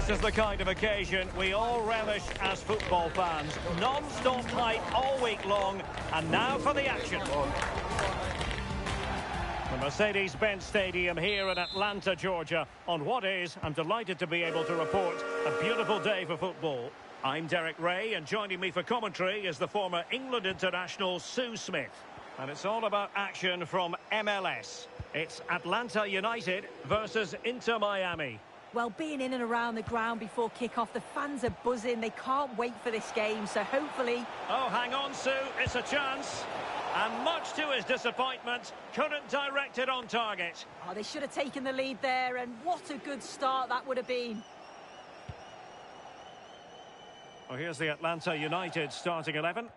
This is the kind of occasion we all relish as football fans. Non-stop hype all week long, and now for the action. The Mercedes-Benz Stadium here in Atlanta, Georgia, on what is, I'm delighted to be able to report, a beautiful day for football. I'm Derek Ray, and joining me for commentary is the former England international Sue Smith. And it's all about action from MLS. It's Atlanta United versus Inter Miami. Well, being in and around the ground before kick-off, the fans are buzzing. They can't wait for this game, so hopefully... Oh, hang on, Sue. It's a chance. And much to his disappointment, couldn't direct it on target. Oh, they should have taken the lead there, and what a good start that would have been. Well, here's the Atlanta United starting 11.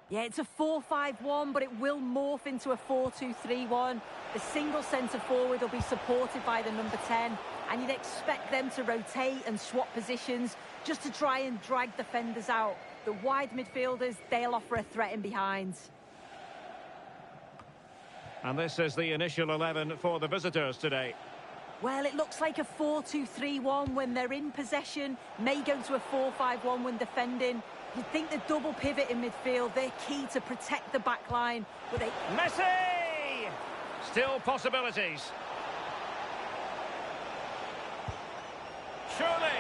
Yeah, it's a 4-5-1, but it will morph into a 4-2-3-1. The single centre-forward will be supported by the number 10, and you'd expect them to rotate and swap positions just to try and drag defenders out. The wide midfielders, they'll offer a threat in behind. And this is the initial 11 for the visitors today. Well, it looks like a 4-2-3-1 when they're in possession, may go to a 4-5-1 when defending. You'd think the double pivot in midfield, they're key to protect the back line. But they... Messi! Still possibilities. Surely.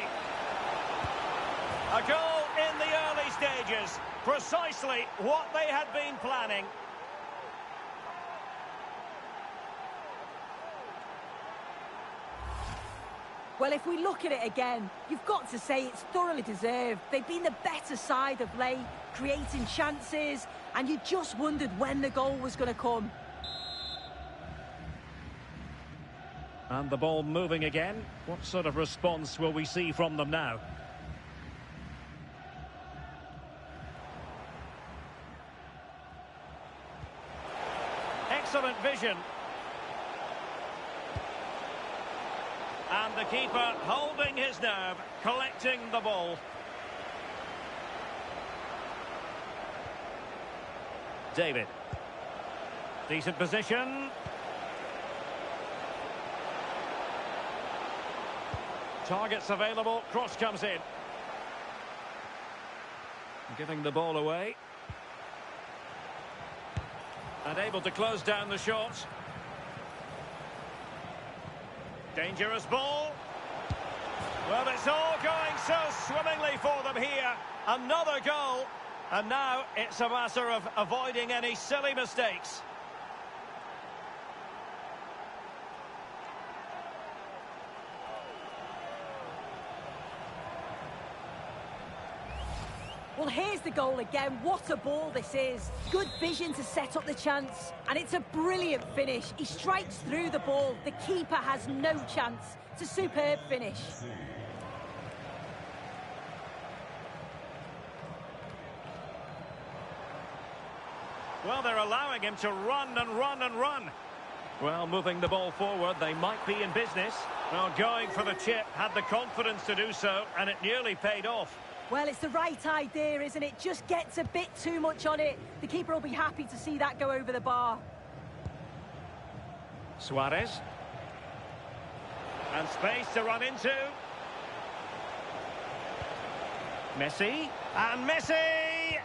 A goal in the early stages. Precisely what they had been planning. Well, if we look at it again, you've got to say it's thoroughly deserved. They've been the better side of late, creating chances, and you just wondered when the goal was going to come. And the ball moving again. What sort of response will we see from them now? Excellent vision. And the keeper holding his nerve, collecting the ball. David. Decent position. Targets available, cross comes in. Giving the ball away. And able to close down the shot. Dangerous ball. Well, it's all going so swimmingly for them here. Another goal. And now it's a matter of avoiding any silly mistakes. Well, here's the goal again. What a ball this is. Good vision to set up the chance. And it's a brilliant finish. He strikes through the ball. The keeper has no chance. It's a superb finish. Well, they're allowing him to run and run and run. Well, moving the ball forward, they might be in business. Well, going for the chip, had the confidence to do so, and it nearly paid off. Well, it's the right idea, isn't it? Just gets a bit too much on it. The keeper will be happy to see that go over the bar. Suarez. And space to run into. Messi. And Messi!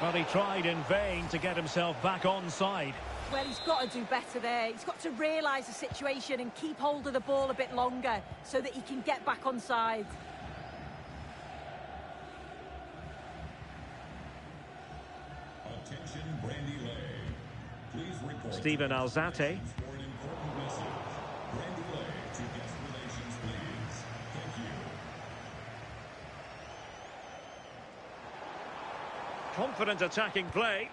Well, he tried in vain to get himself back onside. Well, he's got to do better there. He's got to realise the situation and keep hold of the ball a bit longer so that he can get back onside. Attention, Brandy Lay. Please report Steven Alzate. For an important message. Brandy Lay to guest relations, please. Thank you. Confident attacking play.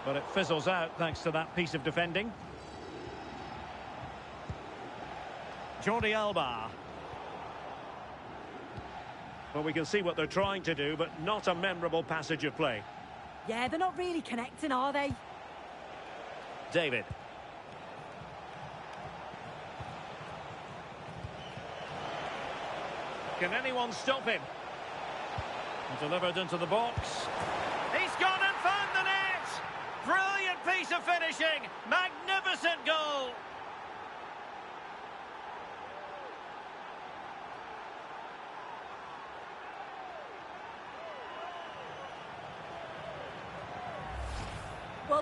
But it fizzles out thanks to that piece of defending. Jordi Alba. Well, we can see what they're trying to do, but not a memorable passage of play. Yeah, they're not really connecting, are they? David. Can anyone stop him? Delivered into the box. He's gone and found the net! Brilliant piece of finishing. Magnificent goal.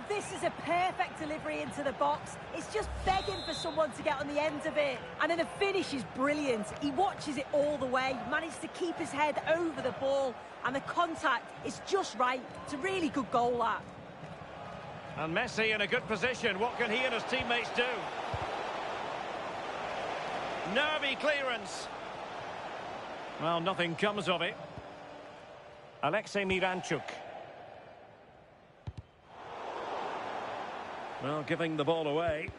Well, this is a perfect delivery into the box. It's just begging for someone to get on the end of it. And then the finish is brilliant. He watches it all the way, managed to keep his head over the ball, and the contact is just right. It's a really good goal, that. And Messi in a good position. What can he and his teammates do? Nervy clearance. Well, nothing comes of it. Alexei Miranchuk. Well, giving the ball away.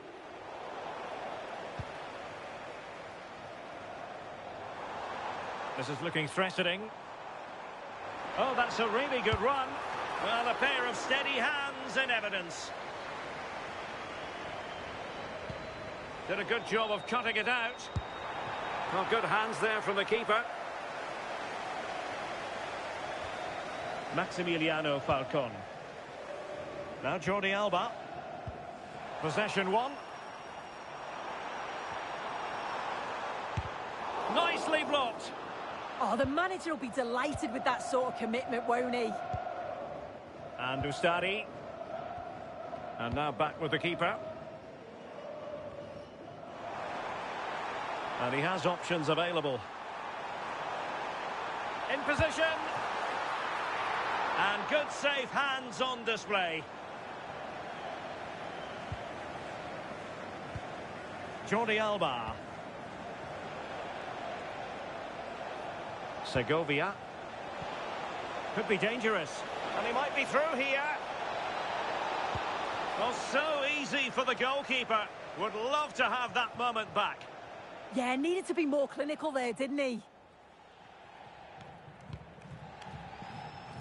This is looking threatening. Oh, that's a really good run. Well, a pair of steady hands in evidence. Did a good job of cutting it out. Well, good hands there from the keeper. Maximiliano Falcon. Now Jordi Alba. Possession one. Nicely blocked. Oh, the manager will be delighted with that sort of commitment, won't he? And Ustari. And now back with the keeper. And he has options available. In position. And good safe hands on display. Jordi Alba. Segovia. Could be dangerous. And he might be through here. Well, so easy for the goalkeeper. Would love to have that moment back. Yeah, needed to be more clinical there, didn't he?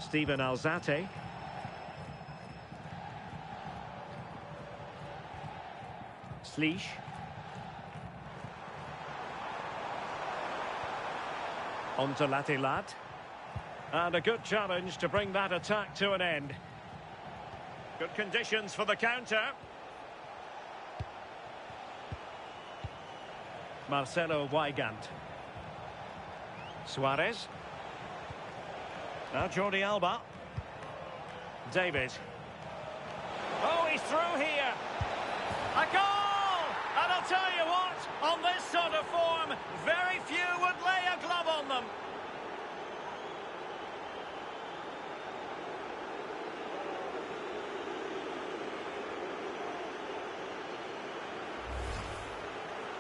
Steven Alzate. Slish. On to Latilat. And a good challenge to bring that attack to an end. Good conditions for the counter. Marcelo Weigand. Suarez. Now Jordi Alba. David. Oh, he's through here. A goal! And I'll tell you what, on this sort of form, very few would lay a glove on them.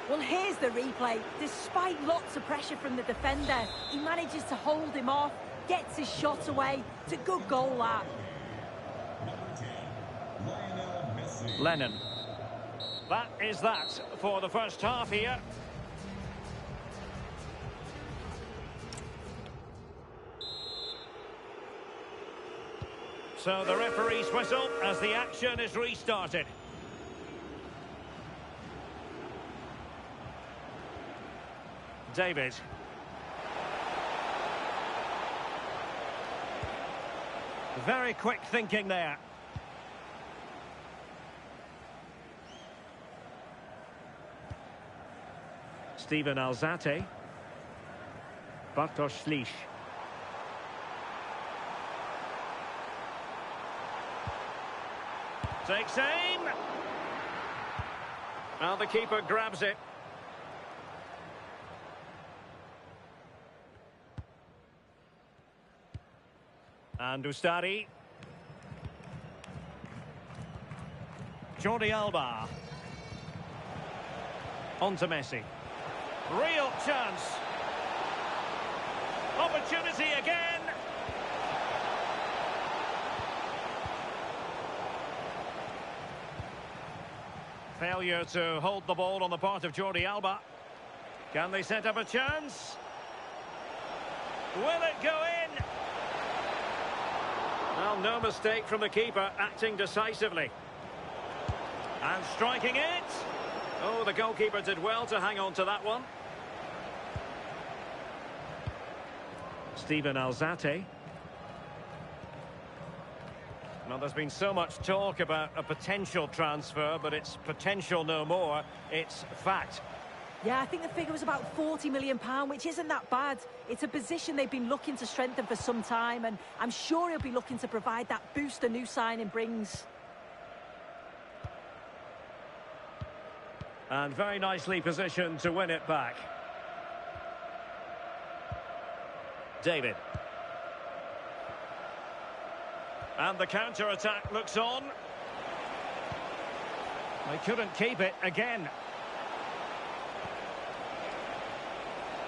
Well, here's the replay. Despite lots of pressure from the defender, he manages to hold him off, gets his shot away. It's a good goal, that. Lennon. That is that for the first half here. So the referee's whistle as the action is restarted. David. Very quick thinking there. Steven Alzate. Bartosz Slisz. Takes aim. Well, the keeper grabs it. And Ustari. Jordi Alba. On to Messi. Real chance. Opportunity again. Failure to hold the ball on the part of Jordi Alba. Can they set up a chance? Will it go in? Well, no mistake from the keeper, acting decisively. And striking it. Oh, the goalkeeper did well to hang on to that one. Steven Alzate. Well, there's been so much talk about a potential transfer, but it's potential no more. It's fact. Yeah, I think the figure was about £40 million, which isn't that bad. It's a position they've been looking to strengthen for some time, and I'm sure he'll be looking to provide that boost a new signing brings. And very nicely positioned to win it back. David. And the counter-attack looks on. They couldn't keep it again.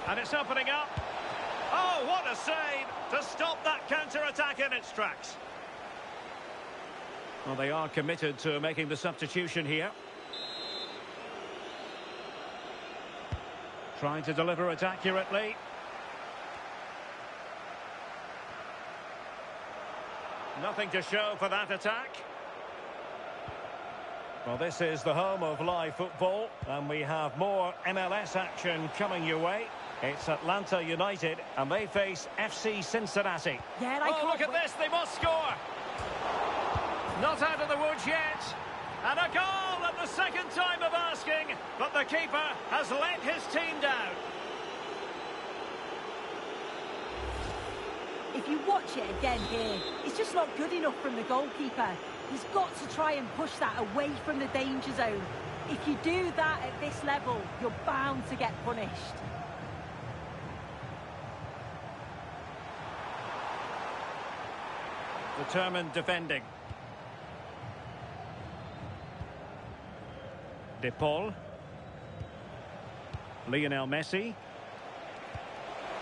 And it's opening up. Oh, what a save to stop that counter-attack in its tracks. Well, they are committed to making the substitution here. Trying to deliver it accurately. Nothing to show for that attack. Well, this is the home of live football, and we have more MLS action coming your way. It's Atlanta United, and they face FC Cincinnati. Yeah, oh, look at this, they must score! Not out of the woods yet. And a goal at the second time of asking, but the keeper has let his team down. If you watch it again here, it's just not good enough from the goalkeeper. He's got to try and push that away from the danger zone. If you do that at this level, you're bound to get punished. Determined defending. De Paul. Lionel Messi.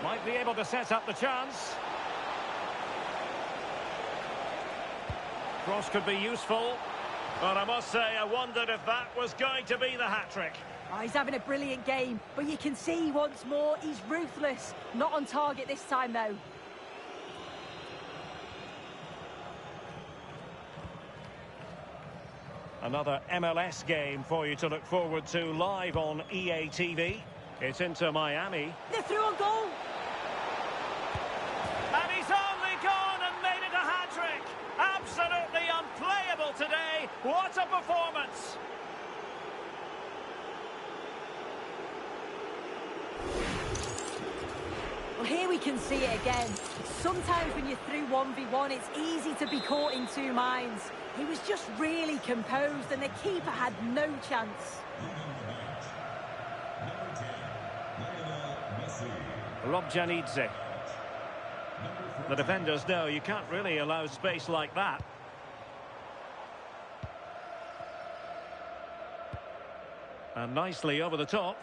Might be able to set up the chance. Cross could be useful. But I must say, I wondered if that was going to be the hat-trick. Oh, he's having a brilliant game, but you can see once more he's ruthless. Not on target this time, though. Another MLS game for you to look forward to live on EA TV. It's Inter Miami. They're through on goal. And he's only gone and made it a hat-trick. Absolutely unplayable today. What a performance. Well, here we can see it again. Sometimes when you're through 1v1, it's easy to be caught in two minds. He was just really composed, and the keeper had no chance. Rob Janidze. The defenders know you can't really allow space like that. And nicely over the top.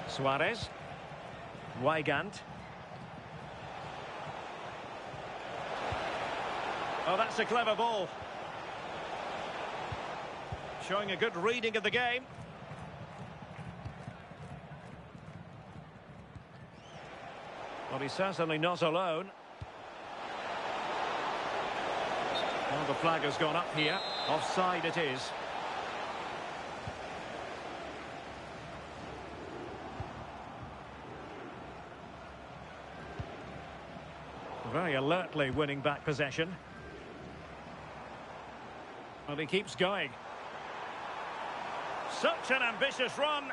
Suarez. Weigand. Oh, that's a clever ball. Showing a good reading of the game. Well, he's certainly not alone. Well, the flag has gone up here. Offside it is. Very alertly winning back possession. And he keeps going. Such an ambitious run.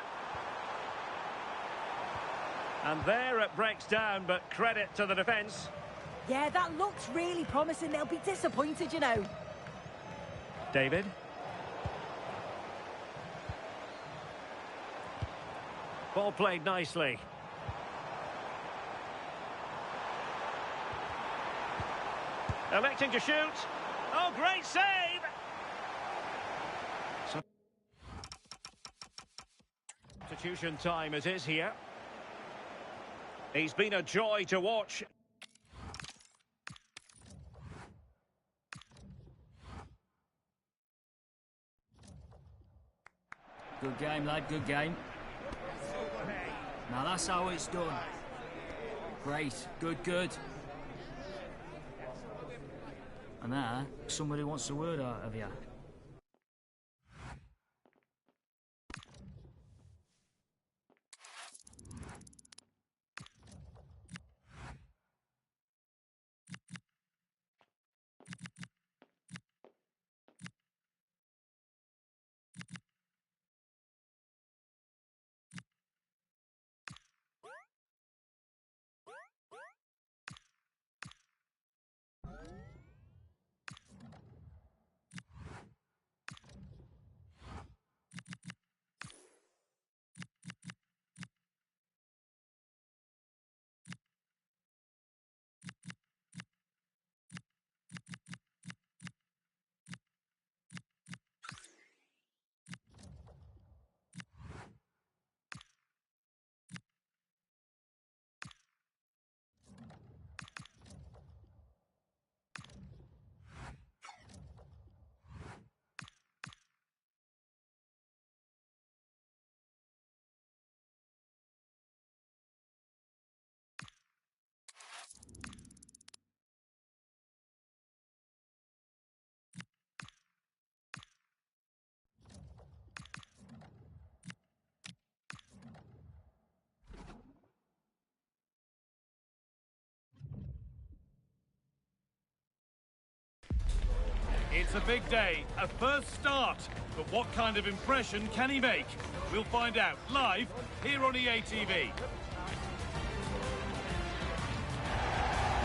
And there it breaks down, but credit to the defence. Yeah, that looks really promising. They'll be disappointed, you know. David. Ball played nicely. Electing to shoot. Oh, great save! Substitution time it is here. He's been a joy to watch. Good game, lad, good game. Now that's how it's done. Great, good. And now, somebody wants a word out of you. It's a big day, a first start. But what kind of impression can he make? We'll find out live here on EA TV.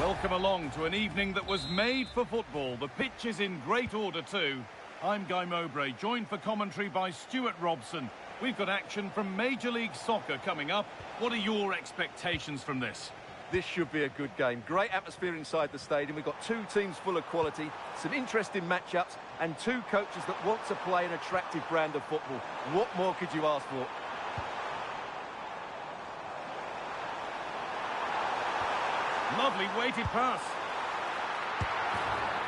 Welcome along to an evening that was made for football. The pitch is in great order too. I'm Guy Mowbray, joined for commentary by Stuart Robson. We've got action from Major League Soccer coming up. What are your expectations from this? This should be a good game. Great atmosphere inside the stadium. We've got two teams full of quality, some interesting matchups, and two coaches that want to play an attractive brand of football. What more could you ask for? Lovely weighted pass.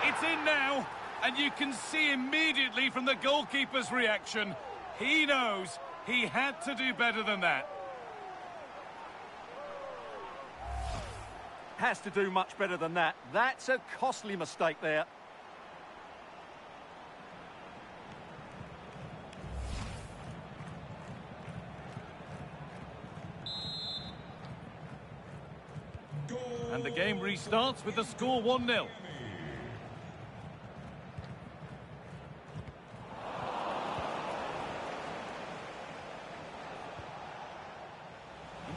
It's in now, and you can see immediately from the goalkeeper's reaction, he knows he had to do better than that. Has to do much better than that. That's a costly mistake there. And the game restarts with the score 1-0.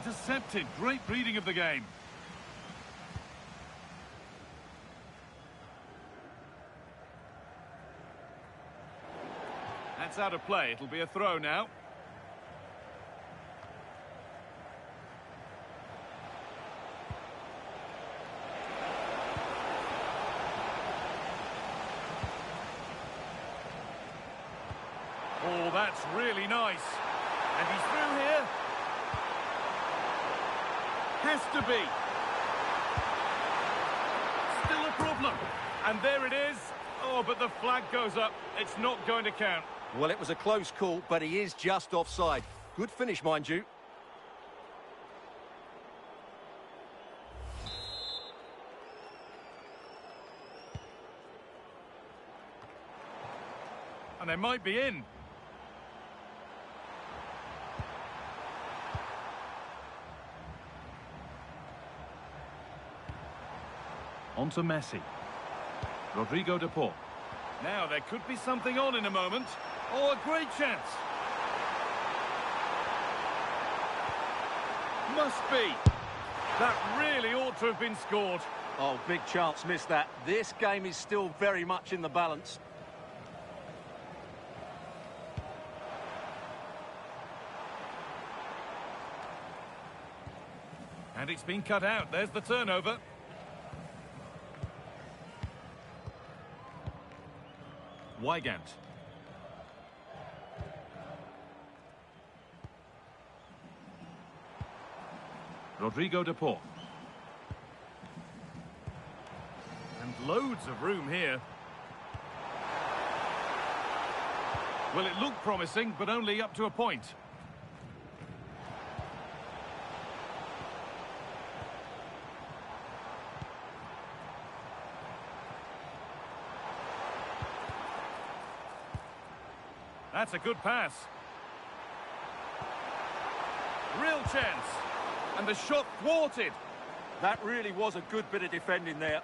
Intercepted. Great reading of the game. That's out of play. It'll be a throw now. Oh, that's really nice. And he's through here. Has to be. Still a problem. And there it is. Oh, but the flag goes up. It's not going to count. Well, it was a close call, but he is just offside. Good finish, mind you. And they might be in. On to Messi. Rodrigo de Paul. Now, there could be something on in a moment. Oh, a great chance. Must be. That really ought to have been scored. Oh, big chance, missed that. This game is still very much in the balance. And it's been cut out. There's the turnover. Weigand. Rodrigo de Paul. And loads of room here. Well, it looked promising, but only up to a point. That's a good pass. Real chance. And the shot thwarted. That really was a good bit of defending there.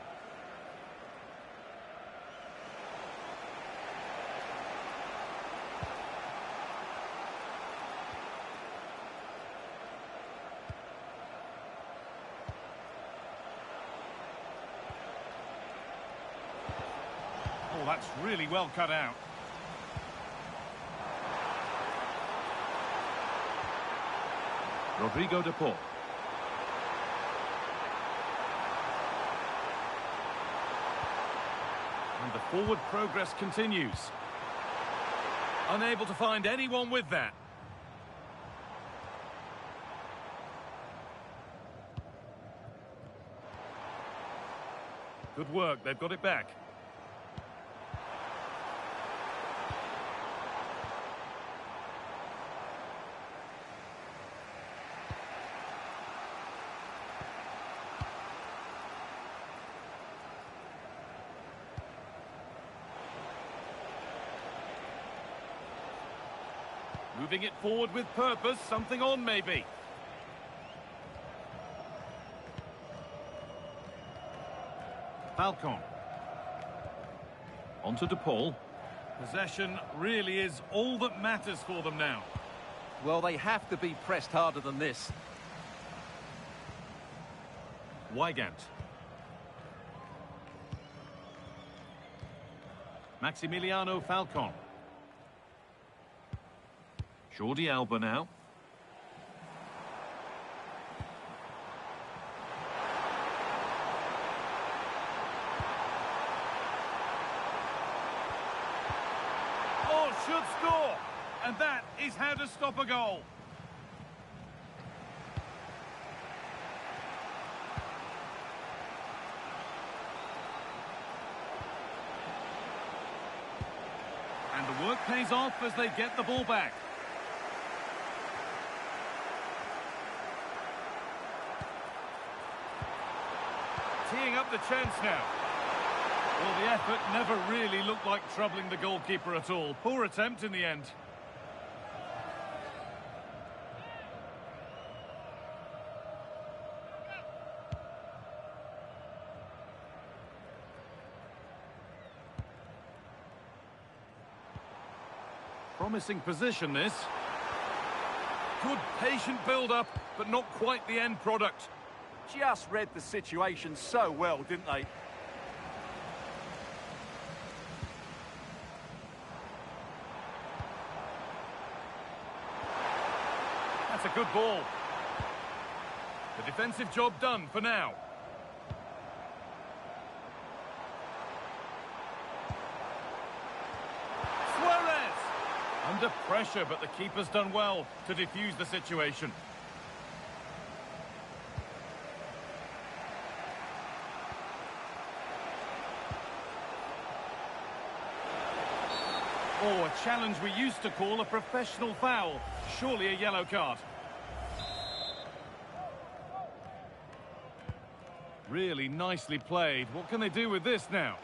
Oh, that's really well cut out. Rodrigo de Paul. And the forward progress continues. Unable to find anyone with that. Good work, they've got it back. Moving it forward with purpose, something on maybe. Falcon. On to DePaul. Possession really is all that matters for them now. Well, they have to be pressed harder than this. Wygant. Maximiliano Falcon. Jordi Alba now. Oh, should score! And that is how to stop a goal. And the work pays off as they get the ball back. Teeing up the chance now. Well, the effort never really looked like troubling the goalkeeper at all. Poor attempt in the end. Promising position, this. Good patient build-up, but not quite the end product. Just read the situation so well, didn't they? That's a good ball. The defensive job done for now. Suarez! Under pressure, but the keeper's done well to defuse the situation. Oh, a challenge we used to call a professional foul. Surely a yellow card. Really nicely played. What can they do with this now?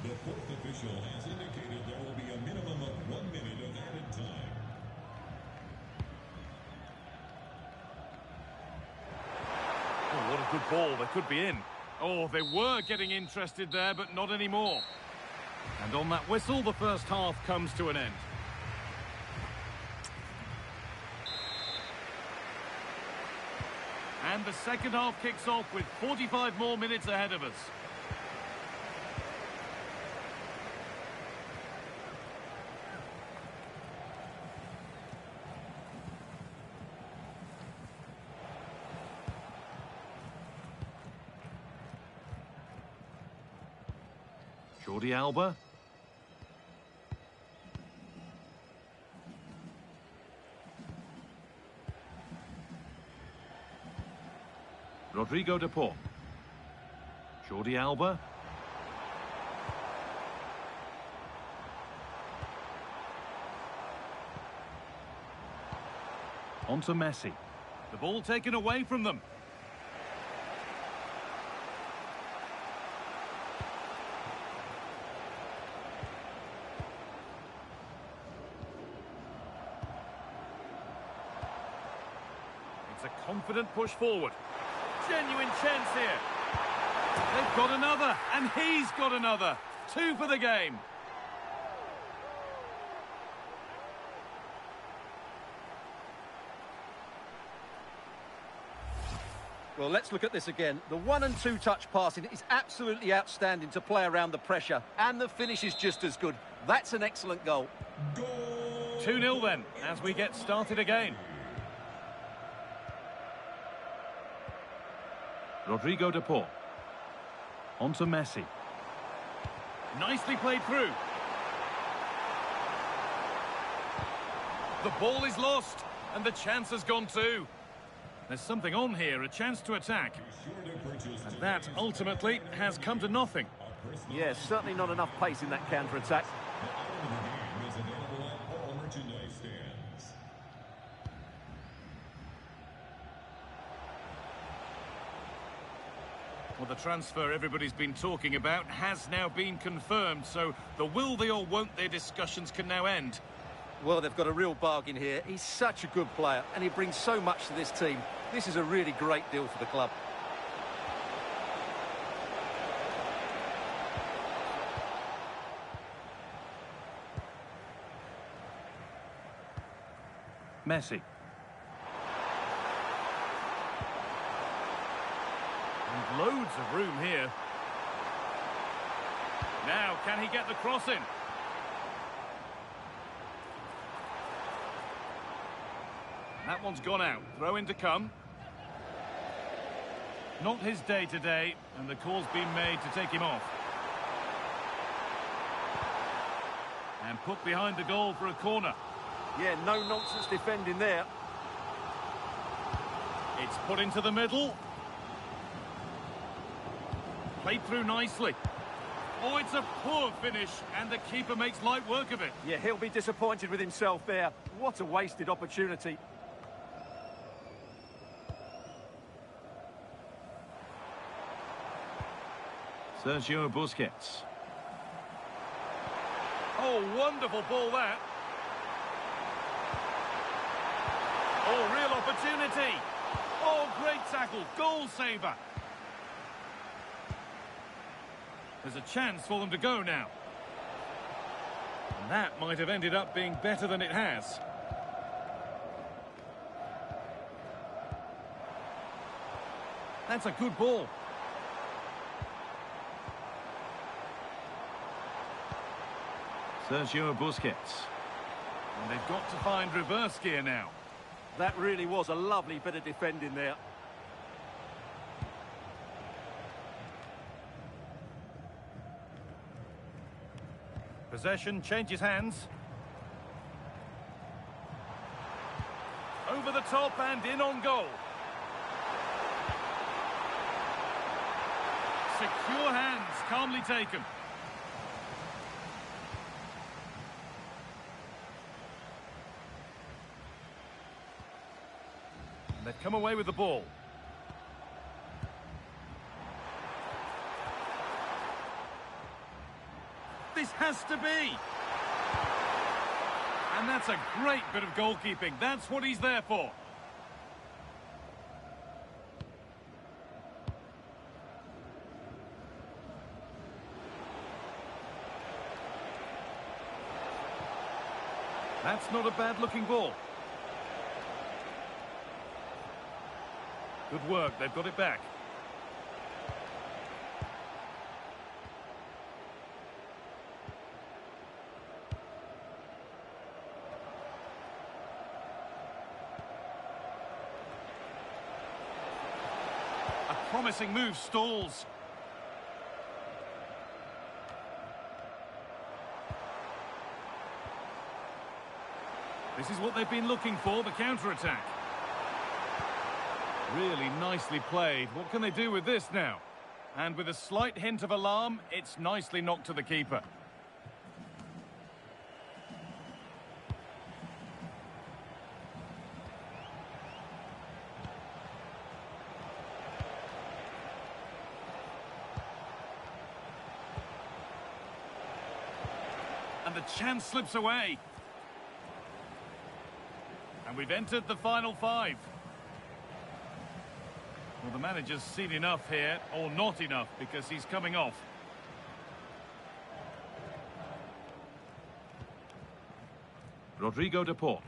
The fourth official has indicated there will be a minimum of 1 minute of added time. Oh, what a good ball. They could be in. Oh, they were getting interested there, but not anymore. And on that whistle, the first half comes to an end. And the second half kicks off with 45 more minutes ahead of us. Jordi Alba. Rodrigo de Paul. Jordi Alba. On to Messi. The ball taken away from them. It's a confident push forward. Genuine chance here. They've got another, and he's got another. 2 for the game. Well, let's look at this again. The 1- and 2-touch passing is absolutely outstanding to play around the pressure, and the finish is just as good. That's an excellent goal. 2-0 then, as we get started again. Rodrigo de Paul. On to Messi. Nicely played through. The ball is lost, and the chance has gone too. There's something on here, a chance to attack. And that, ultimately, has come to nothing. Yes, certainly not enough pace in that counter-attack. The item of the game is available at all merchandise stands. Well, the transfer everybody's been talking about has now been confirmed, so the will they or won't they discussions can now end. Well, they've got a real bargain here. He's such a good player, and he brings so much to this team. This is a really great deal for the club. Messi. And loads of room here. Now, can he get the cross in? That one's gone out. Throw in to come. Not his day today, and the call's been made to take him off. And put behind the goal for a corner. Yeah, no nonsense defending there. It's put into the middle. Played through nicely. Oh, it's a poor finish, and the keeper makes light work of it. Yeah, he'll be disappointed with himself there. What a wasted opportunity. Sergio Busquets. Oh, wonderful ball that. Oh, real opportunity. Oh, great tackle. Goal saver. There's a chance for them to go now. And that might have ended up being better than it has. That's a good ball. Sergio Busquets. And they've got to find reverse gear now. That really was a lovely bit of defending there. Possession changes hands. Over the top and in on goal. Secure hands, calmly taken. And they've come away with the ball. This has to be. And that's a great bit of goalkeeping. That's what he's there for. That's not a bad-looking ball. Good work, they've got it back. A promising move stalls. This is what they've been looking for, the counter-attack. Really nicely played. What can they do with this now? And with a slight hint of alarm, it's nicely knocked to the keeper. And the chance slips away. And we've entered the final five. Well, the manager's seen enough here, or not enough, because he's coming off. Rodrigo de Paul.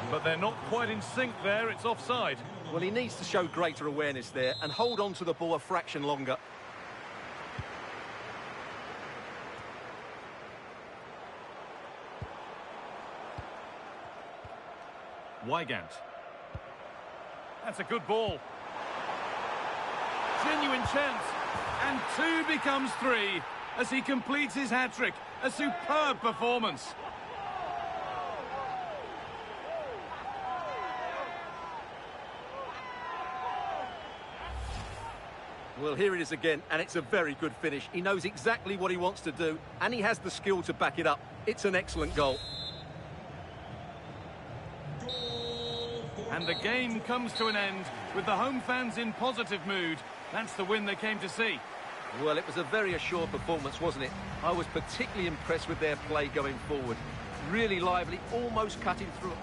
But they're not quite in sync there, it's offside. Well, he needs to show greater awareness there and hold on to the ball a fraction longer. Weigand. That's a good ball. Genuine chance. And 2 becomes 3 as he completes his hat-trick. A superb performance. Well, here it is again, and it's a very good finish. He knows exactly what he wants to do, and he has the skill to back it up. It's an excellent goal. And the game comes to an end with the home fans in positive mood. That's the win they came to see. Well, it was a very assured performance, wasn't it? I was particularly impressed with their play going forward. Really lively, almost cutting through.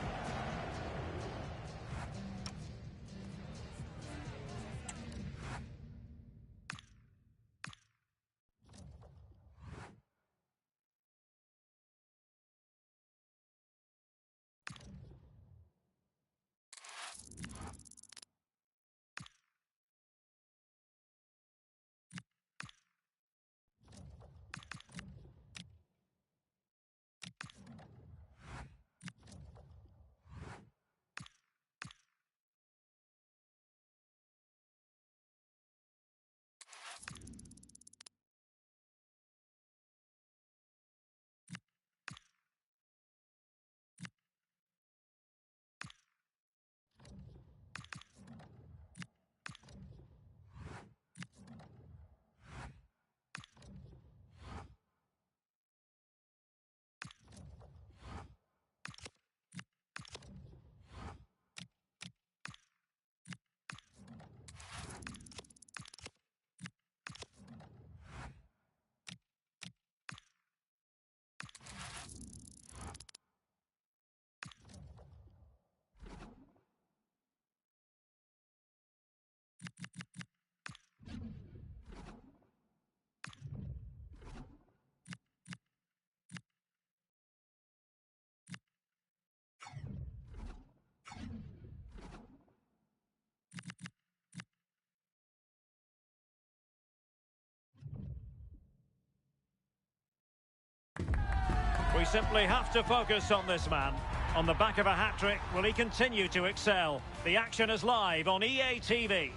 We simply have to focus on this man. On the back of a hat-trick, will he continue to excel? The action is live on EA TV.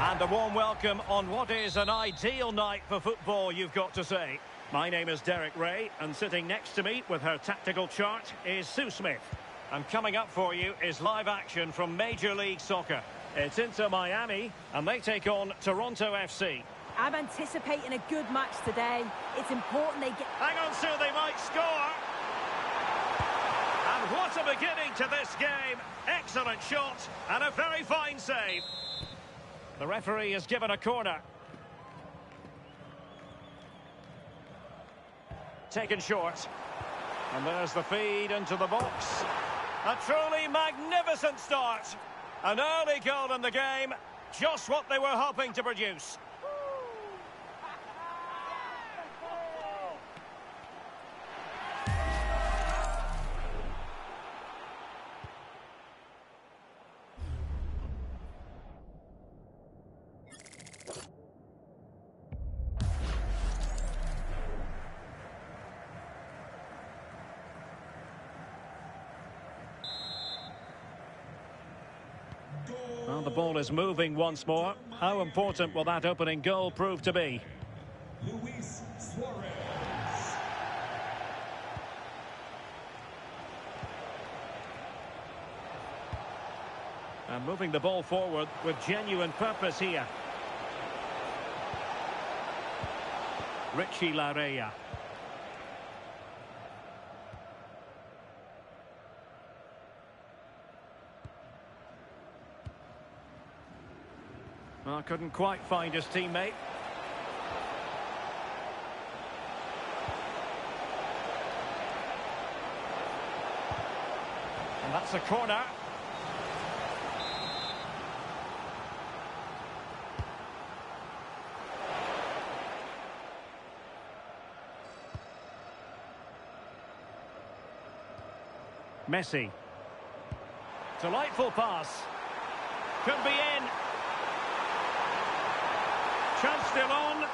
And a warm welcome on what is an ideal night for football, you've got to say. My name is Derek Ray, and sitting next to me with her tactical chart is Sue Smith. And coming up for you is live action from Major League Soccer. It's Inter Miami, and they take on Toronto FC. I'm anticipating a good match today. It's important they get... Hang on, Sue, they might score. And what a beginning to this game. Excellent shot, and a very fine save. The referee has given a corner. Taken short. And there's the feed into the box. A truly magnificent start. An early goal in the game, just what they were hoping to produce. Well, the ball is moving once more. How important will that opening goal prove to be? Luis Suarez. And moving the ball forward with genuine purpose here. Richie Laryea. Well, couldn't quite find his teammate. And that's a corner. Messi. Delightful pass. Could be in. Chance still on.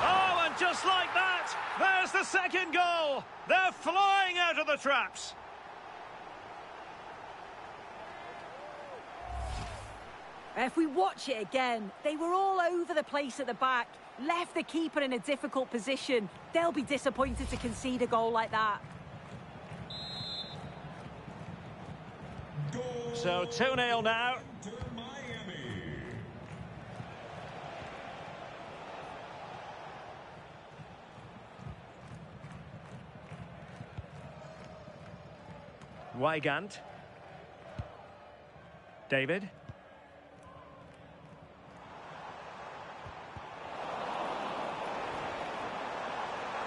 Oh, and just like that, there's the second goal. They're flying out of the traps. If we watch it again, they were all over the place at the back, left the keeper in a difficult position. They'll be disappointed to concede a goal like that. So 2-0 now. Inter Miami. Weigand. David.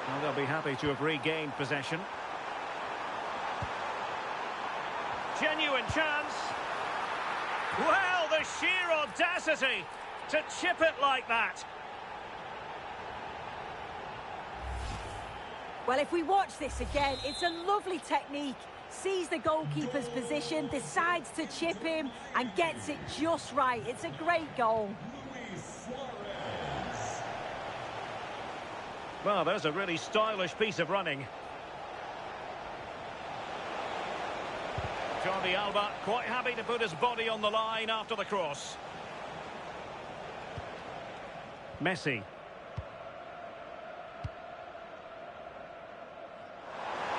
Well, they'll be happy to have regained possession. Genuine chance. Well, the sheer audacity to chip it like that. Well, if we watch this again, it's a lovely technique. Sees the goalkeeper's position, decides to chip him, and gets it just right. It's a great goal. Well, there's a really stylish piece of running. Jordi Alba quite happy to put his body on the line after the cross. Messi.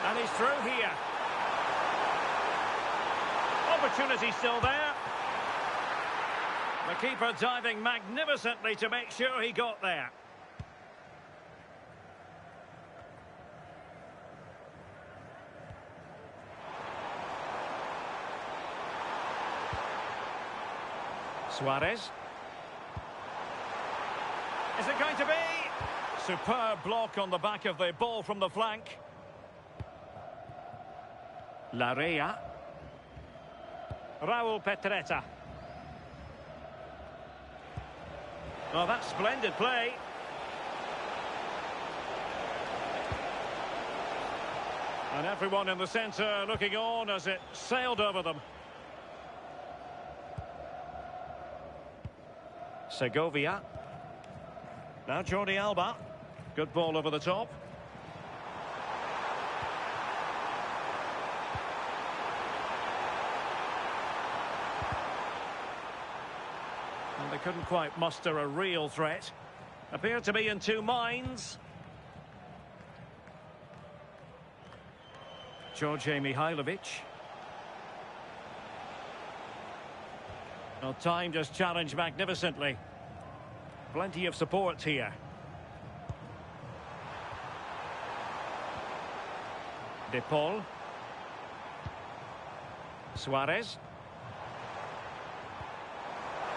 And he's through here. Opportunity still there. The keeper diving magnificently to make sure he got there. Suarez. Is it going to be? Superb block on the back of the ball from the flank. Larrea. Raul Petretta. Oh, that's splendid play. And everyone in the centre looking on as it sailed over them. Segovia. Now Jordi Alba. Good ball over the top. And they couldn't quite muster a real threat. Appeared to be in two minds. George Mihailovic. Well, time just challenged magnificently. Plenty of support here. De Paul. Suarez.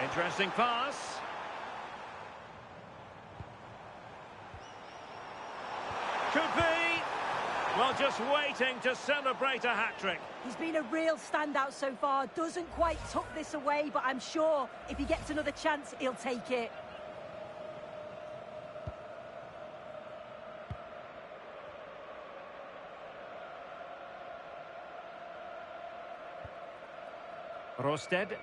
Interesting pass. Could be. Well, just waiting to celebrate a hat-trick. He's been a real standout so far. Doesn't quite tuck this away, but I'm sure if he gets another chance, he'll take it. Rosted.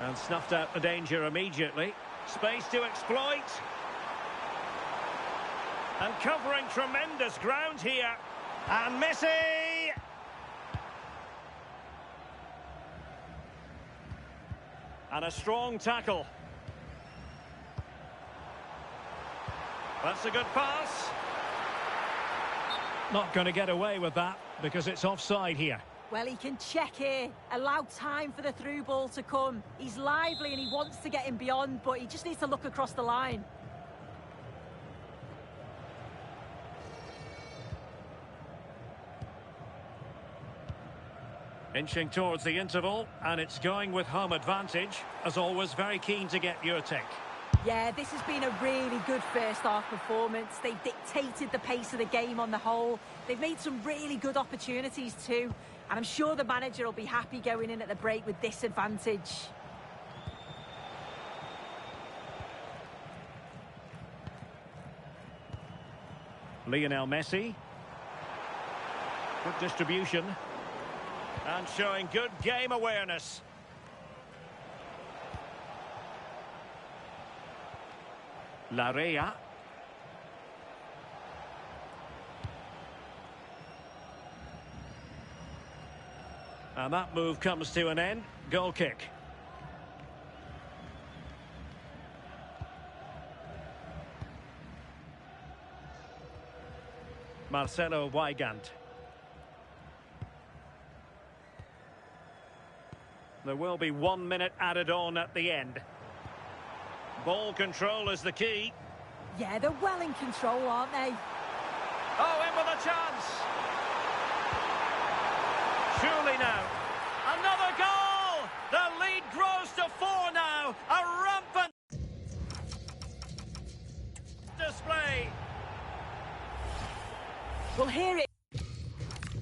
And snuffed out the danger immediately. Space to exploit. And covering tremendous ground here. And Messi! And a strong tackle. That's a good pass. Not going to get away with that because it's offside here. Well, he can check here, allow time for the through ball to come. He's lively and he wants to get him beyond, but he just needs to look across the line. Inching towards the interval, and it's going with home advantage. As always, very keen to get your take. Yeah, this has been a really good first-half performance. They've dictated the pace of the game on the whole. They've made some really good opportunities too. And I'm sure the manager will be happy going in at the break with this advantage. Lionel Messi. Good distribution. And showing good game awareness. Larrea. And that move comes to an end. Goal kick. Marcelo Weigand. There will be 1 minute added on at the end. Ball control is the key. Yeah, they're well in control, aren't they? Oh, in with a chance. Well, here it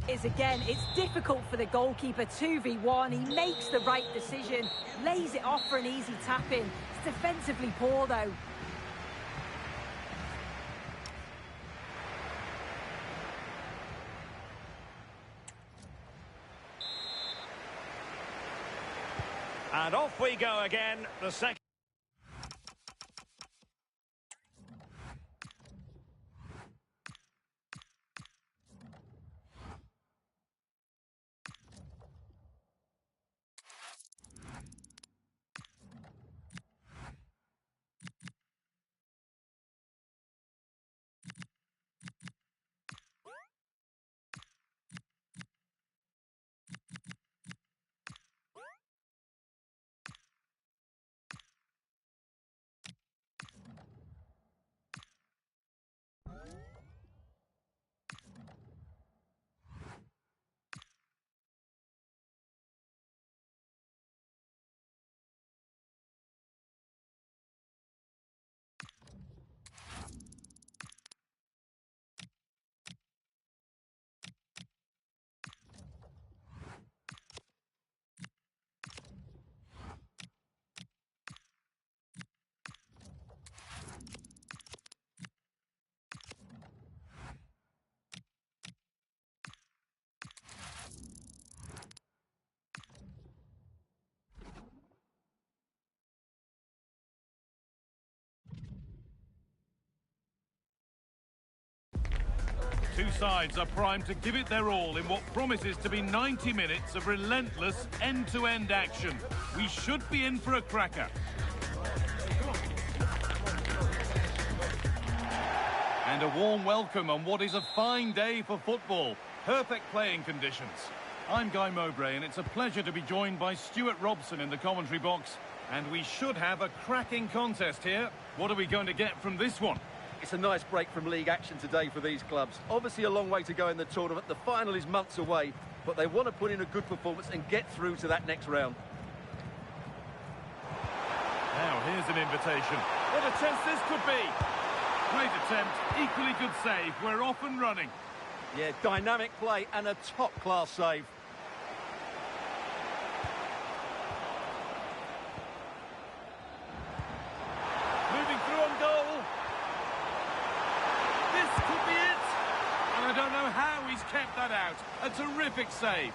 is again. It's difficult for the goalkeeper, 2v1. He makes the right decision, lays it off for an easy tap-in. It's defensively poor, though. And off we go again, the second. Two sides are primed to give it their all in what promises to be 90 minutes of relentless end-to-end action. We should be in for a cracker. And a warm welcome on what is a fine day for football. Perfect playing conditions. I'm Guy Mowbray, and it's a pleasure to be joined by Stuart Robson in the commentary box. And we should have a cracking contest here. What are we going to get from this one? It's a nice break from league action today for these clubs. Obviously a long way to go in the tournament. The final is months away, but they want to put in a good performance and get through to that next round. Now, here's an invitation. What a chance this could be. Great attempt, equally good save. We're off and running. Yeah, dynamic play and a top-class save. Moving through on goal. This could be it. And I don't know how he's kept that out. A terrific save.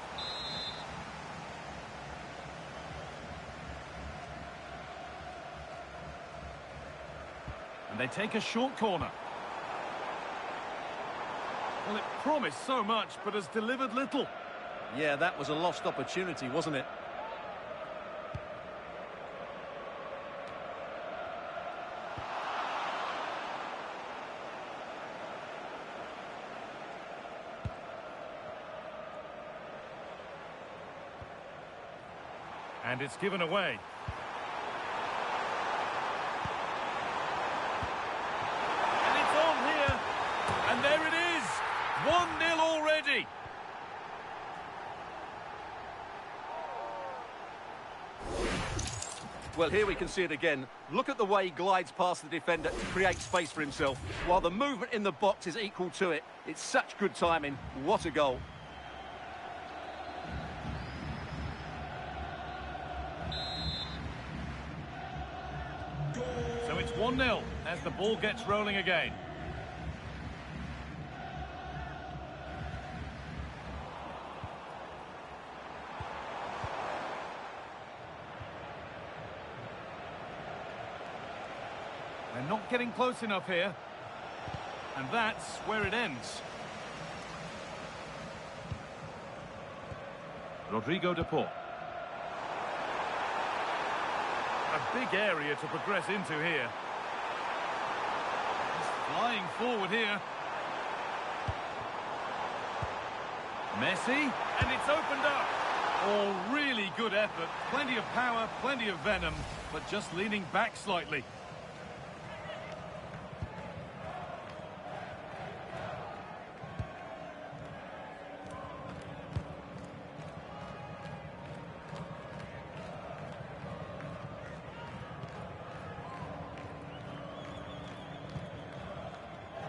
And they take a short corner. Well, it promised so much, but has delivered little. Yeah, that was a lost opportunity, wasn't it? And it's given away. And it's on here. And there it is. 1-0 already. Well, here we can see it again. Look at the way he glides past the defender to create space for himself, while the movement in the box is equal to it. It's such good timing. What a goal. So it's 1-0 as the ball gets rolling again. They're not getting close enough here. And that's where it ends. Rodrigo de Paul. A big area to progress into here. He's flying forward here. Messi, and it's opened up. Oh, really good effort. Plenty of power, plenty of venom, but just leaning back slightly.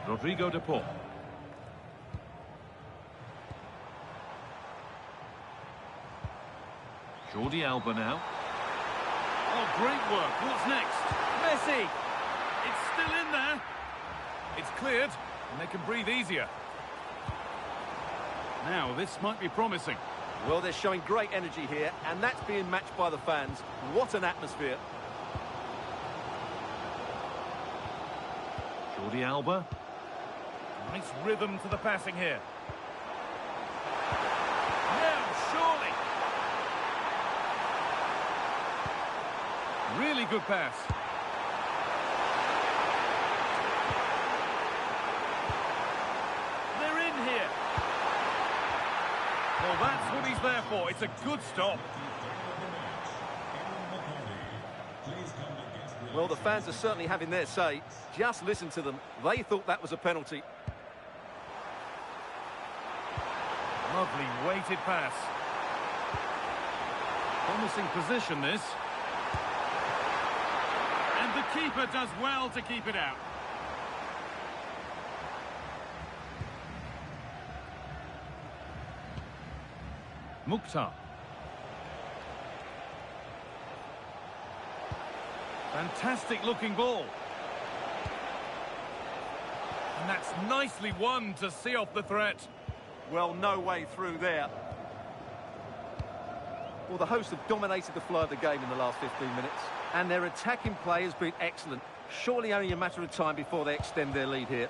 Rodrigo de Paul. Jordi Alba now. Oh, great work. What's next? Messi! It's still in there. It's cleared, and they can breathe easier. Now, this might be promising. Well, they're showing great energy here, and that's being matched by the fans. What an atmosphere. Jordi Alba. Nice rhythm to the passing here. Now, surely. Really good pass. They're in here. Well, that's what he's there for. It's a good stop. Well, the fans are certainly having their say. Just listen to them. They thought that was a penalty. Lovely weighted pass. Promising position, this. And the keeper does well to keep it out. Mukhtar. Fantastic looking ball. And that's nicely won to see off the threat. Well, no way through there. Well, the hosts have dominated the flow of the game in the last 15 minutes, and their attacking play has been excellent. Surely only a matter of time before they extend their lead here.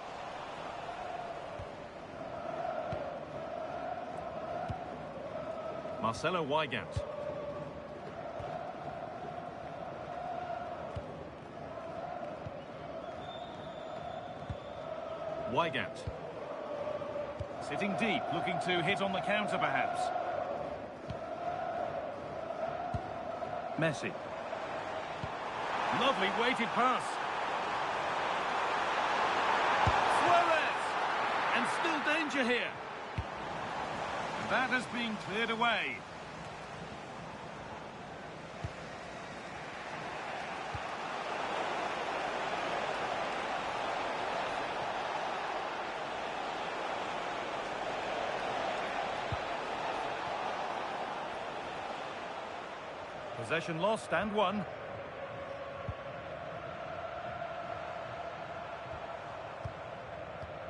Marcelo Weigand. Weigand. Sitting deep, looking to hit on the counter perhaps. Messi. Lovely weighted pass. Suarez! And still danger here. That has been cleared away. Possession lost and won.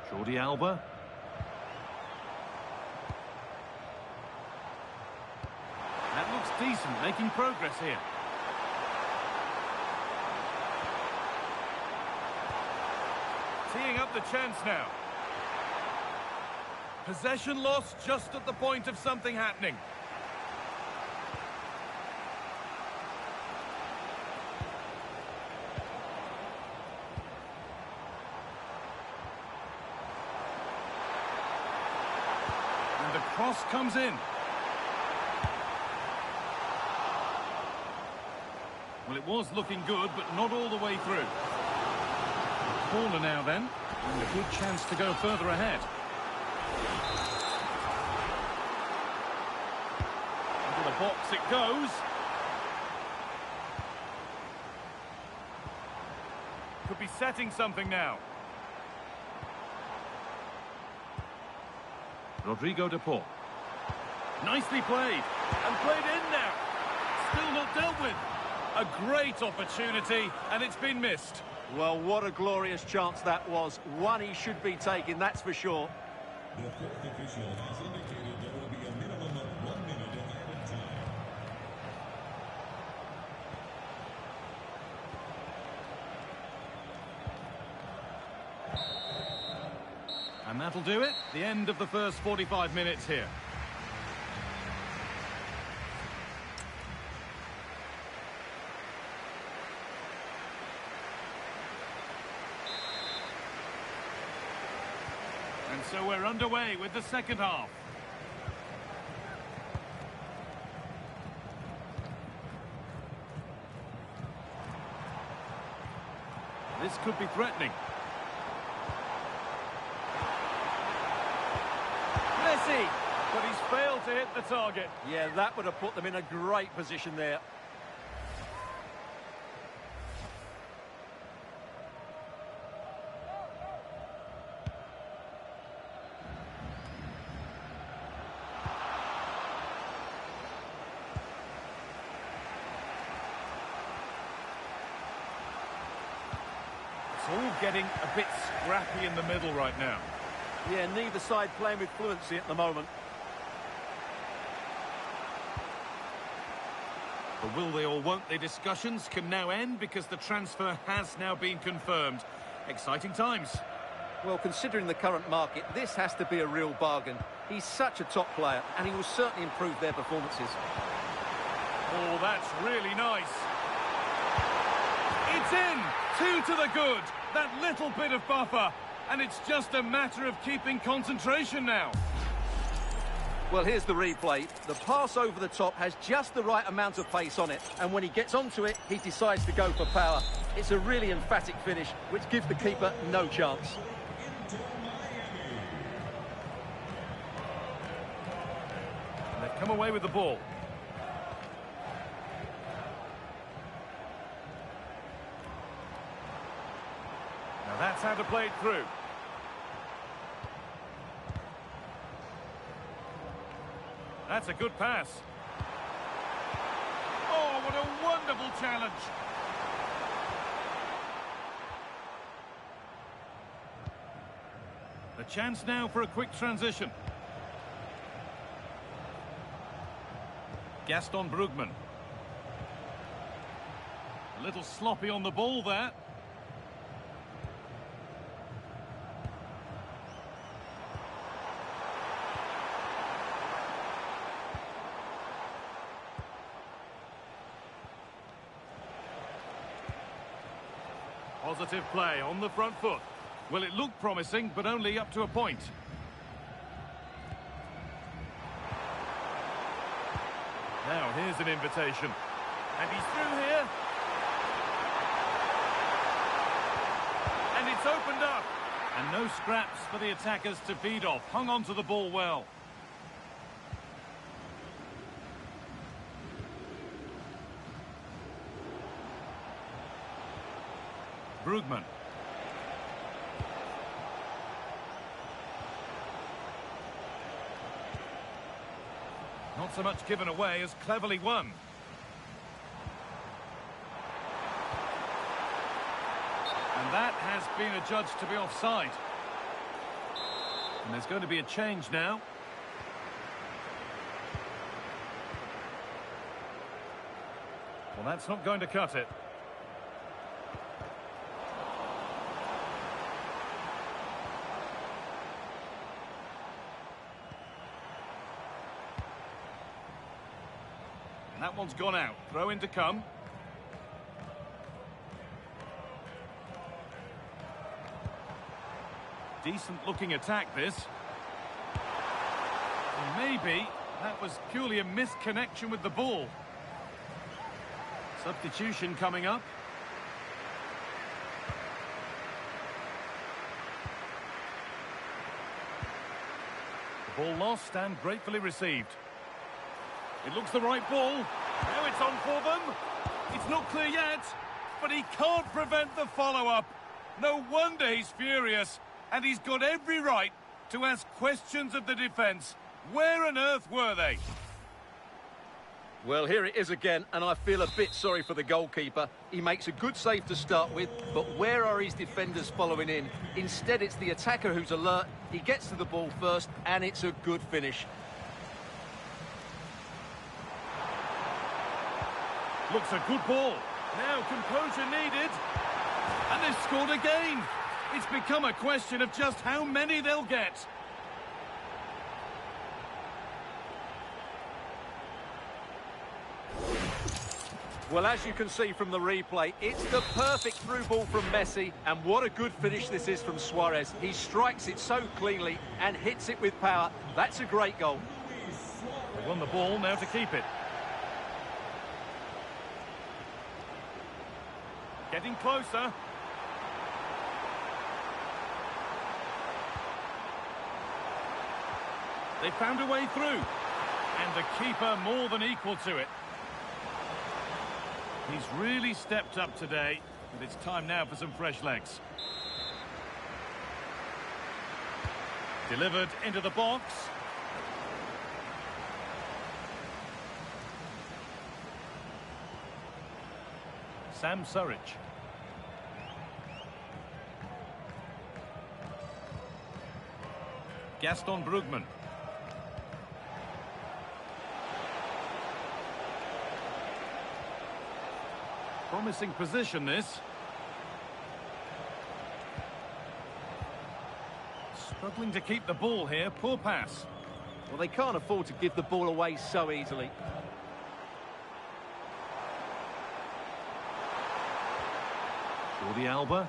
Jordi Alba. That looks decent, making progress here. Teeing up the chance now. Possession lost just at the point of something happening. And the cross comes in. Well, it was looking good, but not all the way through. Corner now then, and a good chance to go further ahead. Into the box it goes. Could be setting something now. Rodrigo de Paul. Nicely played, and played in now. Still not dealt with. A great opportunity, and it's been missed. Well, what a glorious chance that was. One he should be taking, that's for sure. The fourth official has indicated there will be a minimum of 1 minute of added time. And that'll do it. The end of the first 45 minutes here. And so we're underway with the second half. This could be threatening. Messi! But he's failed to hit the target. Yeah, that would have put them in a great position there. getting a bit scrappy in the middle right now. Yeah, neither side playing with fluency at the moment. The will they or won't they discussions can now end because the transfer has now been confirmed. Exciting times. Well, considering the current market, this has to be a real bargain. He's such a top player, and he will certainly improve their performances. Oh, that's really nice. It's in! 2 to the good. That little bit of buffer. And it's just a matter of keeping concentration now. Well, here's the replay. The pass over the top has just the right amount of pace on it, and when he gets onto it, he decides to go for power. It's a really emphatic finish, which gives the keeper no chance. And they've come away with the ball. Now that's how to play it through. That's a good pass. Oh, what a wonderful challenge. The chance now for a quick transition. Gaston Brugman. A little sloppy on the ball there. Positive play on the front foot. Well, it looked promising, but only up to a point. Now, here's an invitation. And he's through here. And it's opened up. And no scraps for the attackers to feed off. Hung on to the ball well. Brugman. Not so much given away as cleverly won. And that has been adjudged to be offside. And there's going to be a change now. Well, that's not going to cut it. That one's gone out. Throw in to come. Decent looking attack, this. And maybe that was purely a misconnection with the ball. Substitution coming up. The ball lost and gratefully received. It looks the right ball. Now it's on for them. It's not clear yet, but he can't prevent the follow-up. No wonder he's furious, and he's got every right to ask questions of the defence. Where on earth were they? Well, here it is again, and I feel a bit sorry for the goalkeeper. He makes a good save to start with, but where are his defenders following in? Instead, it's the attacker who's alert. He gets to the ball first, and it's a good finish. Looks a good ball. Now composure needed. And they've scored again. It's become a question of just how many they'll get. Well, as you can see from the replay, it's the perfect through ball from Messi, and what a good finish this is from Suarez. He strikes it so cleanly and hits it with power. That's a great goal. They won the ball, now to keep it. Getting closer. They found a way through. And the keeper more than equal to it. He's really stepped up today, but it's time now for some fresh legs. Delivered into the box. Sam Surridge. Gaston Brugman. Promising position, this. Struggling to keep the ball here. Poor pass. Well, they can't afford to give the ball away so easily. Jordi Alba.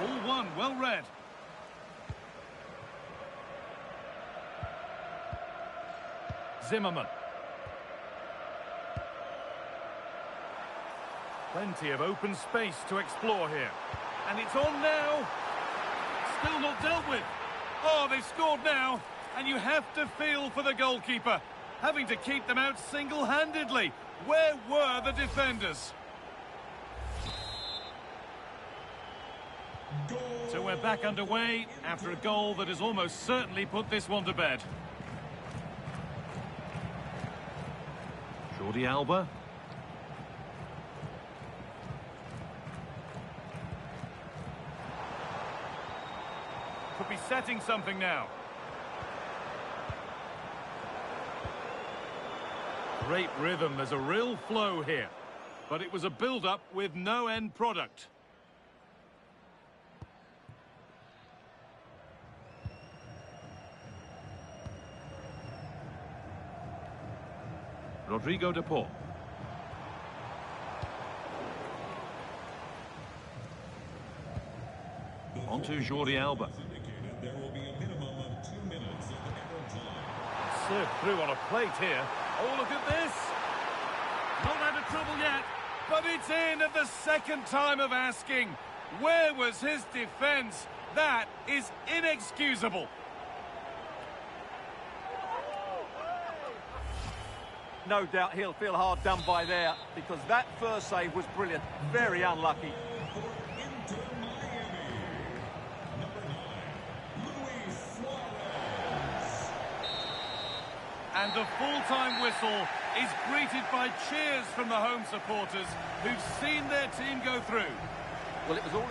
All one, well read. Zimmerman. Plenty of open space to explore here. And it's on now. Still not dealt with. Oh, they've scored now. And you have to feel for the goalkeeper, having to keep them out single-handedly. Where were the defenders? So we're back underway after a goal that has almost certainly put this one to bed. Jordi Alba. Could be setting something now. Great rhythm, there's a real flow here. But it was a build-up with no end product. Rodrigo de Paul. On to Jordi Alba. There will be a minimum of 2 minutes at the average line. Served through on a plate here. Oh, look at this. Not out of trouble yet, but it's in at the second time of asking. Where was his defence? That is inexcusable. No doubt he'll feel hard done by there, because that first save was brilliant. Very unlucky. Inter Miami, number 9, Luis Suarez. And the full-time whistle is greeted by cheers from the home supporters who've seen their team go through. Well, it was all...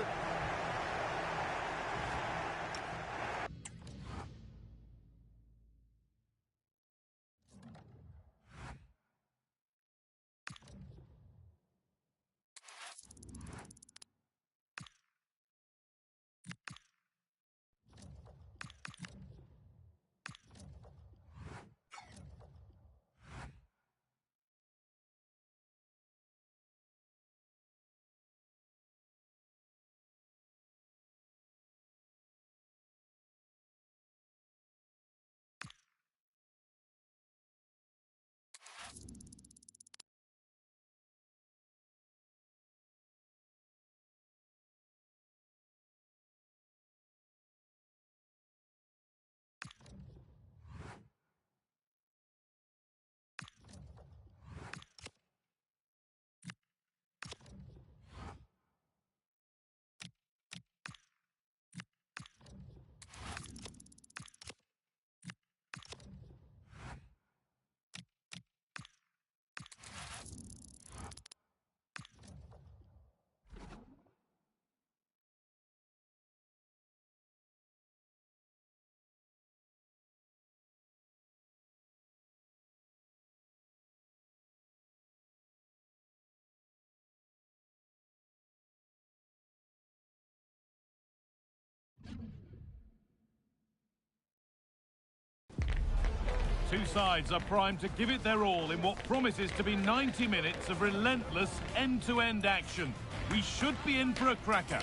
Two sides are primed to give it their all in what promises to be 90 minutes of relentless end-to-end action. We should be in for a cracker.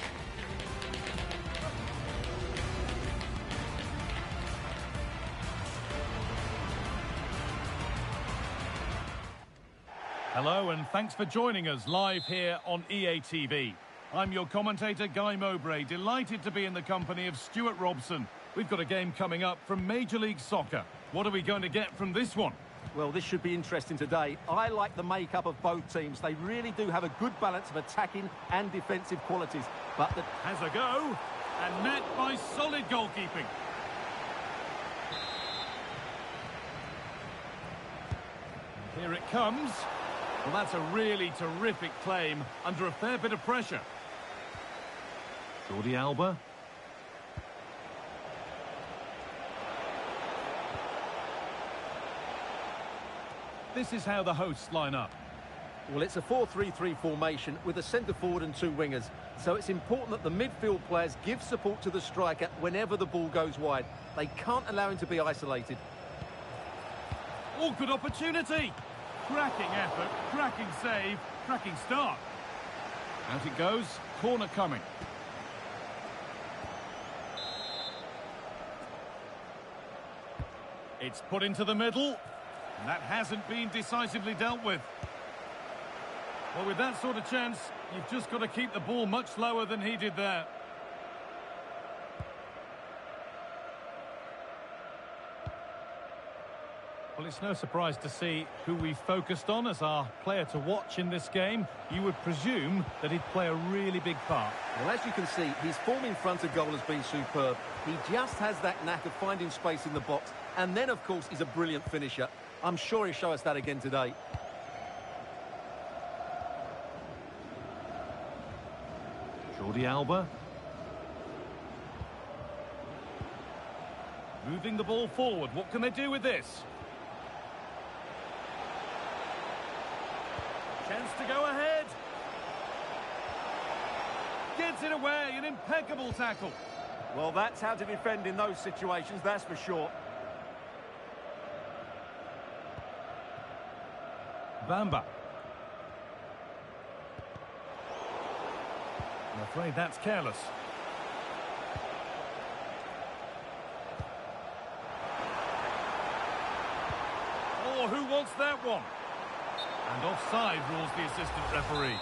Hello and thanks for joining us live here on EA TV. I'm your commentator, Guy Mowbray, delighted to be in the company of Stuart Robson. We've got a game coming up from Major League Soccer. What are we going to get from this one? Well, this should be interesting today. I like the makeup of both teams. They really do have a good balance of attacking and defensive qualities. But the... Has a go, and met by solid goalkeeping. Here it comes. Well, that's a really terrific claim under a fair bit of pressure. Jordi Alba. This is how the hosts line up. Well, it's a 4-3-3 formation with a centre-forward and two wingers. So it's important that the midfield players give support to the striker whenever the ball goes wide. They can't allow him to be isolated. Oh, good opportunity. Cracking effort, cracking save, cracking start. Out it goes, corner coming. It's put into the middle, and that hasn't been decisively dealt with. Well, with that sort of chance, you've just got to keep the ball much lower than he did there. Well, it's no surprise to see who we focused on as our player to watch in this game. You would presume that he'd play a really big part. Well, as you can see, his form in front of goal has been superb. He just has that knack of finding space in the box. And then, of course, he's a brilliant finisher. I'm sure he'll show us that again today. Jordi Alba. Moving the ball forward. What can they do with this? Chance to go ahead. Gets it away. An impeccable tackle. Well, that's how to defend in those situations, that's for sure. Bamba. I'm afraid that's careless. Oh, who wants that one? And offside rules the assistant referee.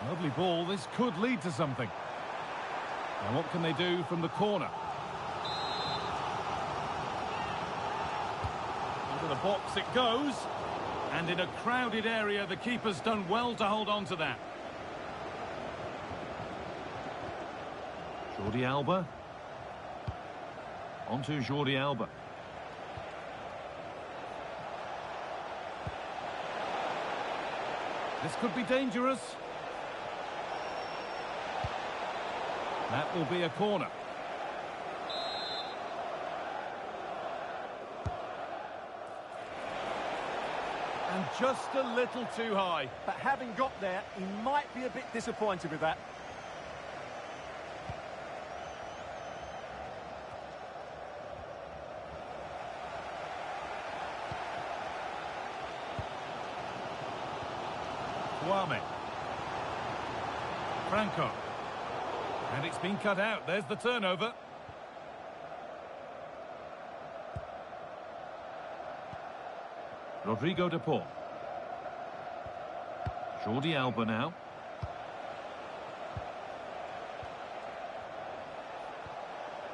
Lovely ball. This could lead to something. Now what can they do from the corner? Into the box it goes. And in a crowded area, the keeper's done well to hold on to that. Jordi Alba. Onto Jordi Alba. This could be dangerous. That will be a corner. And just a little too high. But having got there, he might be a bit disappointed with that. Kwame. Franco. And it's been cut out. There's the turnover. Rodrigo de Paul. Jordi Alba now.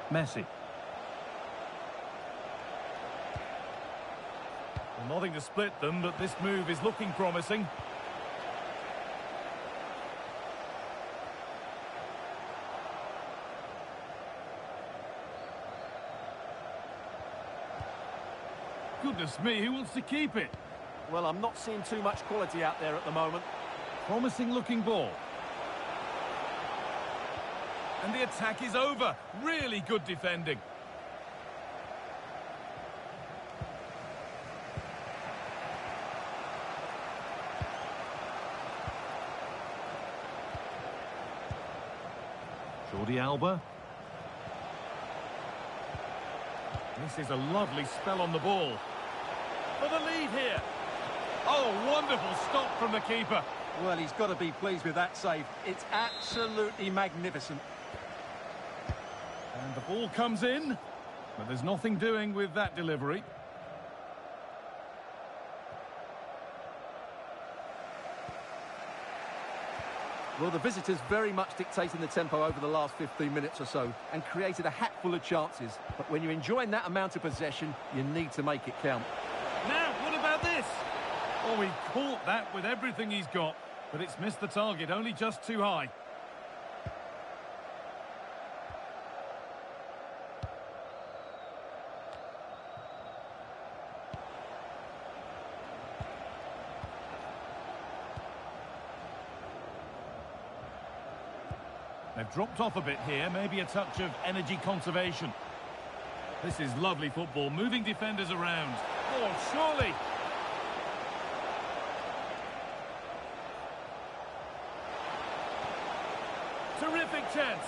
Messi. Well, nothing to split them, but this move is looking promising. Goodness me, who wants to keep it? Well, I'm not seeing too much quality out there at the moment. Promising looking ball. And the attack is over. Really good defending. Jordi Alba. This is a lovely spell on the ball. For the lead here. Oh, wonderful stop from the keeper. Well, he's got to be pleased with that save. It's absolutely magnificent. And the ball comes in, but there's nothing doing with that delivery. Well, the visitors very much dictating the tempo over the last 15 minutes or so and created a hatful of chances. But when you're enjoying that amount of possession, you need to make it count. Now, what about this? Oh, he caught that with everything he's got, but it's missed the target, only just too high. They've dropped off a bit here, maybe a touch of energy conservation. This is lovely football, moving defenders around. Oh, surely! Terrific chance.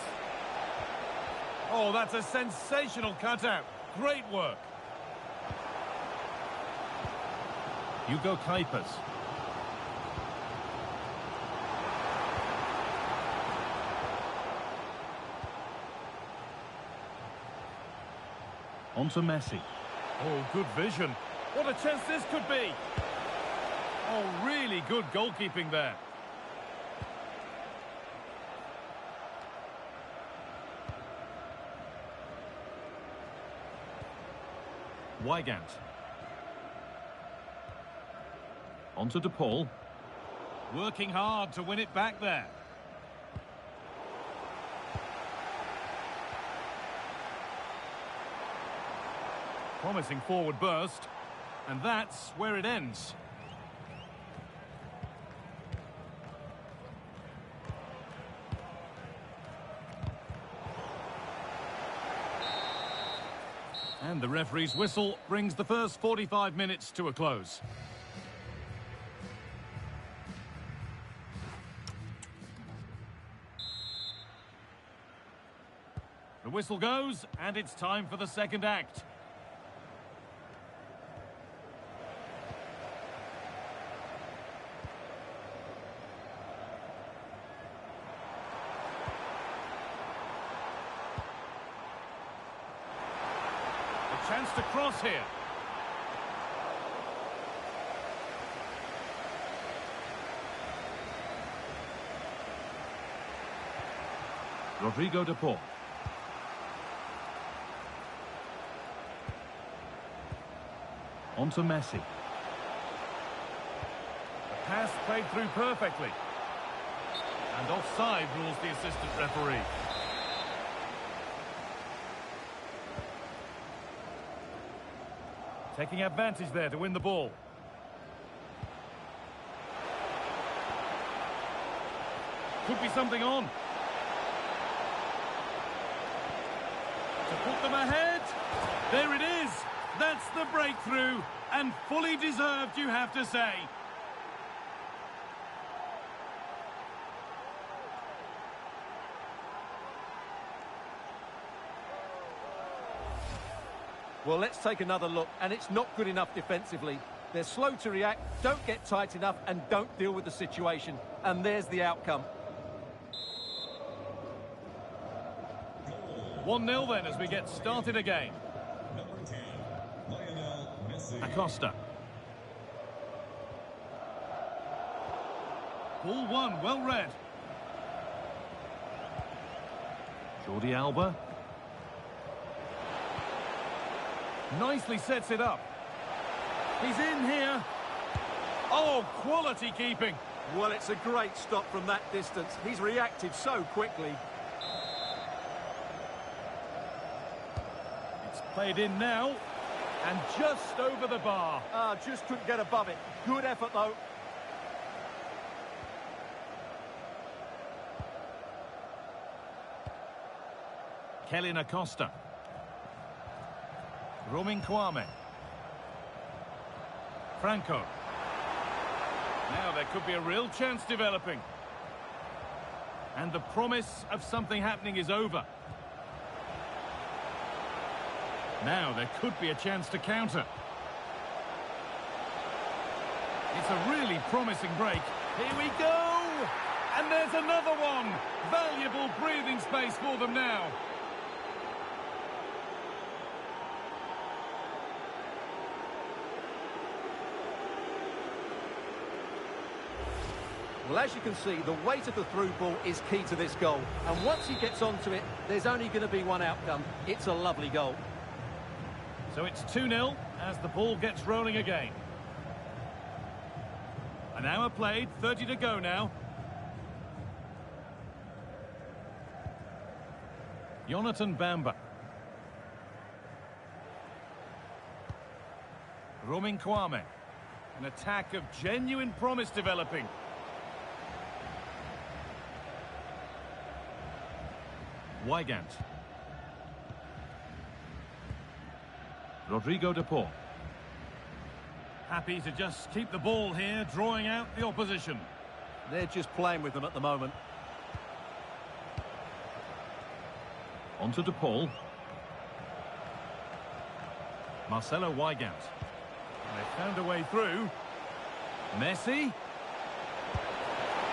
Oh, that's a sensational cutout. Great work. Hugo Kuipers. On to Messi. Oh, good vision. What a chance this could be. Oh, really good goalkeeping there. Weigand. On to De Paul. Working hard to win it back there. Promising forward burst. And that's where it ends. And the referee's whistle brings the first 45 minutes to a close. The whistle goes, and it's time for the second act. Chance to cross here. Rodrigo De Paul. On to Messi. The pass played through perfectly. And offside rules the assistant referee. Taking advantage there to win the ball. Could be something on. To put them ahead. There it is. That's the breakthrough. And fully deserved, you have to say. Well, let's take another look, and it's not good enough defensively. They're slow to react, don't get tight enough, and don't deal with the situation. And there's the outcome. 1-0 then as we get started again. Number 10, Lionel Messi. Acosta. Ball one, well read. Jordi Alba. Nicely sets it up. He's in here. Oh, quality keeping. Well, it's a great stop from that distance. He's reacted so quickly. It's played in now. And just over the bar. Just couldn't get above it. Good effort, though. Kellyn Acosta. Romain Kwame. Franco. Now there could be a real chance developing. And the promise of something happening is over. Now there could be a chance to counter. It's a really promising break. Here we go! And there's another one! Valuable breathing space for them now. Well, as you can see, the weight of the through ball is key to this goal. And once he gets onto it, there's only going to be one outcome. It's a lovely goal. So it's 2-0 as the ball gets rolling again. An hour played, 30 to go now. Jonathan Bamba. Romain Kwame. An attack of genuine promise developing. Weigand. Rodrigo de Paul. Happy to just keep the ball here, drawing out the opposition. They're just playing with them at the moment. On to De Paul. Marcelo Weigand. They found a way through. Messi.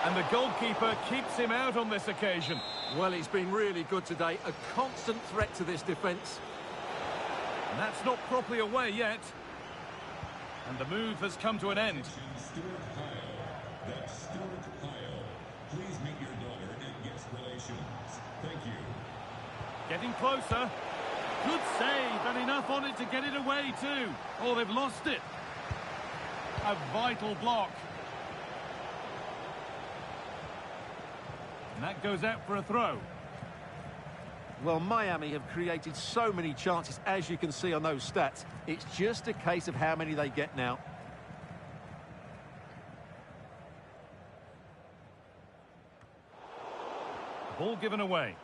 And the goalkeeper keeps him out on this occasion. Well, he's been really good today. A constant threat to this defence. And that's not properly away yet. And the move has come to an end. Stuart Hile. That's Stuart Hile. Please meet your daughter at Guest Relations. Thank you. Getting closer. Good save, and enough on it to get it away too. Oh, they've lost it. A vital block. And that goes out for a throw. Well, Miami have created so many chances, as you can see on those stats. It's just a case of how many they get now. Ball given away.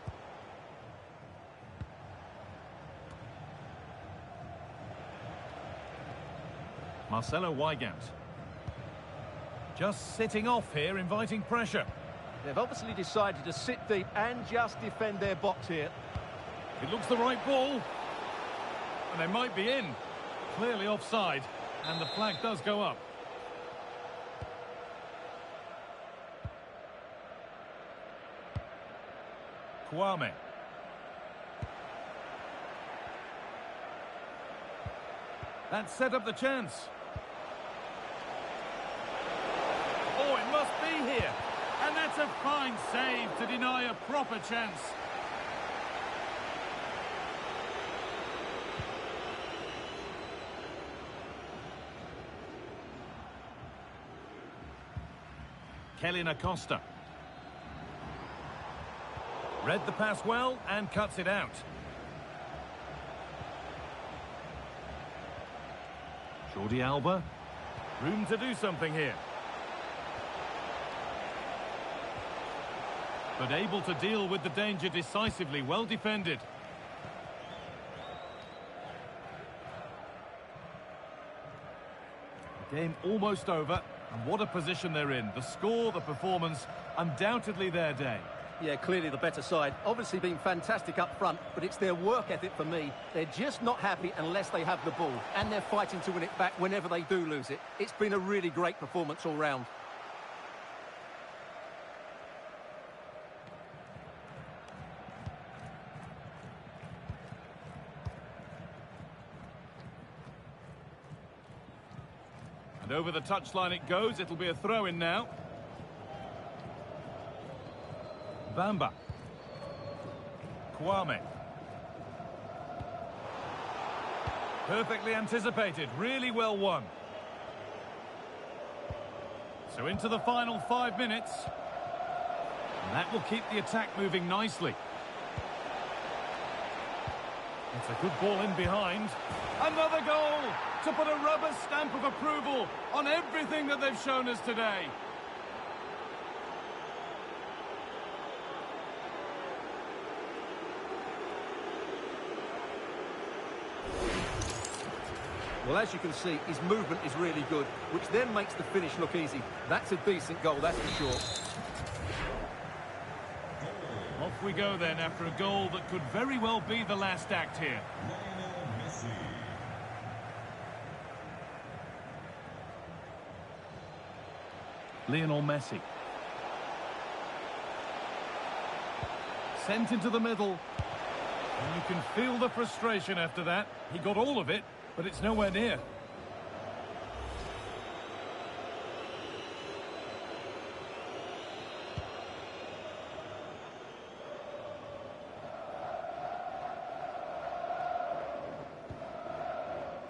Marcelo Weigand. Just sitting off here, inviting pressure. They've obviously decided to sit deep and just defend their box here. It looks the right ball. And they might be in. Clearly offside. And the flag does go up. Kwame. That set up the chance. Oh, it must be here. And that's a fine save to deny a proper chance. Kellyn Acosta. Read the pass well and cuts it out. Jordi Alba. Room to do something here. But able to deal with the danger decisively. Well defended. Game almost over. And what a position they're in. The score, the performance, undoubtedly their day. Yeah, clearly the better side. Obviously been fantastic up front, but it's their work ethic for me. They're just not happy unless they have the ball. And they're fighting to win it back whenever they do lose it. It's been a really great performance all round. And over the touchline it goes. It'll be a throw-in now. Bamba. Kwame. Perfectly anticipated. Really well won. So into the final 5 minutes. And that will keep the attack moving nicely. It's a good ball in behind. Another goal to put a rubber stamp of approval on everything that they've shown us today. Well, as you can see, his movement is really good, which then makes the finish look easy. That's a decent goal, that's for sure. Off we go then after a goal that could very well be the last act here. Lionel Messi. Lionel Messi. Sent into the middle. And you can feel the frustration after that. He got all of it, but it's nowhere near.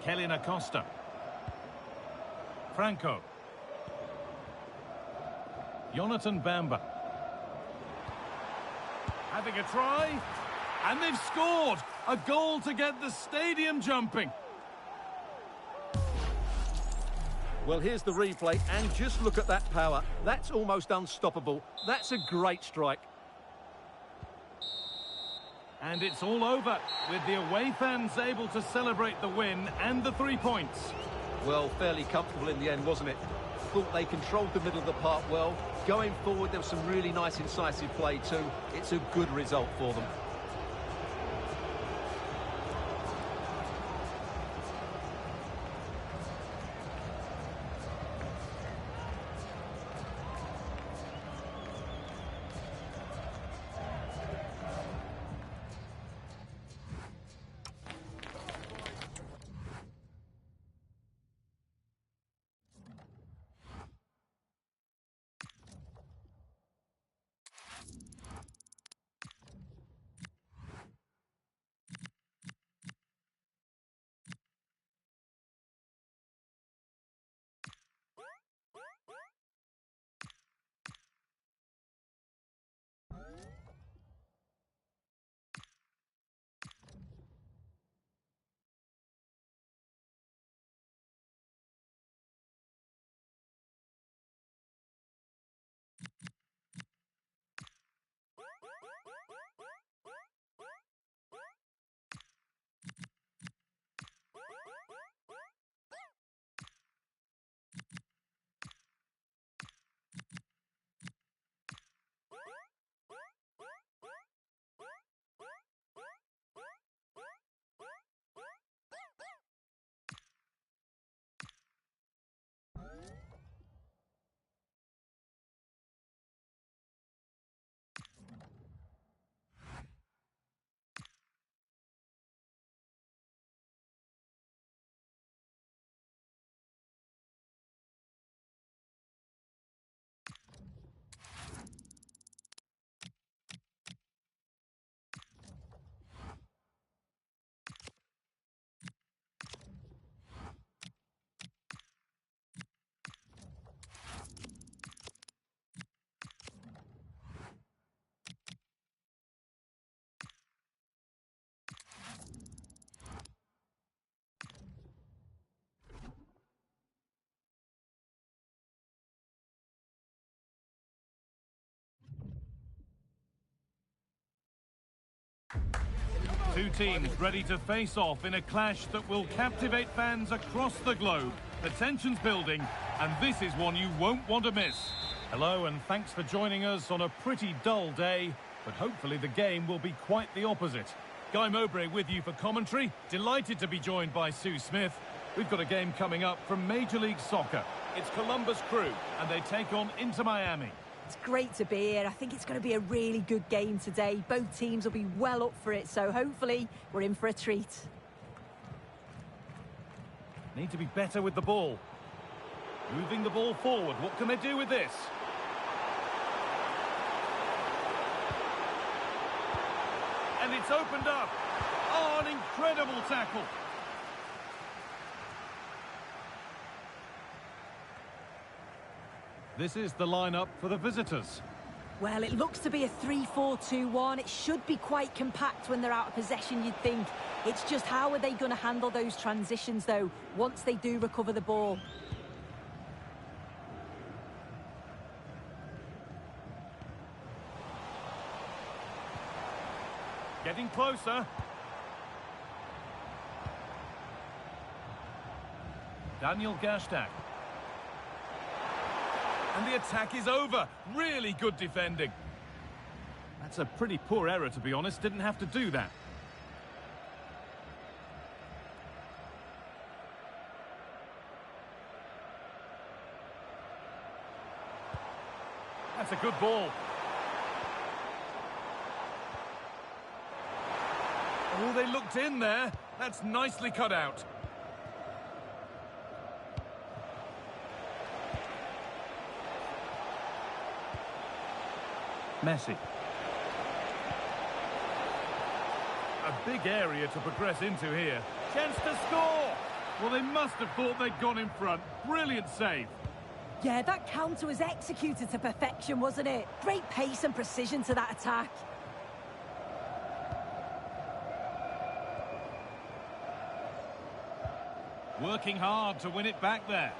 Kellyn Acosta. Franco. Jonathan Bamba. Having a try. And they've scored. A goal to get the stadium jumping. Well, here's the replay, and just look at that power. That's almost unstoppable. That's a great strike. And it's all over, with the away fans able to celebrate the win and the 3 points. Well, fairly comfortable in the end, wasn't it? Thought they controlled the middle of the park well. Going forward, there was some really nice incisive play too. It's a good result for them. Two teams ready to face off in a clash that will captivate fans across the globe. The tension's building, and this is one you won't want to miss. Hello, and thanks for joining us on a pretty dull day, but hopefully the game will be quite the opposite. Guy Mowbray with you for commentary. Delighted to be joined by Sue Smith. We've got a game coming up from Major League Soccer. It's Columbus Crew, and they take on Inter Miami. It's great to be here. I think it's going to be a really good game today. Both teams will be well up for it, so hopefully we're in for a treat. Need to be better with the ball. Moving the ball forward. What can they do with this? And it's opened up. Oh, an incredible tackle. This is the lineup for the visitors. Well, it looks to be a 3-4-2-1. It should be quite compact when they're out of possession, you'd think. It's just how are they going to handle those transitions, though, once they do recover the ball? Getting closer. Daniel Gashtak. And the attack is over. Really good defending. That's a pretty poor error, to be honest. Didn't have to do that. That's a good ball. Oh, they looked in there. That's nicely cut out. Messi. A big area to progress into here. Chance to score! Well, they must have thought they'd gone in front. Brilliant save. Yeah, that counter was executed to perfection, wasn't it? Great pace and precision to that attack. Working hard to win it back there.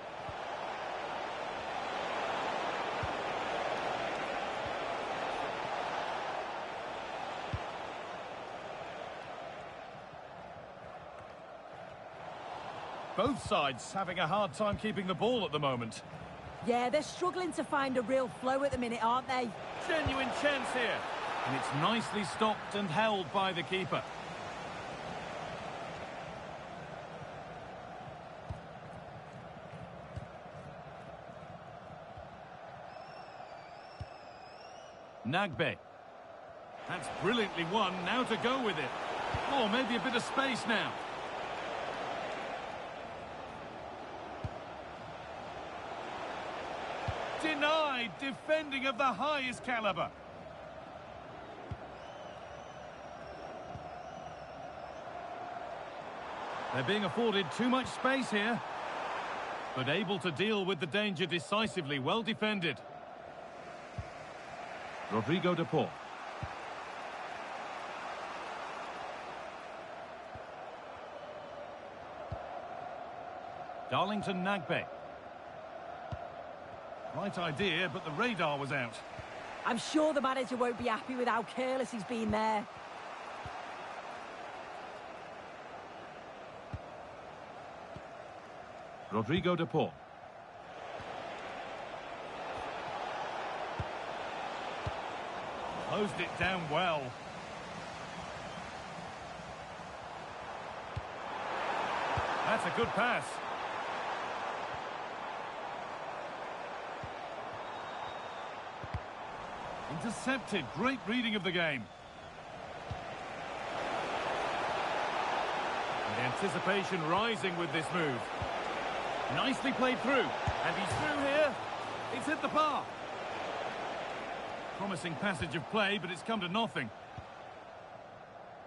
Both sides having a hard time keeping the ball at the moment. Yeah, they're struggling to find a real flow at the minute, aren't they? Genuine chance here. And it's nicely stopped and held by the keeper. Nagbe. That's brilliantly won. Now to go with it. Oh, maybe a bit of space now. Denied. Defending of the highest caliber. They're being afforded too much space here. But able to deal with the danger decisively. Well defended. Rodrigo de Paul. Darlington Nagbe. Right idea, but the radar was out. I'm sure the manager won't be happy with how careless he's been there. Rodrigo de Paul. Closed it down well. That's a good pass. Intercepted. Great reading of the game. And the anticipation rising with this move. Nicely played through. And he's through here. It's hit the bar. Promising passage of play, but it's come to nothing.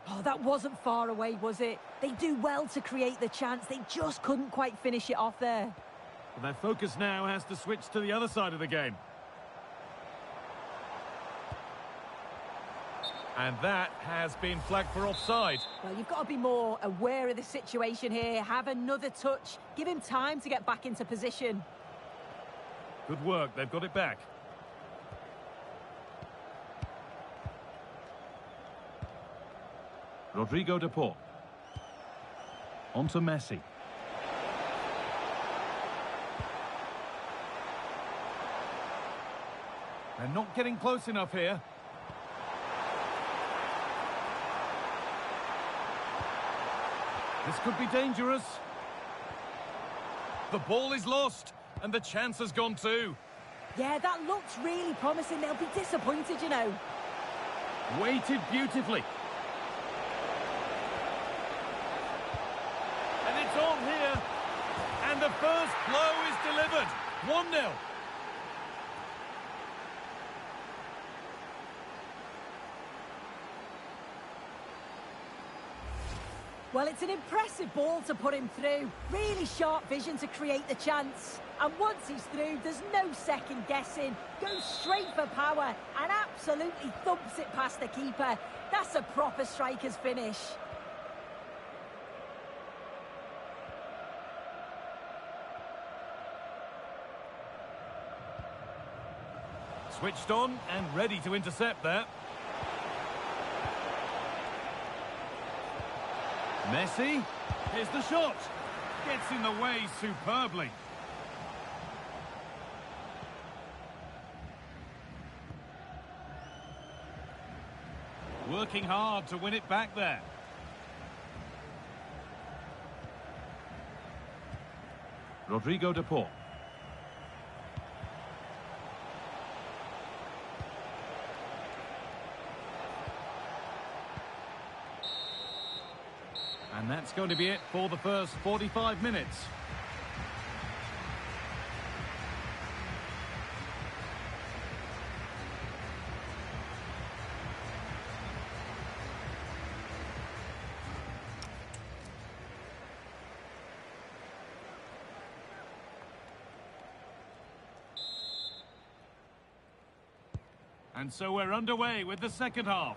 Oh, that wasn't far away, was it? They do well to create the chance. They just couldn't quite finish it off there. Well, their focus now has to switch to the other side of the game. And that has been flagged for offside. Well, you've got to be more aware of the situation here. Have another touch. Give him time to get back into position. Good work. They've got it back. Rodrigo de Paul. On to Messi. They're not getting close enough here. This could be dangerous. The ball is lost, and the chance has gone too. Yeah, that looks really promising. They'll be disappointed, you know. Weighted beautifully. And it's on here. And the first blow is delivered. 1-0. Well, it's an impressive ball to put him through. Really sharp vision to create the chance. And once he's through, there's no second guessing. Goes straight for power and absolutely thumps it past the keeper. That's a proper striker's finish. Switched on and ready to intercept that. Messi, here's the shot. Gets in the way superbly. Working hard to win it back there. Rodrigo de Paul. And that's going to be it for the first 45 minutes. And so we're underway with the second half.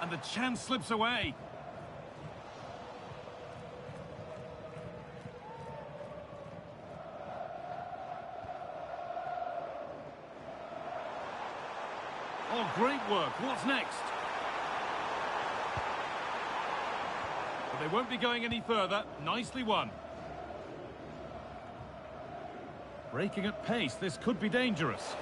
And the chance slips away. Great work. What's next? But they won't be going any further. Nicely won. Breaking at pace. This could be dangerous.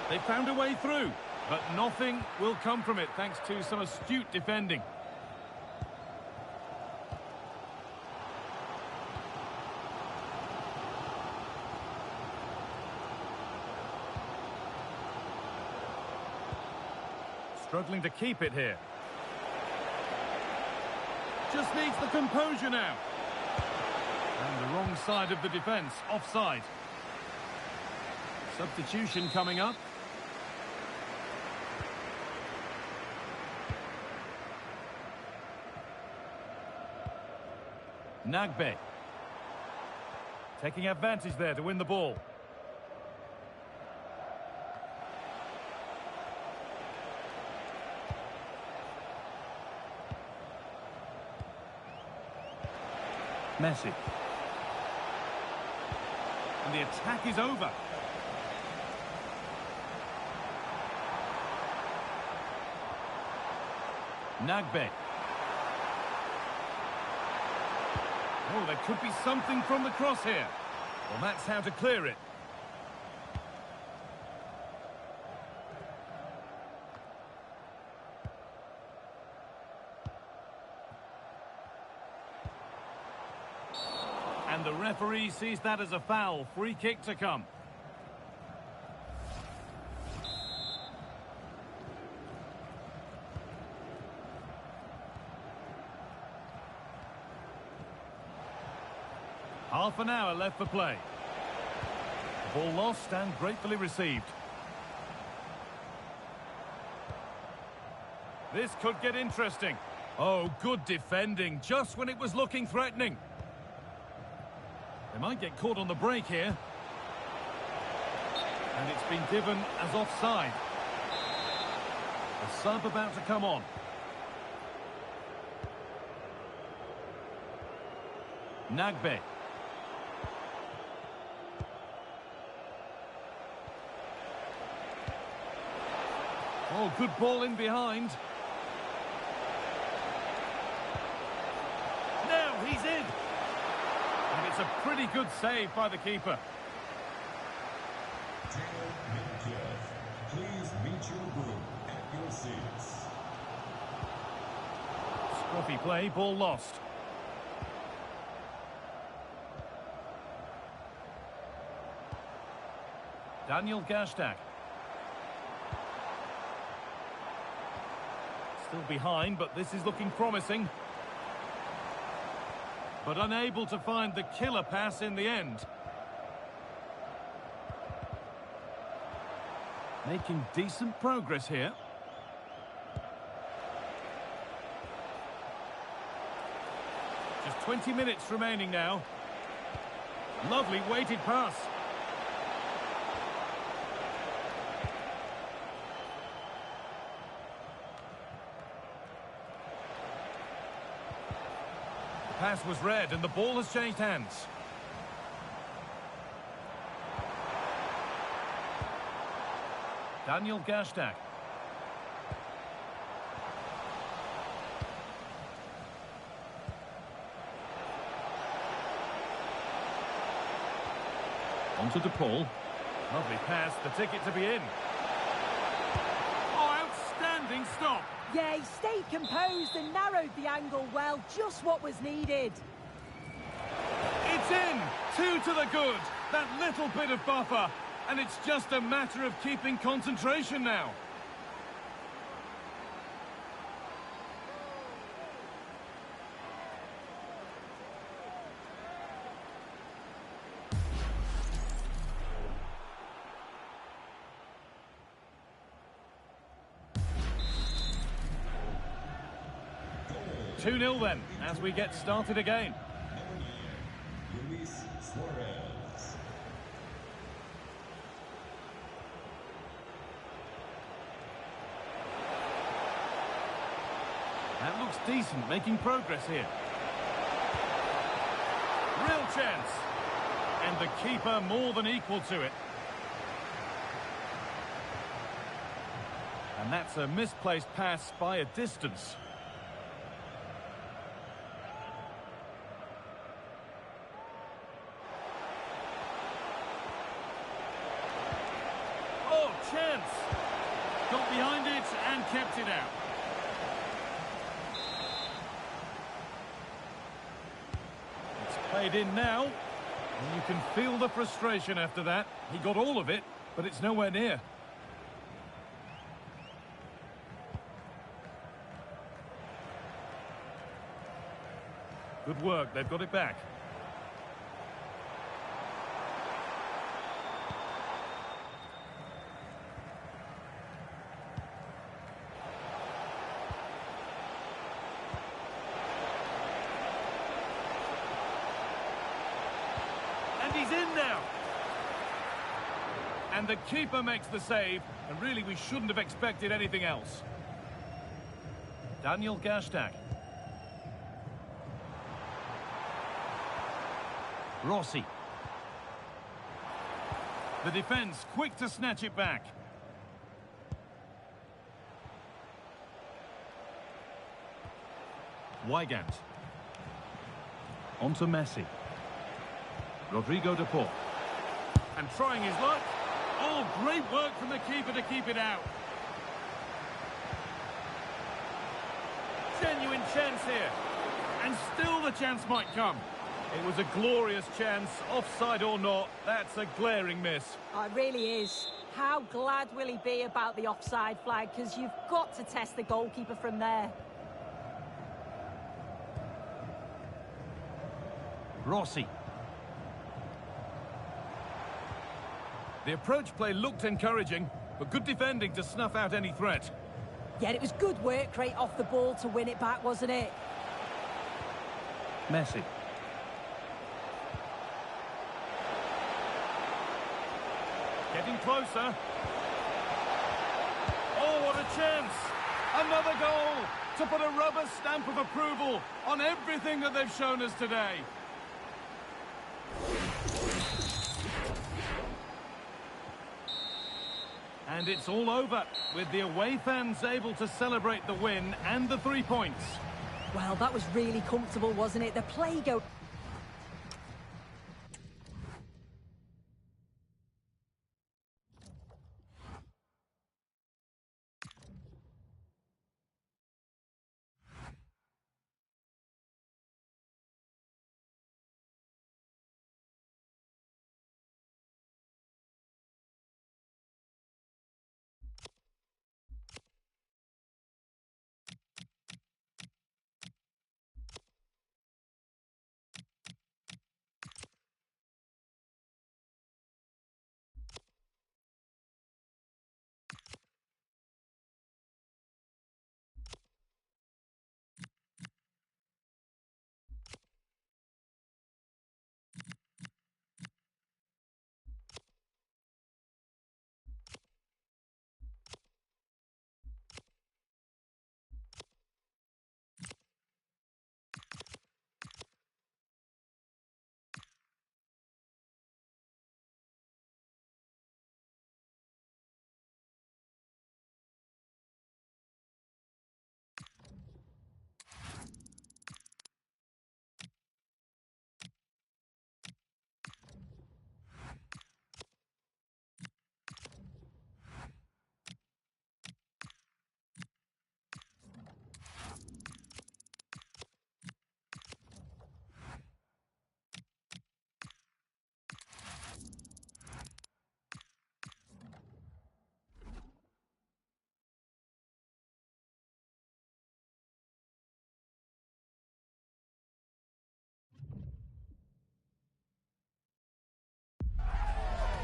They found a way through, but nothing will come from it thanks to some astute defending. Struggling to keep it here. Just needs the composure now. And the wrong side of the defence, offside. Substitution coming up. Nagbe. Taking advantage there to win the ball. Messi. And the attack is over. Nagbe. Oh, there could be something from the cross here. Well, that's how to clear it. And the referee sees that as a foul. Free kick to come. Half an hour left for play. Ball lost and gratefully received. This could get interesting. Oh, good defending, just when it was looking threatening. They might get caught on the break here. And it's been given as offside. The sub about to come on. Nagbe. Oh, good ball in behind. Now he's in. And it's a pretty good save by the keeper. Please meet your group at your seats. Scruffy play, ball lost. Daniel Gazdag. Still behind, but this is looking promising. But unable to find the killer pass in the end. Making decent progress here. Just 20 minutes remaining now. Lovely weighted pass. Pass was read and the ball has changed hands. Daniel Gazdag. On to DePaul. Lovely pass, the ticket to be in. Oh, outstanding stop. Yeah, he stayed composed and narrowed the angle well, just what was needed. It's in! 2 to the good. That little bit of buffer. And it's just a matter of keeping concentration now. Goal. 2-0 then, as we get started again. Luis Suarez. That looks decent, making progress here. Real chance. And the keeper more than equal to it. And that's a misplaced pass by a distance. Oh, chance! Got behind it and kept it out. It's played in now. And you can feel the frustration after that. He got all of it, but it's nowhere near. Good work, they've got it back. And he's in now. And the keeper makes the save, and really we shouldn't have expected anything else. Daniel Gazdag. Rossi. The defence quick to snatch it back. Weigand. On to Messi. Rodrigo de Paul. And trying his luck. Oh, great work from the keeper to keep it out. Genuine chance here. And still the chance might come. It was a glorious chance, offside or not, that's a glaring miss. Oh, it really is. How glad will he be about the offside flag, because you've got to test the goalkeeper from there. Rossi. The approach play looked encouraging, but good defending to snuff out any threat. Yeah, it was good work right off the ball to win it back, wasn't it? Messi. Getting closer. Oh, what a chance! Another goal to put a rubber stamp of approval on everything that they've shown us today. And it's all over, with the away fans able to celebrate the win and the 3 points. Well, that was really comfortable, wasn't it? The play go...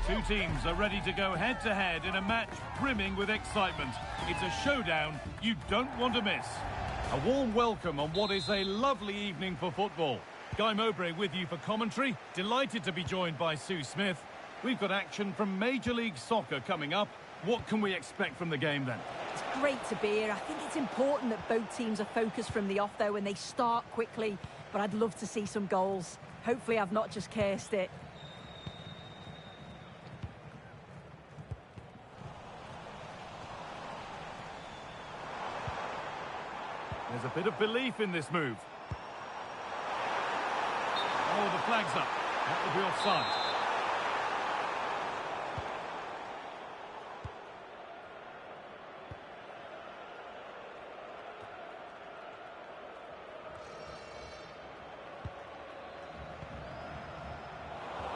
Two teams are ready to go head-to-head in a match brimming with excitement. It's a showdown you don't want to miss. A warm welcome on what is a lovely evening for football. Guy Mowbray with you for commentary. Delighted to be joined by Sue Smith. We've got action from Major League Soccer coming up. What can we expect from the game then? It's great to be here. I think it's important that both teams are focused from the off, though, and they start quickly. But I'd love to see some goals. Hopefully I've not just cursed it. There's a bit of belief in this move. Oh, the flag's up. That will be offside.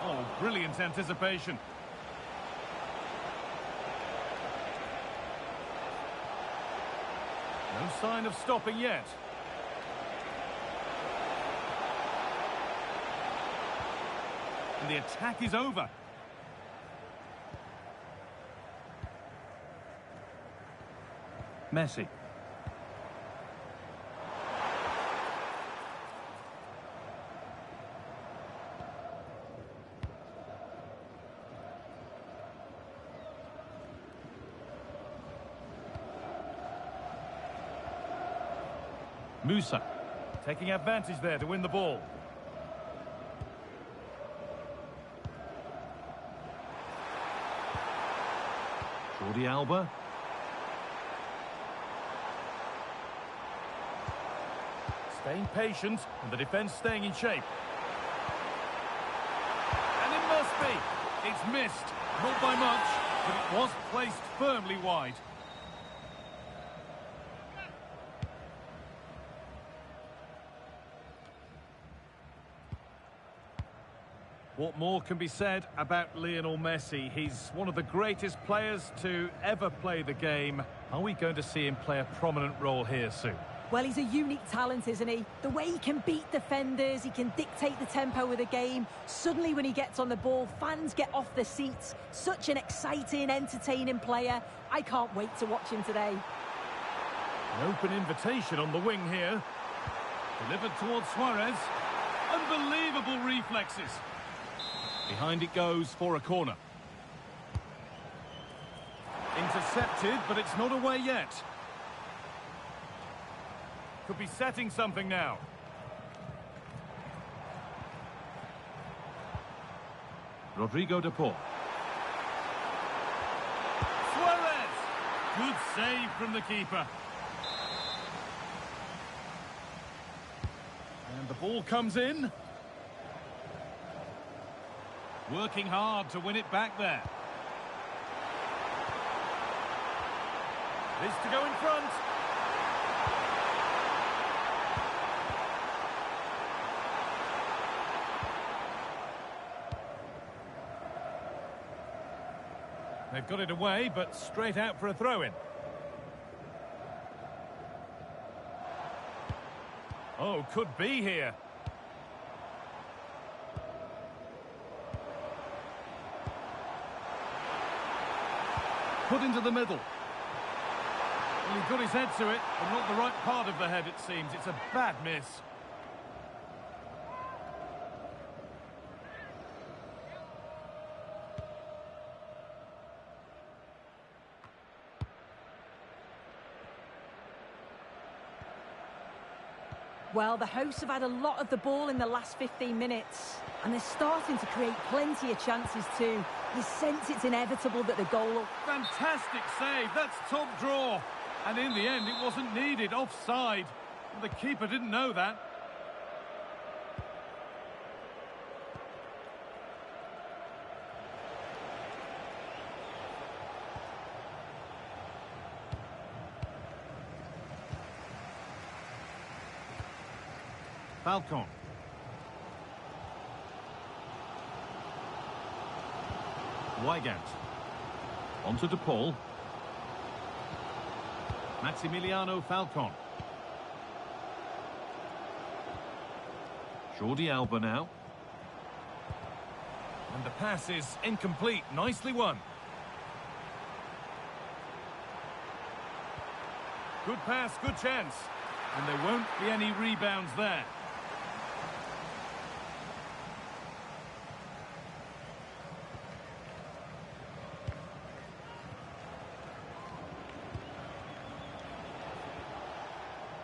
Oh, brilliant anticipation. No sign of stopping yet. And the attack is over. Messi. Musa taking advantage there to win the ball. Jordi Alba. Staying patient and the defence staying in shape. And it must be. It's missed. Not by much, but it was placed firmly wide. What more can be said about Lionel Messi? He's one of the greatest players to ever play the game. Are we going to see him play a prominent role here soon? Well, he's a unique talent, isn't he? The way he can beat defenders, he can dictate the tempo of the game. Suddenly, when he gets on the ball, fans get off their seats. Such an exciting, entertaining player. I can't wait to watch him today. An open invitation on the wing here. Delivered towards Suarez. Unbelievable reflexes. Behind it goes for a corner. Intercepted, but it's not away yet. Could be setting something now. Rodrigo de Paul. Suarez! Good save from the keeper. And the ball comes in. Working hard to win it back there. This to go in front. They've got it away, but straight out for a throw-in. Oh, could be here. Put into the middle. Well, he got his head to it, but not the right part of the head, it seems. It's a bad miss. Well, the hosts have had a lot of the ball in the last 15 minutes, and they're starting to create plenty of chances too. You sense it's inevitable that the goal... Fantastic save, that's top draw. And in the end, it wasn't needed, offside. The keeper didn't know that. Falcon. Weigand. Onto De Paul. Maximiliano Falcon. Jordi Alba now. And the pass is incomplete. Nicely won. Good pass, good chance. And there won't be any rebounds there.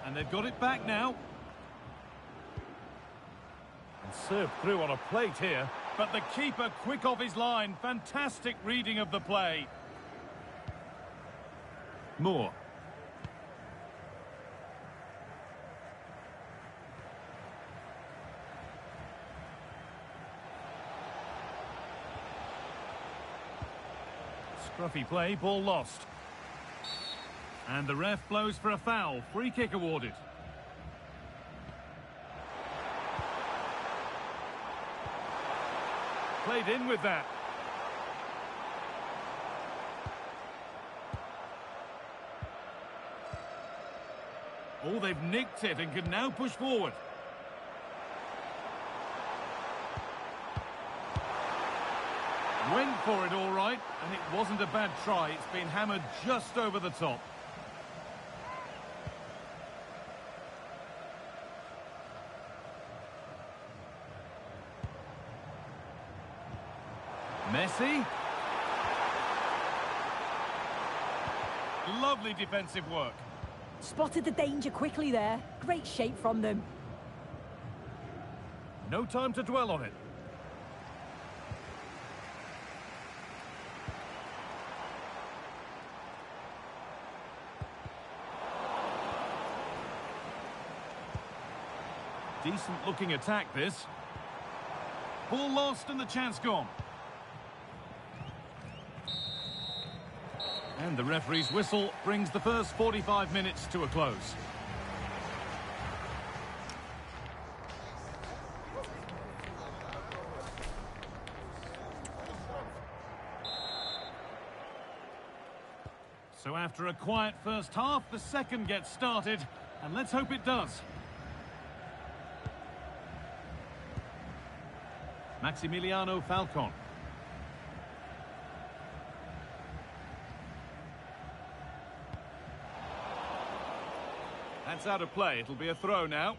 And they've got it back now. And served through on a plate here. But the keeper quick off his line. Fantastic reading of the play. Moore. Scruffy play, ball lost. And the ref blows for a foul. Free kick awarded. Played in with that. Oh, they've nicked it and can now push forward. Went for it all right, and it wasn't a bad try. It's been hammered just over the top. Messi. Lovely defensive work. Spotted the danger quickly there. Great shape from them. No time to dwell on it. Decent looking attack this. Ball lost and the chance gone. And the referee's whistle brings the first 45 minutes to a close. So after a quiet first half, the second gets started, and let's hope it does. Maximiliano Falcon. That's out of play. It'll be a throw now.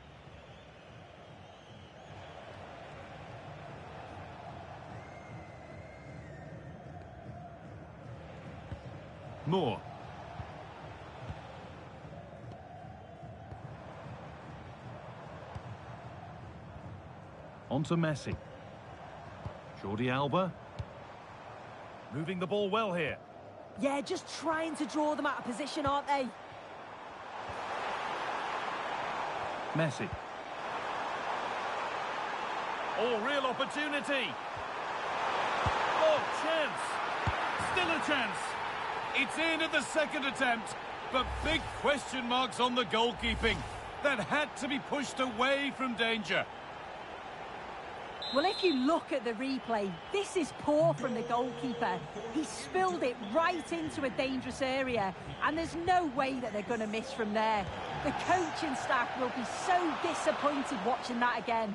Moore. On to Messi. Jordi Alba. Moving the ball well here. Yeah, just trying to draw them out of position, aren't they? Messi. Oh, real opportunity. Oh, chance. Still a chance. It's in at the second attempt, but big question marks on the goalkeeping. That had to be pushed away from danger. Well, if you look at the replay, this is poor from the goalkeeper. He spilled it right into a dangerous area, and there's no way that they're going to miss from there. The coaching staff will be so disappointed watching that again.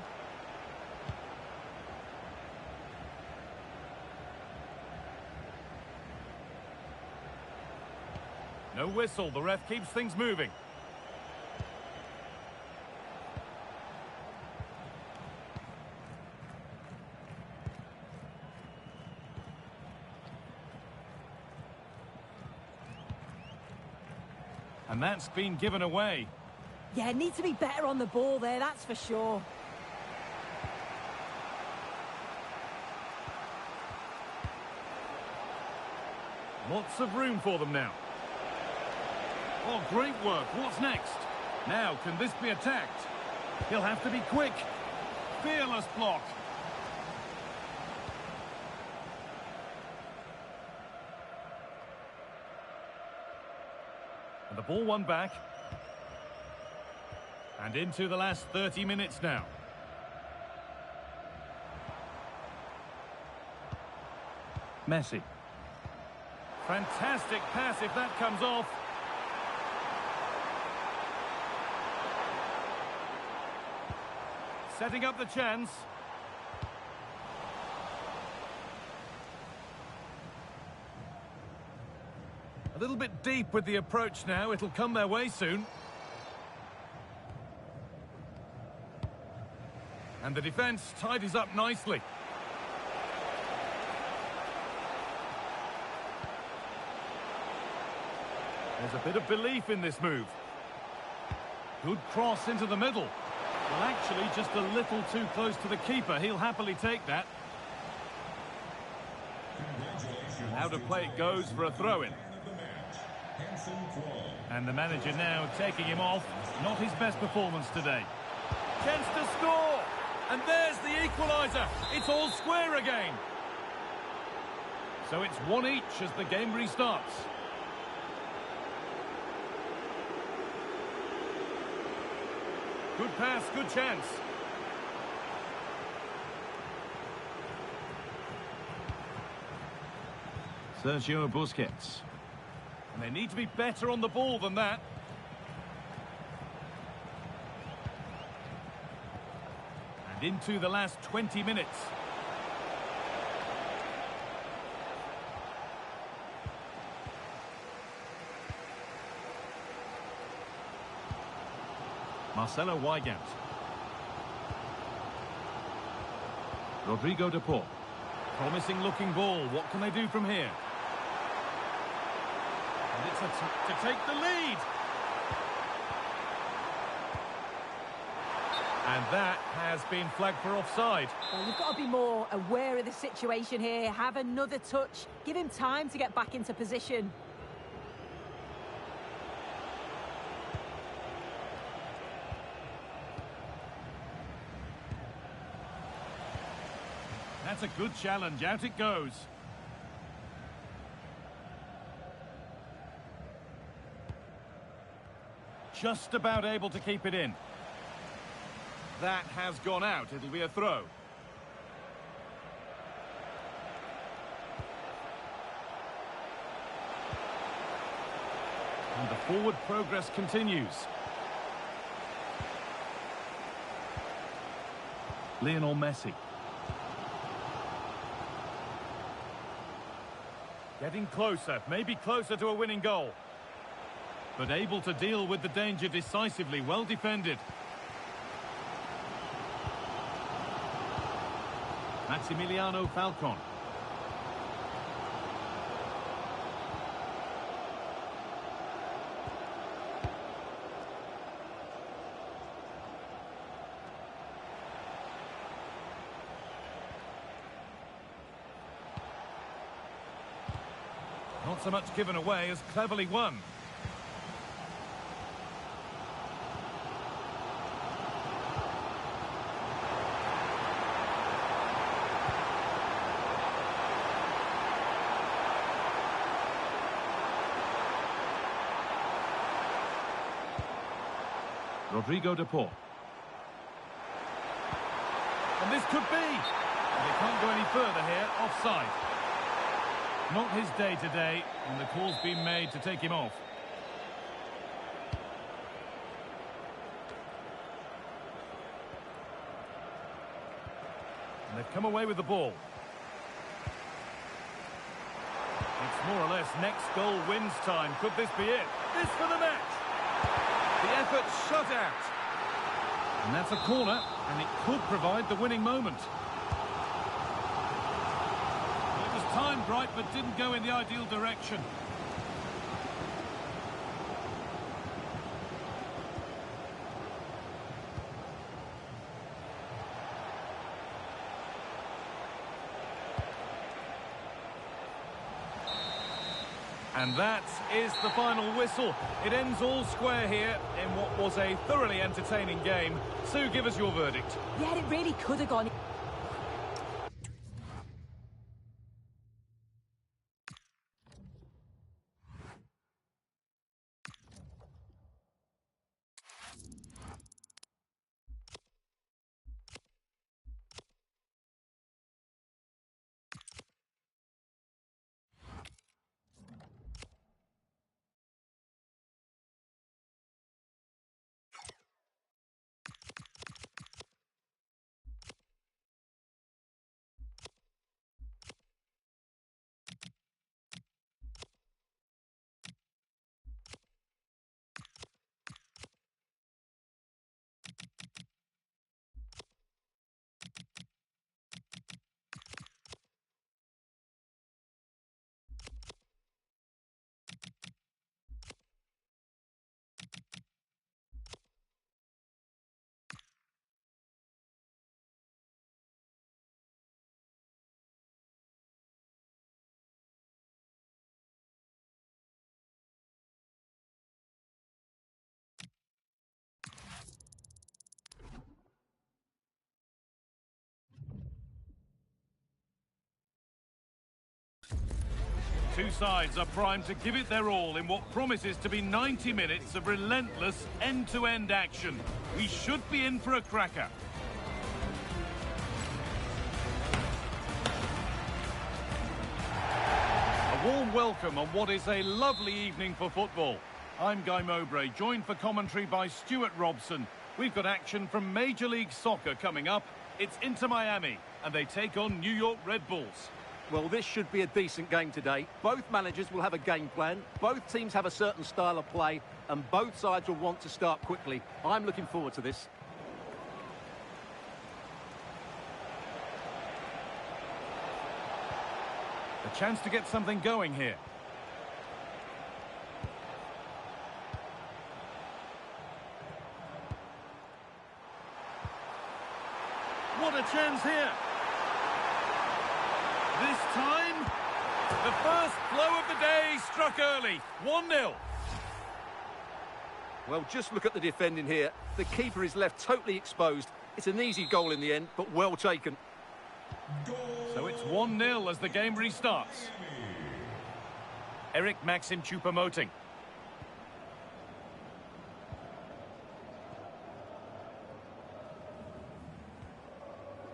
No whistle, the ref keeps things moving. And that's been given away. Yeah, need to be better on the ball there, that's for sure. Lots of room for them now. Oh, great work. What's next? Now, can this be attacked? He'll have to be quick. Fearless block. And the ball won back. And into the last 30 minutes now. Messi. Fantastic pass if that comes off. Setting up the chance. A little bit deep with the approach now. It'll come their way soon. And the defence tidies up nicely. There's a bit of belief in this move. Good cross into the middle. Well, actually, just a little too close to the keeper. He'll happily take that. Out of play it goes for a throw-in. And the manager now taking him off. Not his best performance today. Chance to score! And there's the equaliser. It's all square again. So it's one each as the game restarts. Good pass, good chance. Sergio Busquets. And they need to be better on the ball than that. And into the last 20 minutes. Marcelo Weigand. Rodrigo de Paul. Promising looking ball. What can they do from here? And it's to take the lead. And that has been flagged for offside. Well, you've got to be more aware of the situation here. Have another touch. Give him time to get back into position. That's a good challenge. Out it goes. Just about able to keep it in. That has gone out. It'll be a throw. And the forward progress continues. Lionel Messi. Getting closer, maybe closer to a winning goal. But able to deal with the danger decisively, well defended. Maximiliano Falcon. Not so much given away as cleverly won. Rodrigo de Paul. And this could be. And they can't go any further here. Offside. Not his day today, and the call's been made to take him off. And they've come away with the ball. It's more or less next goal wins time. Could this be it? This for the match! The effort shut out. And that's a corner, and it could provide the winning moment. It was timed right, but didn't go in the ideal direction. And that is the final whistle. It ends all square here in what was a thoroughly entertaining game. Sue, give us your verdict. Yeah, it really could have gone. Two sides are primed to give it their all in what promises to be 90 minutes of relentless end-to-end action. We should be in for a cracker. A warm welcome on what is a lovely evening for football. I'm Guy Mowbray, joined for commentary by Stuart Robson. We've got action from Major League Soccer coming up. It's Inter Miami, and they take on New York Red Bulls. Well, this should be a decent game today. Both managers will have a game plan. Both teams have a certain style of play, and both sides will want to start quickly. I'm looking forward to this. A chance to get something going here. What a chance here. This time, the first blow of the day struck early. 1-0. Well, just look at the defending here. The keeper is left totally exposed. It's an easy goal in the end, but well taken. So it's 1-0 as the game restarts. Eric Maxim Choupo-Moting.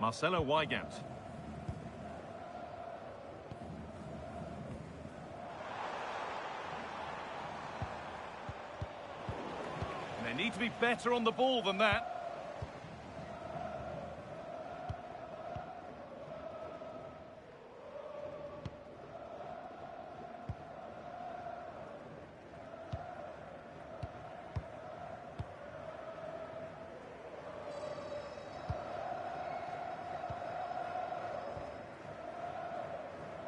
Marcelo Weigand. They need to be better on the ball than that.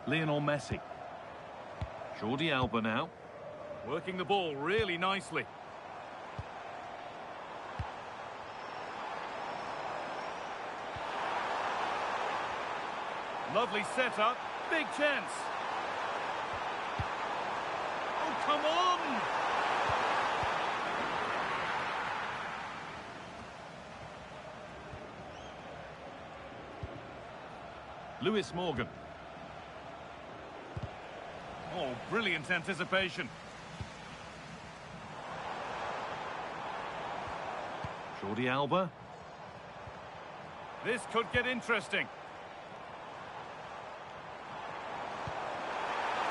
Lionel Messi. Jordi Alba now. Working the ball really nicely. Lovely setup. Big chance. Oh, come on! Lewis Morgan. Oh, brilliant anticipation. Jordi Alba. This could get interesting.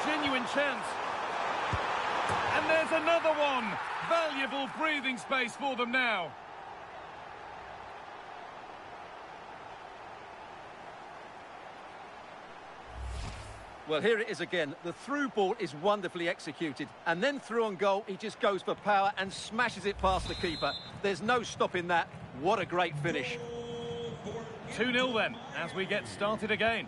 Genuine chance. And there's another one. Valuable breathing space for them now. Well, here it is again. The through ball is wonderfully executed. And then through on goal, he just goes for power and smashes it past the keeper. There's no stopping that. What a great finish. 2-0 then, as we get started again.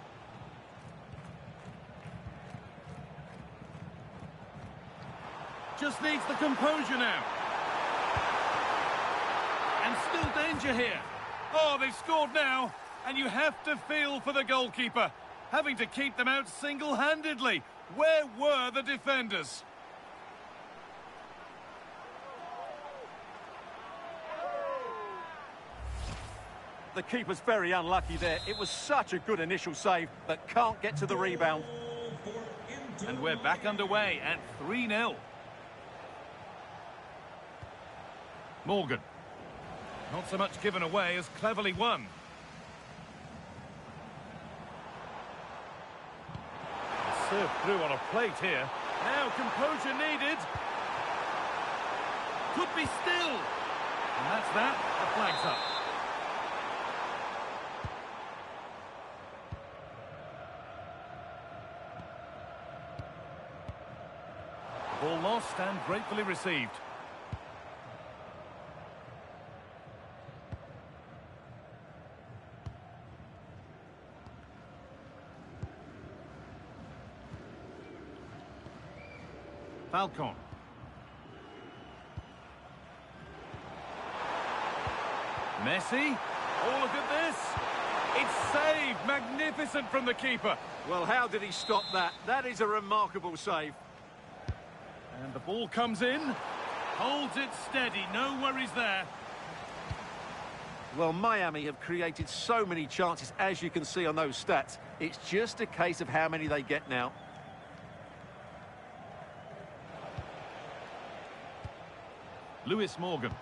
Just needs the composure now. And still danger here. Oh, they've scored now. And you have to feel for the goalkeeper, having to keep them out single-handedly. Where were the defenders? The keeper's very unlucky there. It was such a good initial save, but can't get to the rebound. And we're back underway at 3-0. Morgan. Not so much given away as cleverly won. Served through on a plate here. Now composure needed. Could be still. And that's that. The flag's up. Ball lost and gratefully received. Falcon. Messi. Oh, look at this. It's saved. Magnificent from the keeper. Well, how did he stop that? That is a remarkable save. And the ball comes in. Holds it steady. No worries there. Well, Miami have created so many chances, as you can see on those stats. It's just a case of how many they get now. Lewis Morgan.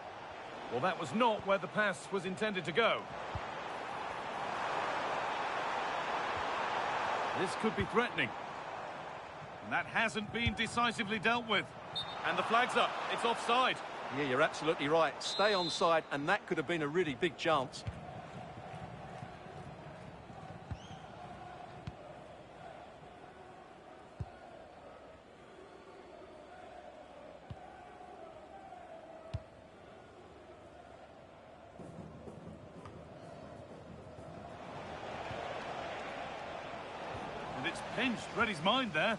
Well, that was not where the pass was intended to go. This could be threatening. And that hasn't been decisively dealt with. And the flag's up. It's offside. Yeah, you're absolutely right. Stay onside, and that could have been a really big chance. And it's pinched. Read his mind there.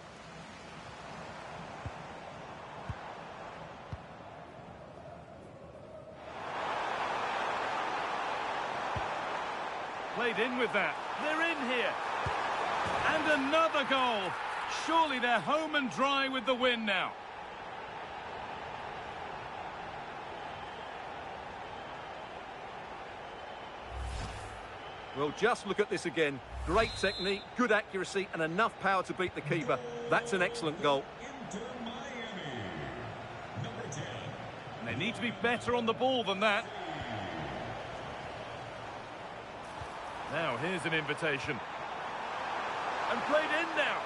Played in with that. They're in here. And another goal. Surely they're home and dry with the win now. Well, just look at this again. Great technique, good accuracy, and enough power to beat the keeper. That's an excellent goal. Inter Miami, number 10. And they need to be better on the ball than that. Now, here's an invitation. And played in now.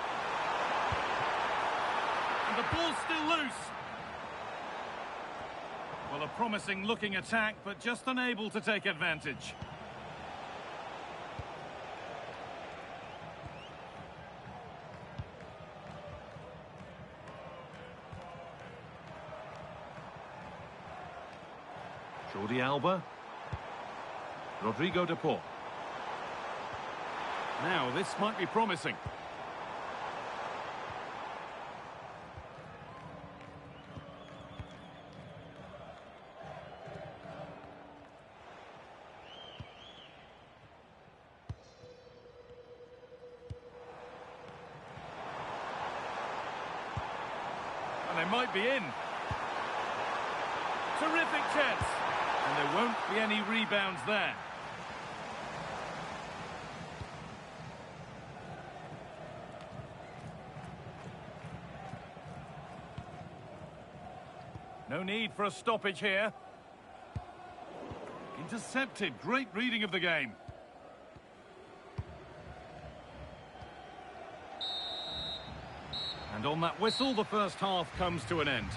And the ball's still loose. Well, a promising looking attack, but just unable to take advantage. Jordi Alba. Rodrigo de Paul. Now, this might be promising. And they might be in. Terrific chance. And there won't be any rebounds there. No need for a stoppage here. Intercepted. Great reading of the game. And on that whistle, the first half comes to an end.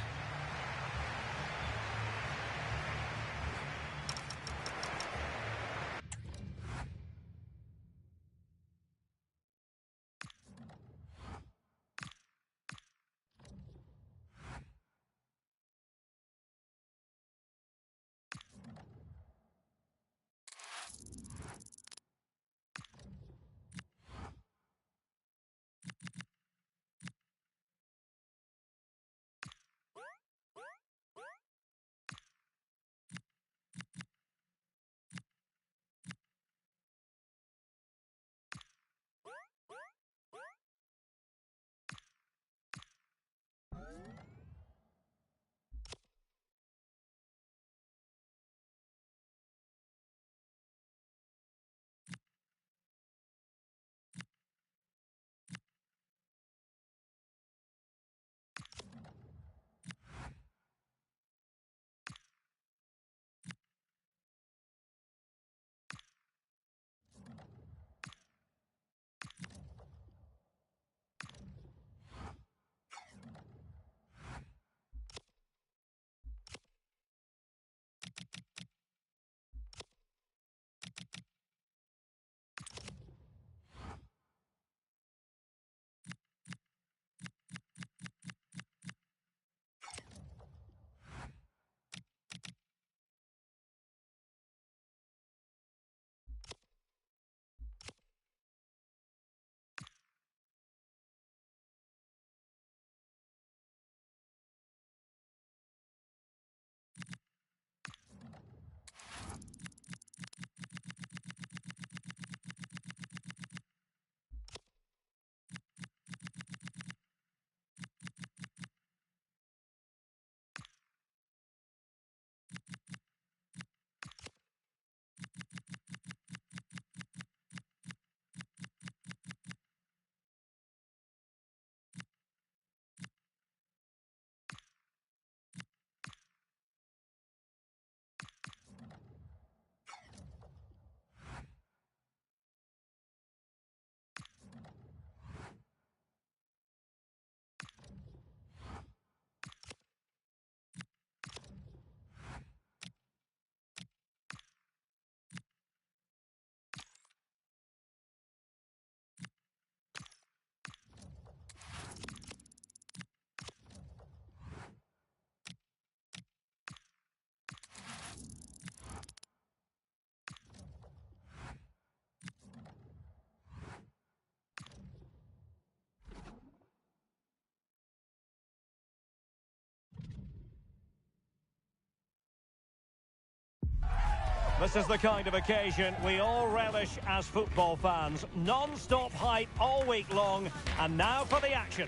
This is the kind of occasion we all relish as football fans. Non-stop hype all week long, and now for the action.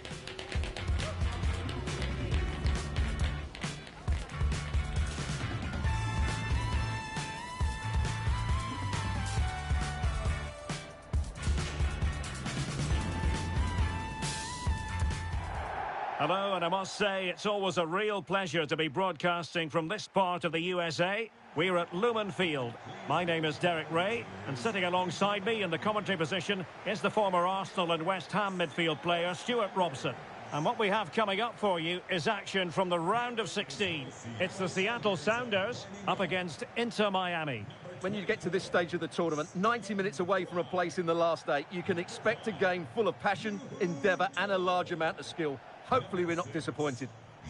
Hello, and I must say it's always a real pleasure to be broadcasting from this part of the USA. We're at Lumen Field. My name is Derek Ray, and sitting alongside me in the commentary position is the former Arsenal and West Ham midfield player Stuart Robson. And what we have coming up for you is action from the round of 16. It's the Seattle Sounders up against Inter Miami. When you get to this stage of the tournament, 90 minutes away from a place in the last eight, you can expect a game full of passion, endeavour and a large amount of skill. Hopefully we're not disappointed.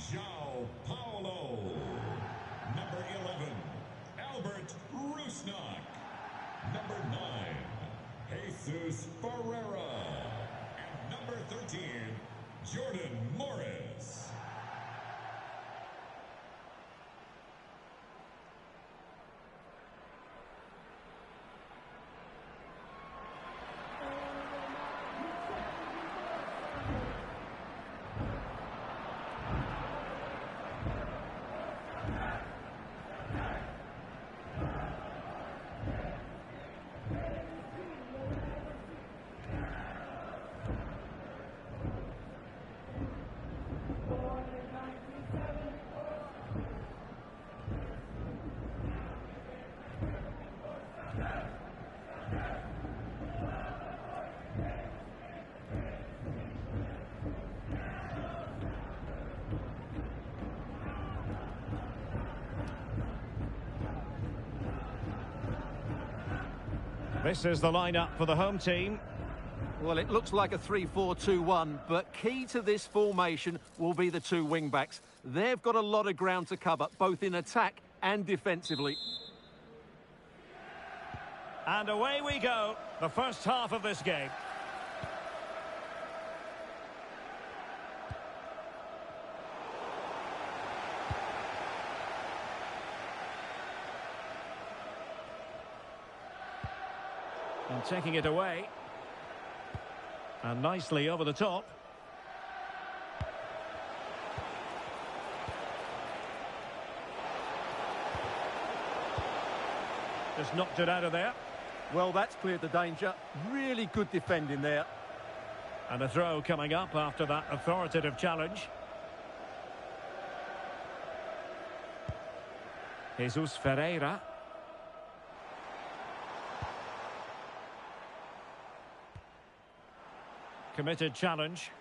João Paulo. Number 11, Albert Rusnak. Number 9, Jesus Ferreira. And number 13, Jordan Morris. This is the lineup for the home team. Well, it looks like a 3-4-2-1, but key to this formation will be the two wing-backs. They've got a lot of ground to cover, both in attack and defensively. And away we go, the first half of this game. And taking it away. And nicely over the top. Just knocked it out of there. Well, that's cleared the danger. Really good defending there. And a throw coming up after that authoritative challenge. Jesus Ferreira. Committed challenge.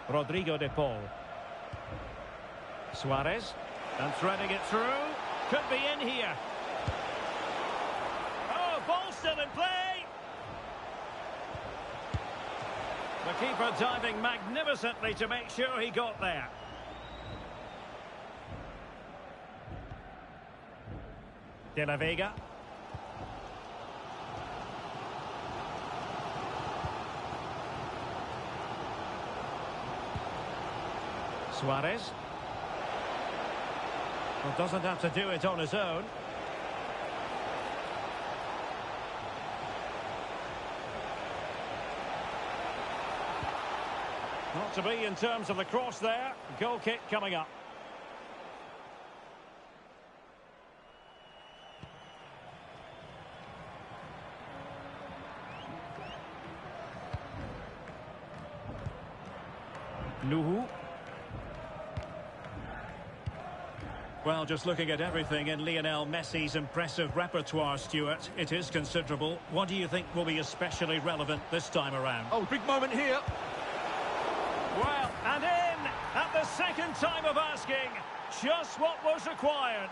Rodrigo de Paul. Suarez. And threading it through. Could be in here. Oh, ball still in play. The keeper diving magnificently to make sure he got there. De La Vega. Suarez. Well, doesn't have to do it on his own. Not to be in terms of the cross there. Goal kick coming up. Nuhu. Well, just looking at everything in Lionel Messi's impressive repertoire, Stuart, it is considerable. What do you think will be especially relevant this time around? Oh, big moment here. Well, and in at the second time of asking, just what was required.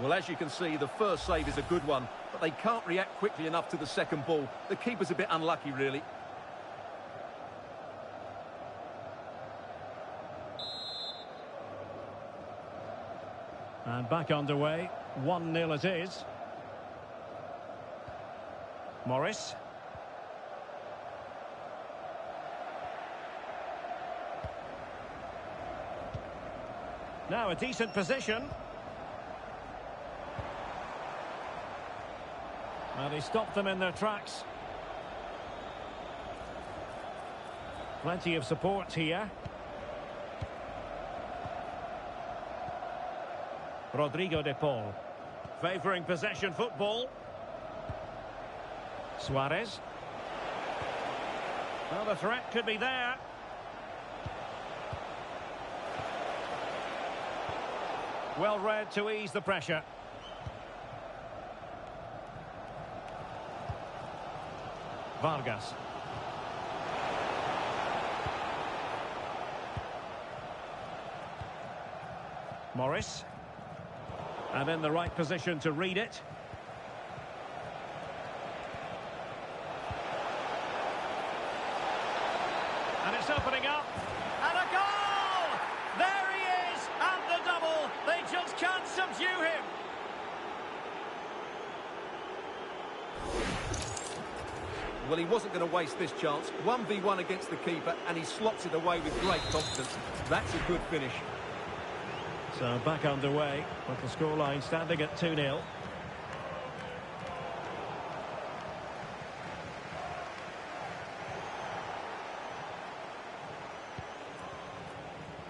Well, as you can see, the first save is a good one, but they can't react quickly enough to the second ball. The keeper's a bit unlucky, really. And back underway, 1-0 it is. Morris. Now a decent position. And he stopped them in their tracks. Plenty of support here. Rodrigo de Paul. Favouring possession football. Suarez. Well, the threat could be there. Well read to ease the pressure. Vargas. Morris. And in the right position to read it. And it's opening up. And a goal! There he is! And the double! They just can't subdue him! Well, he wasn't going to waste this chance. 1v1 against the keeper, and he slots it away with great confidence. That's a good finish. So back underway with the scoreline standing at 2-0.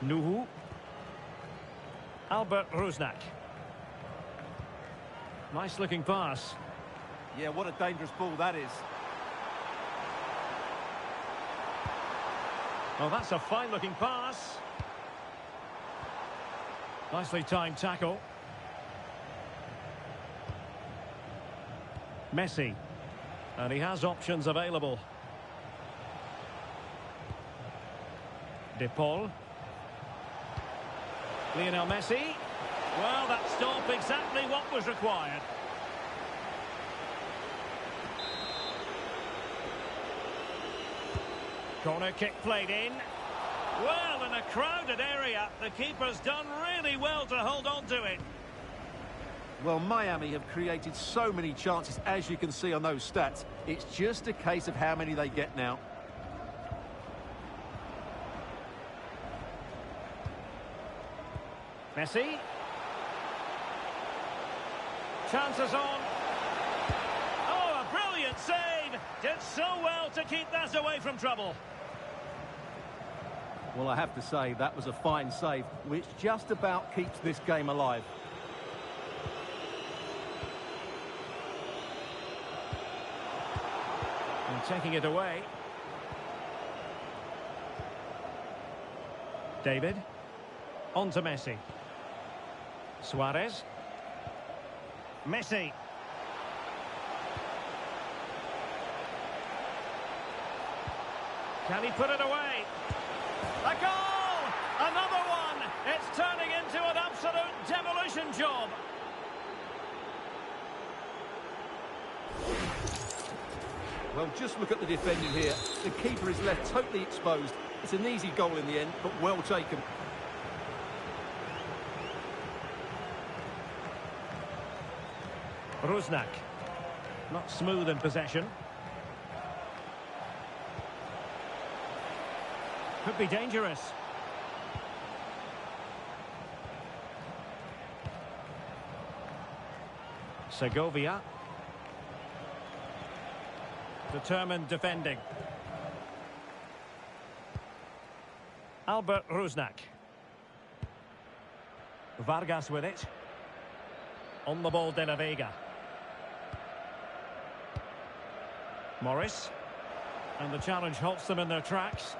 Nuhu. Albert Rusnak. Nice looking pass. Yeah, what a dangerous ball that is. Oh, that's a fine looking pass. Nicely timed tackle. Messi. And he has options available. De Paul. Lionel Messi. Well, that stopped exactly what was required. Corner kick played in. Well, in a crowded area, the keeper's done really well to hold on to it. Well, Miami have created so many chances, as you can see on those stats. It's just a case of how many they get now. Messi. Chances on. Oh, a brilliant save. Did so well to keep that away from trouble. Well, I have to say, that was a fine save, which just about keeps this game alive. And taking it away. David. On to Messi. Suarez. Messi. Can he put it away? A goal! Another one! It's turning into an absolute demolition job. Well, just look at the defending here. The keeper is left totally exposed. It's an easy goal in the end, but well taken. Rusnak. Not smooth in possession. Could be dangerous. Segovia. Determined defending. Albert Rusnak. Vargas with it. On the ball, De La Vega. Morris. And the challenge halts them in their tracks.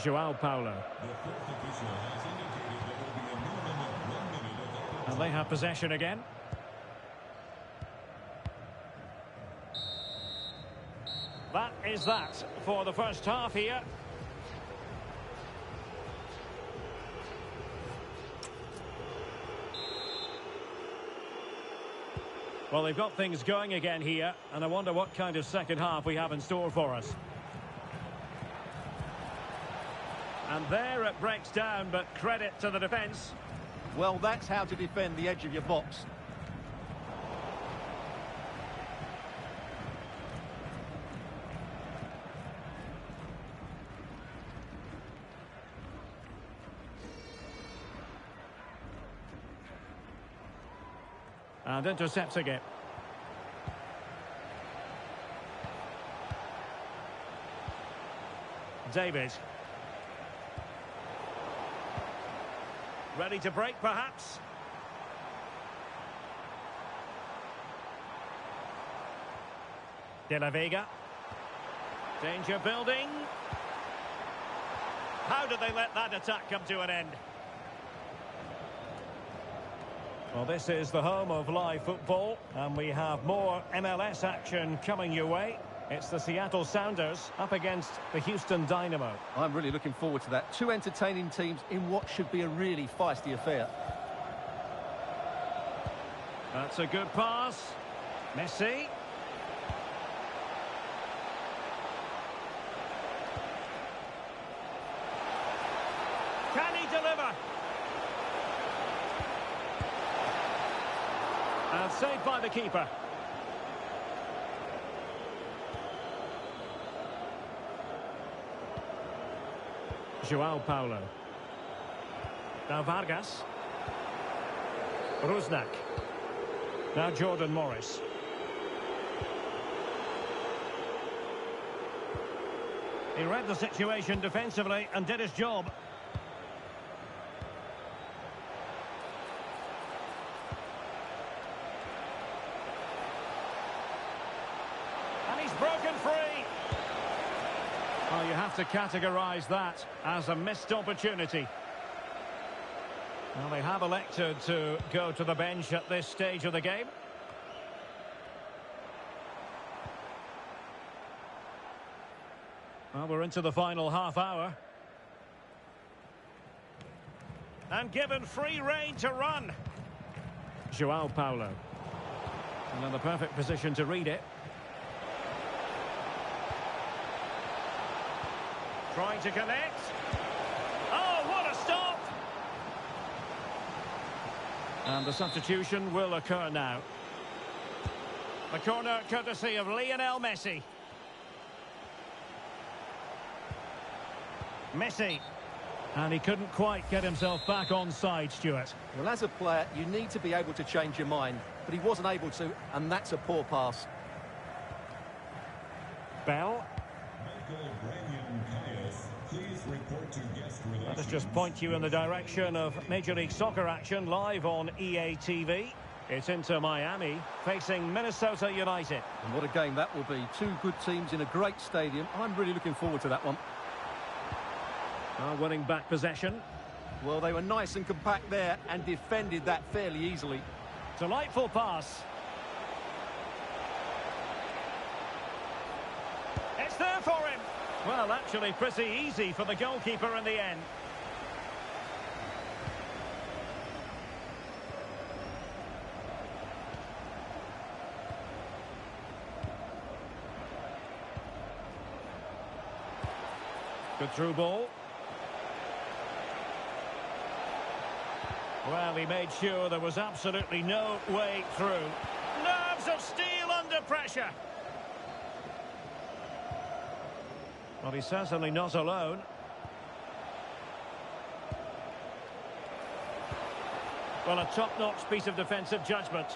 Joao Paulo. And they have possession again. That is that for the first half here. Well, they've got things going again here, and I wonder what kind of second half we have in store for us. And there it breaks down, but credit to the defence. Well, that's how to defend the edge of your box. And intercepting it. David. Ready to break, perhaps? De La Vega. Danger building. How did they let that attack come to an end? Well, this is the home of live football, and we have more MLS action coming your way. It's the Seattle Sounders up against the Houston Dynamo. I'm really looking forward to that. Two entertaining teams in what should be a really feisty affair. That's a good pass. Messi. Can he deliver? And saved by the keeper. João Paulo. Now Vargas. Rusnak. Now Jordan Morris. He read the situation defensively and did his job. And he's broken free. Well, you have to categorise that as a missed opportunity. Well, they have elected to go to the bench at this stage of the game. Well, we're into the final half hour. And given free rein to run. João Paulo. And in the perfect position to read it. Trying to connect. Oh, what a stop! And the substitution will occur now. The corner courtesy of Lionel Messi. Messi. And he couldn't quite get himself back on side, Stuart. Well, as a player, you need to be able to change your mind. But he wasn't able to, and that's a poor pass. Bell. Let us just point you in the direction of Major League Soccer action live on EA TV. It's Inter Miami facing Minnesota United. And what a game that will be. Two good teams in a great stadium. I'm really looking forward to that one. Winning back possession. Well, they were nice and compact there and defended that fairly easily. Delightful pass. It's there for him. Well, actually pretty easy for the goalkeeper in the end. Good through ball. Well, he made sure there was absolutely no way through. Nerves of steel under pressure. Well, he's certainly not alone. Well, a top-notch piece of defensive judgment.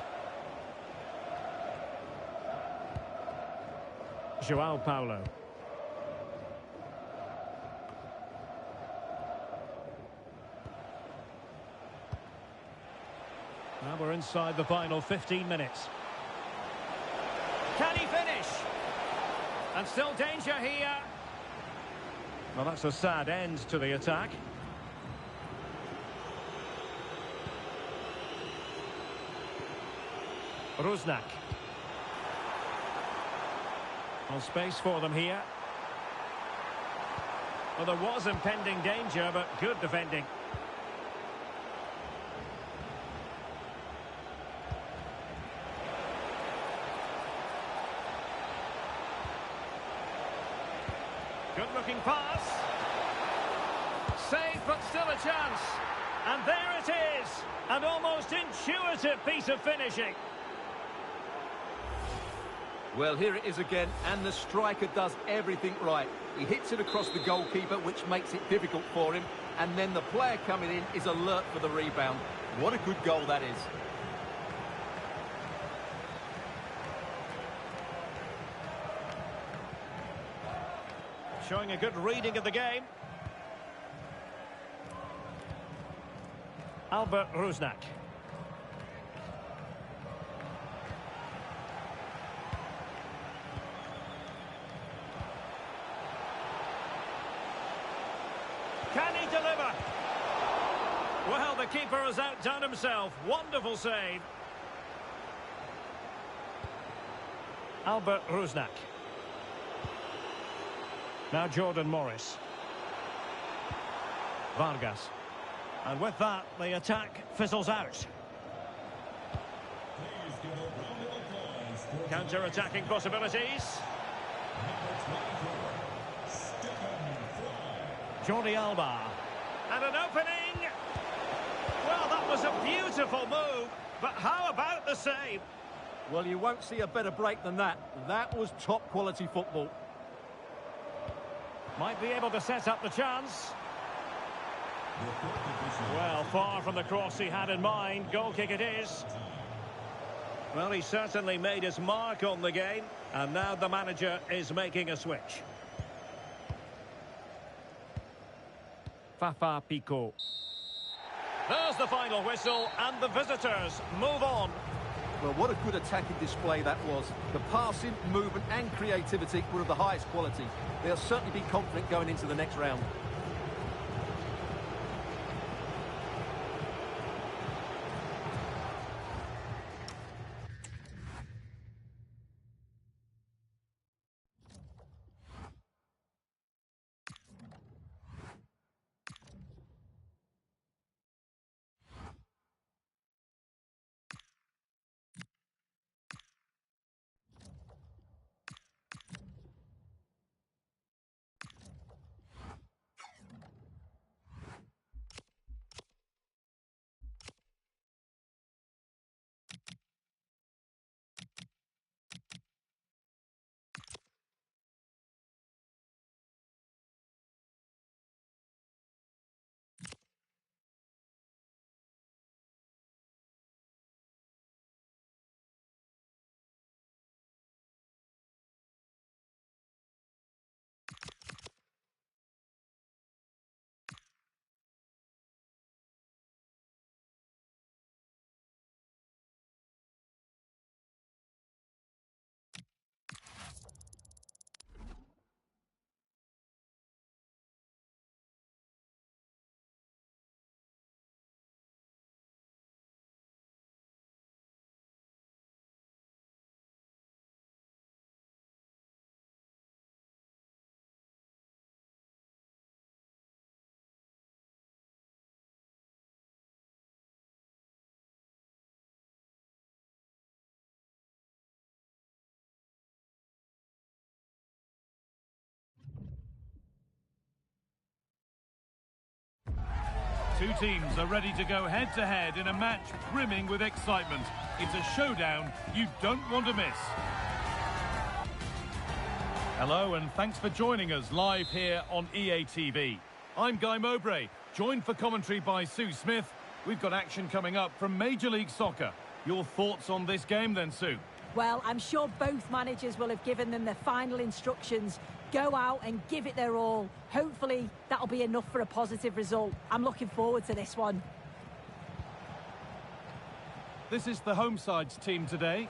João Paulo. Now we're inside the final 15 minutes. Can he finish? And still danger here. Well, that's a sad end to the attack. Rusnak. Well, space for them here. Well, there was impending danger, but good defending. Good-looking pass. Safe, but still a chance. And there it is. An almost intuitive piece of finishing. Well, here it is again, and the striker does everything right. He hits it across the goalkeeper, which makes it difficult for him. And then the player coming in is alert for the rebound. What a good goal that is. showing a good reading of the game. Albert Rusnak. Can he deliver? Well, the keeper has outdone himself. Wonderful save. Albert Rusnak. Now Jordan Morris. Vargas. And with that, the attack fizzles out. Please give a round of applause for Counter-attacking possibilities. number 24, Stefan Fry. Jordi Alba. And an opening. Well, that was a beautiful move. But how about the save? Well, you won't see a better break than that. That was top-quality football. Might be able to set up the chance. The fourth official. Well, far from the cross he had in mind. Goal kick it is. Well, he certainly made his mark on the game. And now the manager is making a switch. Fafa Pico. There's the final whistle, and the visitors move on. Well, what a good attacking display that was. The passing, movement and creativity were of the highest quality. They'll certainly be confident going into the next round. Two teams are ready to go head-to-head in a match brimming with excitement. It's a showdown you don't want to miss. Hello and thanks for joining us live here on EA TV. I'm Guy Mowbray, joined for commentary by Sue Smith. We've got action coming up from Major League Soccer. Your thoughts on this game then, Sue? Well, I'm sure both managers will have given them their final instructions. Go out and give it their all. Hopefully, that'll be enough for a positive result. I'm looking forward to this one. This is the home side's team today.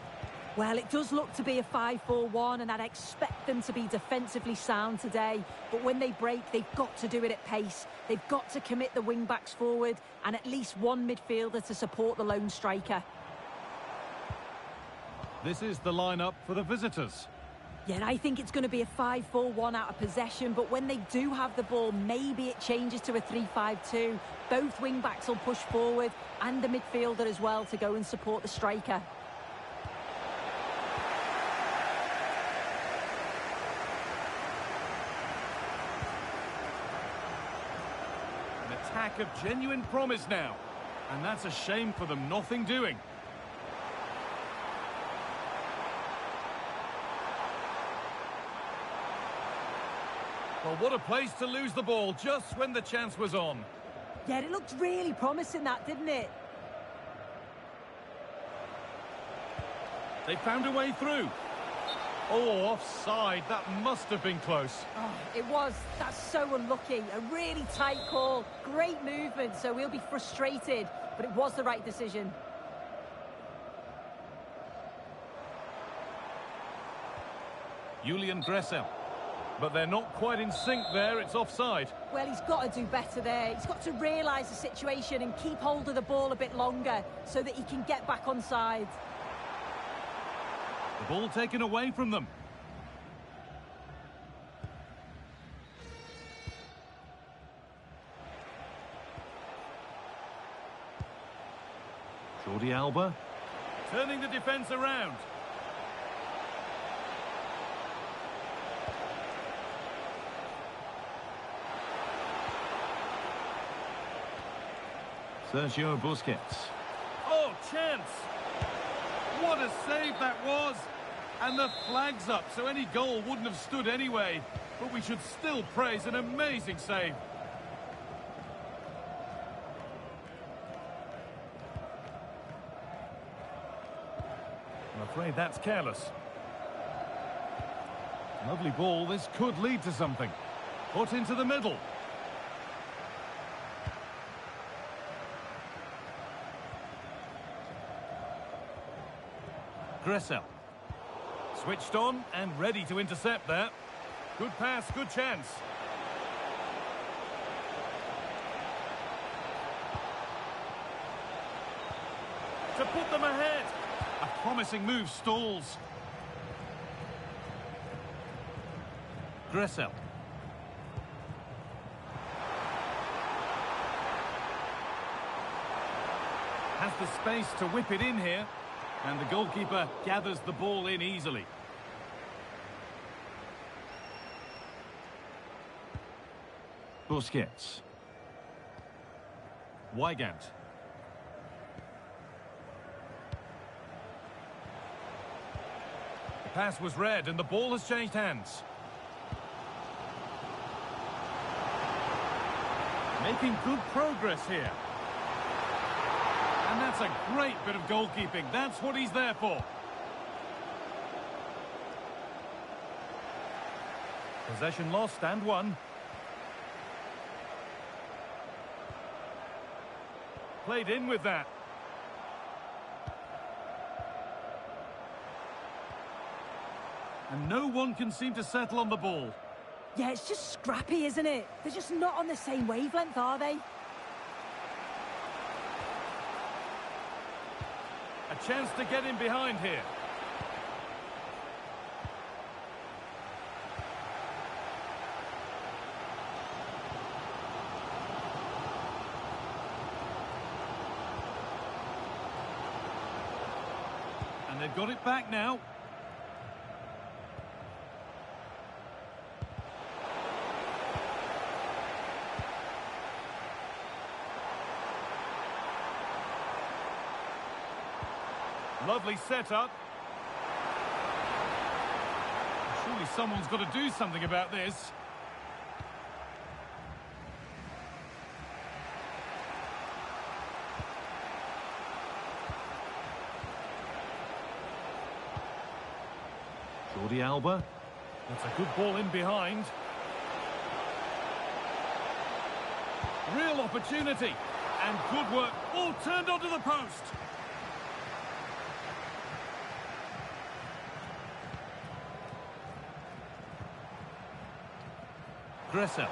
Well, it does look to be a 5-4-1, and I'd expect them to be defensively sound today. But when they break, they've got to do it at pace. They've got to commit the wing-backs forward and at least one midfielder to support the lone striker. This is the lineup for the visitors. Yeah, I think it's going to be a 5-4-1 out of possession, but when they do have the ball, maybe it changes to a 3-5-2. Both wing-backs will push forward and the midfielder as well to go and support the striker. An attack of genuine promise now. And that's a shame for them, nothing doing. Well, what a place to lose the ball just when the chance was on. Yeah, it looked really promising, that, didn't it? They found a way through. Oh, offside. That must have been close. Oh, it was. That's so unlucky. A really tight call. Great movement, so we'll be frustrated. But it was the right decision. Julian Gressel. But they're not quite in sync there. It's offside. Well, he's got to do better there. He's got to realise the situation and keep hold of the ball a bit longer so that he can get back on side. The ball taken away from them. Jordi Alba. Turning the defence around. Sergio Busquets. Oh, chance! What a save that was! And the flag's up, so any goal wouldn't have stood anyway. But we should still praise an amazing save. I'm afraid that's careless. Lovely ball. This could lead to something. Put into the middle. Gressel. Switched on and ready to intercept there. Good pass, good chance. To put them ahead. A promising move stalls. Gressel. Has the space to whip it in here. And the goalkeeper gathers the ball in easily. Busquets. Weigand. The pass was read and the ball has changed hands. Making good progress here. And that's a great bit of goalkeeping. That's what he's there for. Possession lost and won. Played in with that. And no one can seem to settle on the ball. Yeah, it's just scrappy, isn't it? They're just not on the same wavelength, are they? A chance to get in behind here. And they've got it back now. Lovely setup. Surely someone's got to do something about this. Jordi Alba. That's a good ball in behind. Real opportunity. And good work. All turned onto the post. Gressel.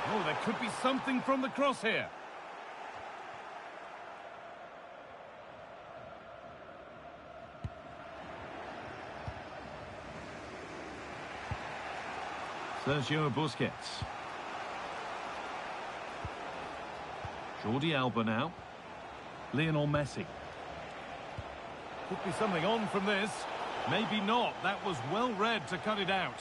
Oh, there could be something from the cross here. Sergio Busquets. Jordi Alba now. Lionel Messi. Could be something on from this. Maybe not. That was well read to cut it out.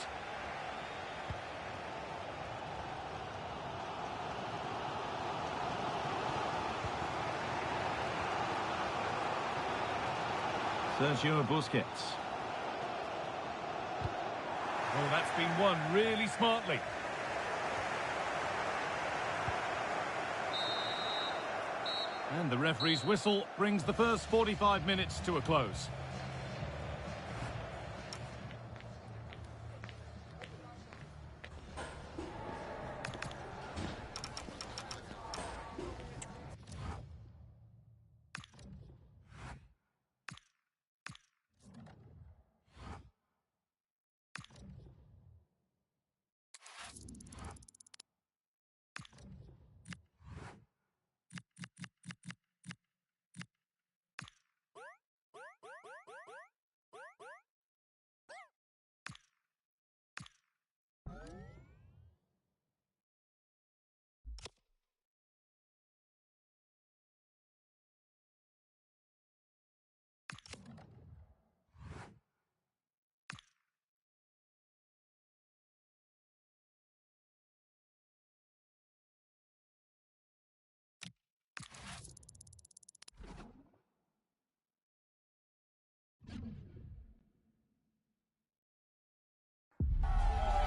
Sergio Busquets. Oh, that's been won really smartly. And the referee's whistle brings the first 45 minutes to a close.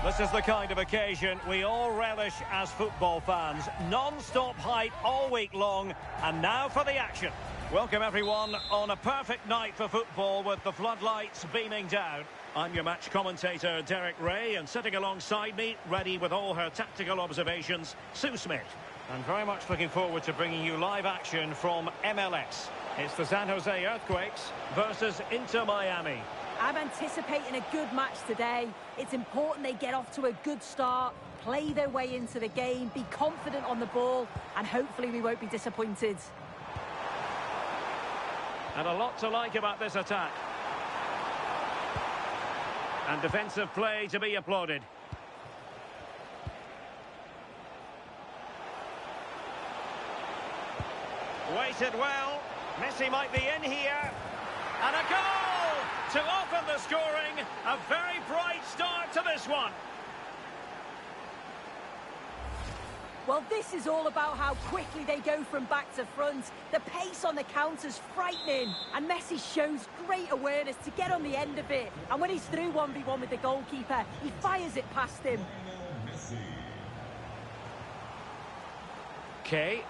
This is the kind of occasion we all relish as football fans. Non-stop hype all week long, and now for the action. Welcome everyone on a perfect night for football with the floodlights beaming down. I'm your match commentator Derek Ray, and sitting alongside me, ready with all her tactical observations, Sue Smith. And very much looking forward to bringing you live action from MLS. It's the San Jose Earthquakes versus Inter Miami. I'm anticipating a good match today. It's important they get off to a good start, play their way into the game, be confident on the ball, and hopefully we won't be disappointed. And a lot to like about this attack. And defensive play to be applauded. Waited well. Messi might be in here. And a goal to open the scoring. A very bright start to this one. Well, this is all about how quickly they go from back to front. The pace on the counter's frightening. And Messi shows great awareness to get on the end of it. And when he's through 1v1 with the goalkeeper, he fires it past him. Okay.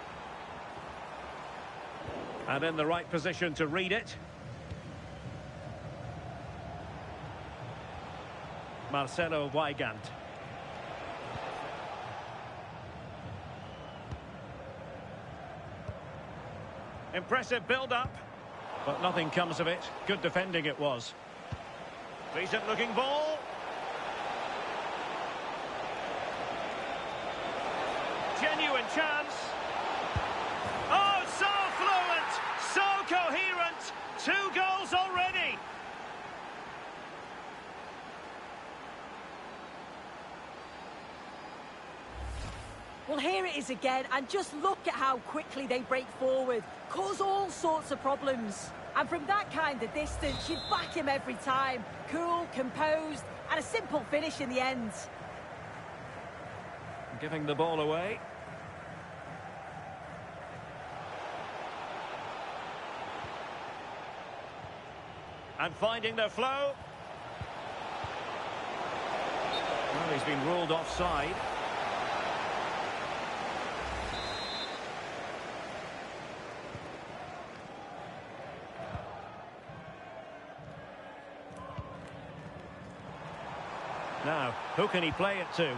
And in the right position to read it. Marcelo Weigand. Impressive build-up, but nothing comes of it. Good defending it was. Decent-looking ball. Genuine chance. Oh, so fluent, so coherent. 2 goals already. Well, here it is again, and just look at how quickly they break forward, cause all sorts of problems. And from that kind of distance, you'd back him every time. Cool, composed, and a simple finish in the end. Giving the ball away. And finding their flow. Well, he's been ruled offside. Now, who can he play it to?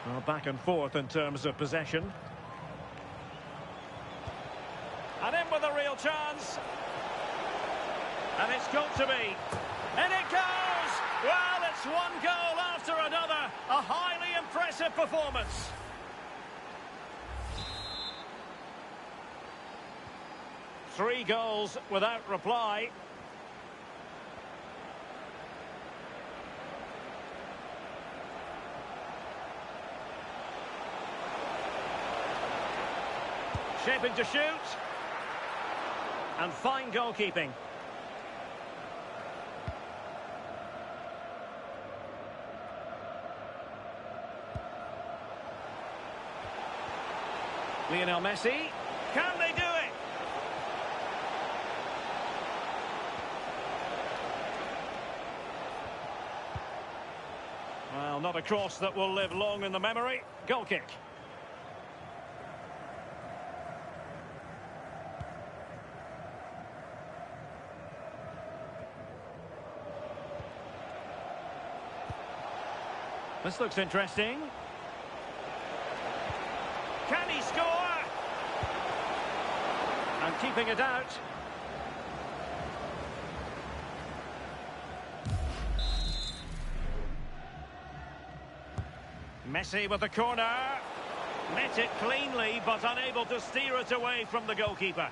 Well, back and forth in terms of possession. And in with a real chance. And it's got to be. And it goes! Well, it's one goal after another. A highly impressive performance. Three goals without reply. Shaping to shoot. And fine goalkeeping. Lionel Messi. Can they do it? Well, not a cross that will live long in the memory. Goal kick. This looks interesting. Can he score? And keeping it out. Messi with the corner. Met it cleanly, but unable to steer it away from the goalkeeper.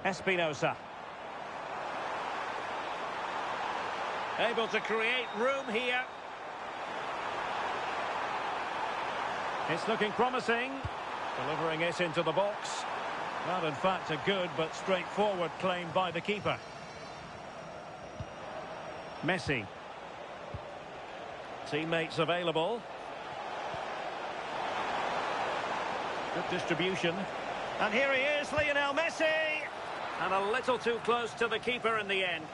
Espinosa. Able to create room here. It's looking promising. Delivering it into the box. Well, in fact, a good but straightforward claim by the keeper. Messi. Teammates available. Good distribution. And here he is, Lionel Messi. And a little too close to the keeper in the end.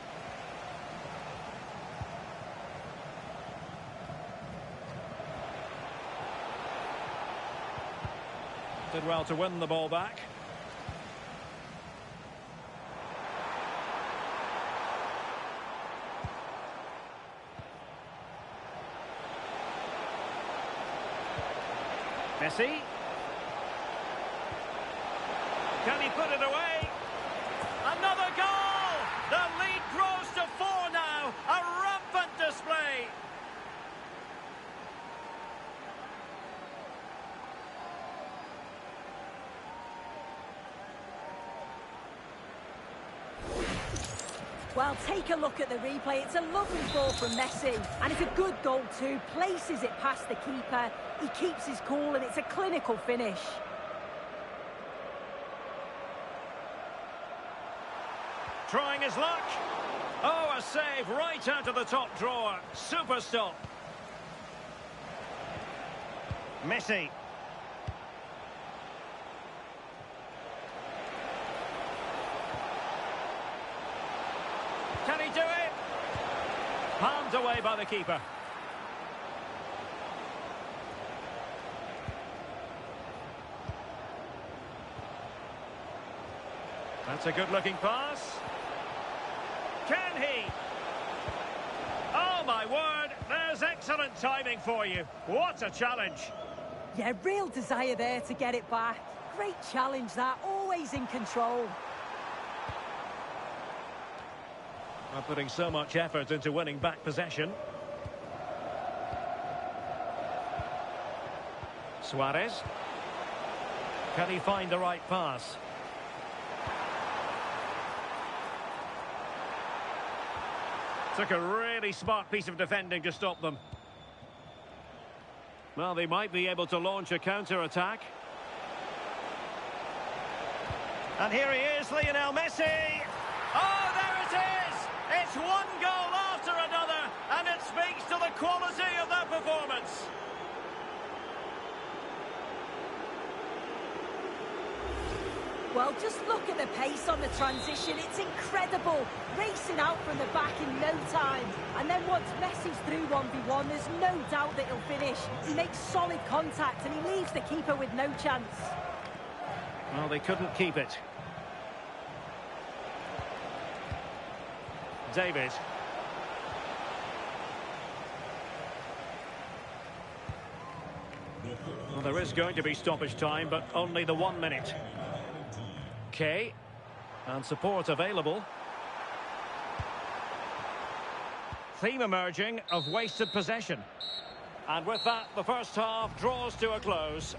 Did well to win the ball back. Messi. Can he put it away? Another goal! The lead grows to 4 now. A rampant display. Well, take a look at the replay. It's a lovely ball from Messi. And it's a good goal too. Places it past the keeper. He keeps his cool and it's a clinical finish. Trying his luck. Oh, a save right out of the top drawer. Super stop. Messi. Can he do it? Palmed away by the keeper. That's a good-looking pass. Can he? Oh, my word. There's excellent timing for you. What a challenge. Yeah, real desire there to get it back. Great challenge that, always in control. Well, putting so much effort into winning back possession. Suarez. Can he find the right pass? Took a really smart piece of defending to stop them. Well, they might be able to launch a counter-attack. And here he is, Lionel Messi. Oh, there it is! It's one goal after another, and it speaks to the quality of that performance. Well, just look at the pace on the transition. It's incredible. Racing out from the back in no time. And then once Messi's through 1v1, there's no doubt that he'll finish. He makes solid contact and he leaves the keeper with no chance. Well, they couldn't keep it. David. Well, there is going to be stoppage time, but only the 1 minute. Okay, and support available. Theme emerging of wasted possession. And with that, the first half draws to a close.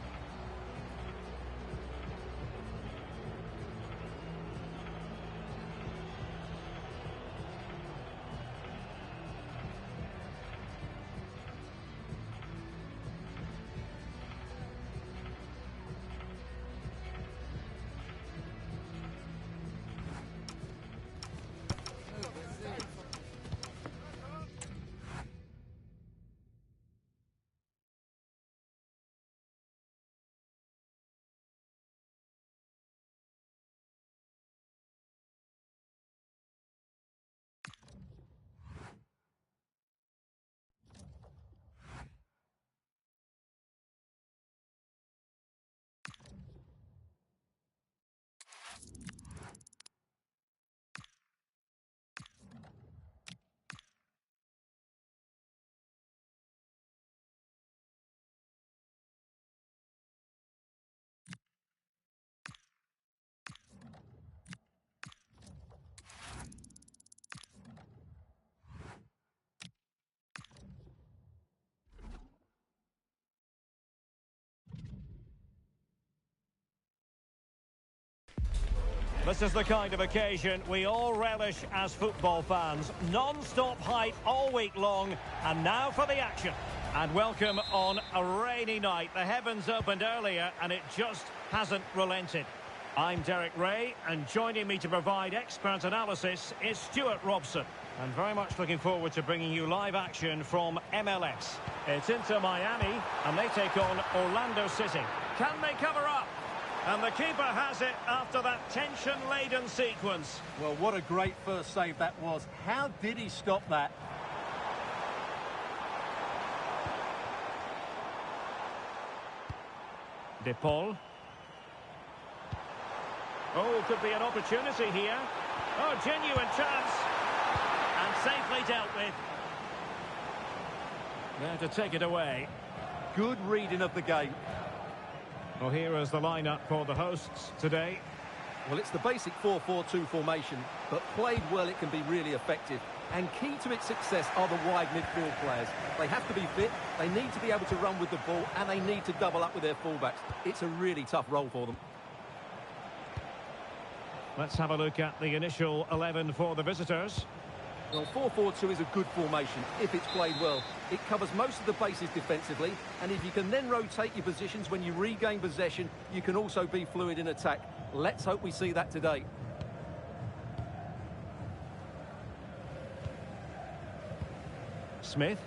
This is the kind of occasion we all relish as football fans. Non-stop hype all week long, and now for the action. And welcome on a rainy night. The heavens opened earlier, and it just hasn't relented. I'm Derek Ray, and joining me to provide expert analysis is Stuart Robson. And very much looking forward to bringing you live action from MLS. It's Inter Miami, and they take on Orlando City. Can they cover up? And the keeper has it after that tension-laden sequence. Well, what a great first save that was. How did he stop that? De Paul. Oh, could be an opportunity here. Oh, genuine chance. And safely dealt with. There to take it away. Good reading of the game. Well, here is the lineup for the hosts today. Well, it's the basic 4-4-2 formation, but played well, it can be really effective. And key to its success are the wide midfield players. They have to be fit, they need to be able to run with the ball, and they need to double up with their fullbacks. It's a really tough role for them. Let's have a look at the initial 11 for the visitors. Well, 4-4-2 is a good formation if it's played well. It covers most of the bases defensively, and if you can then rotate your positions when you regain possession, you can also be fluid in attack. Let's hope we see that today. Smith.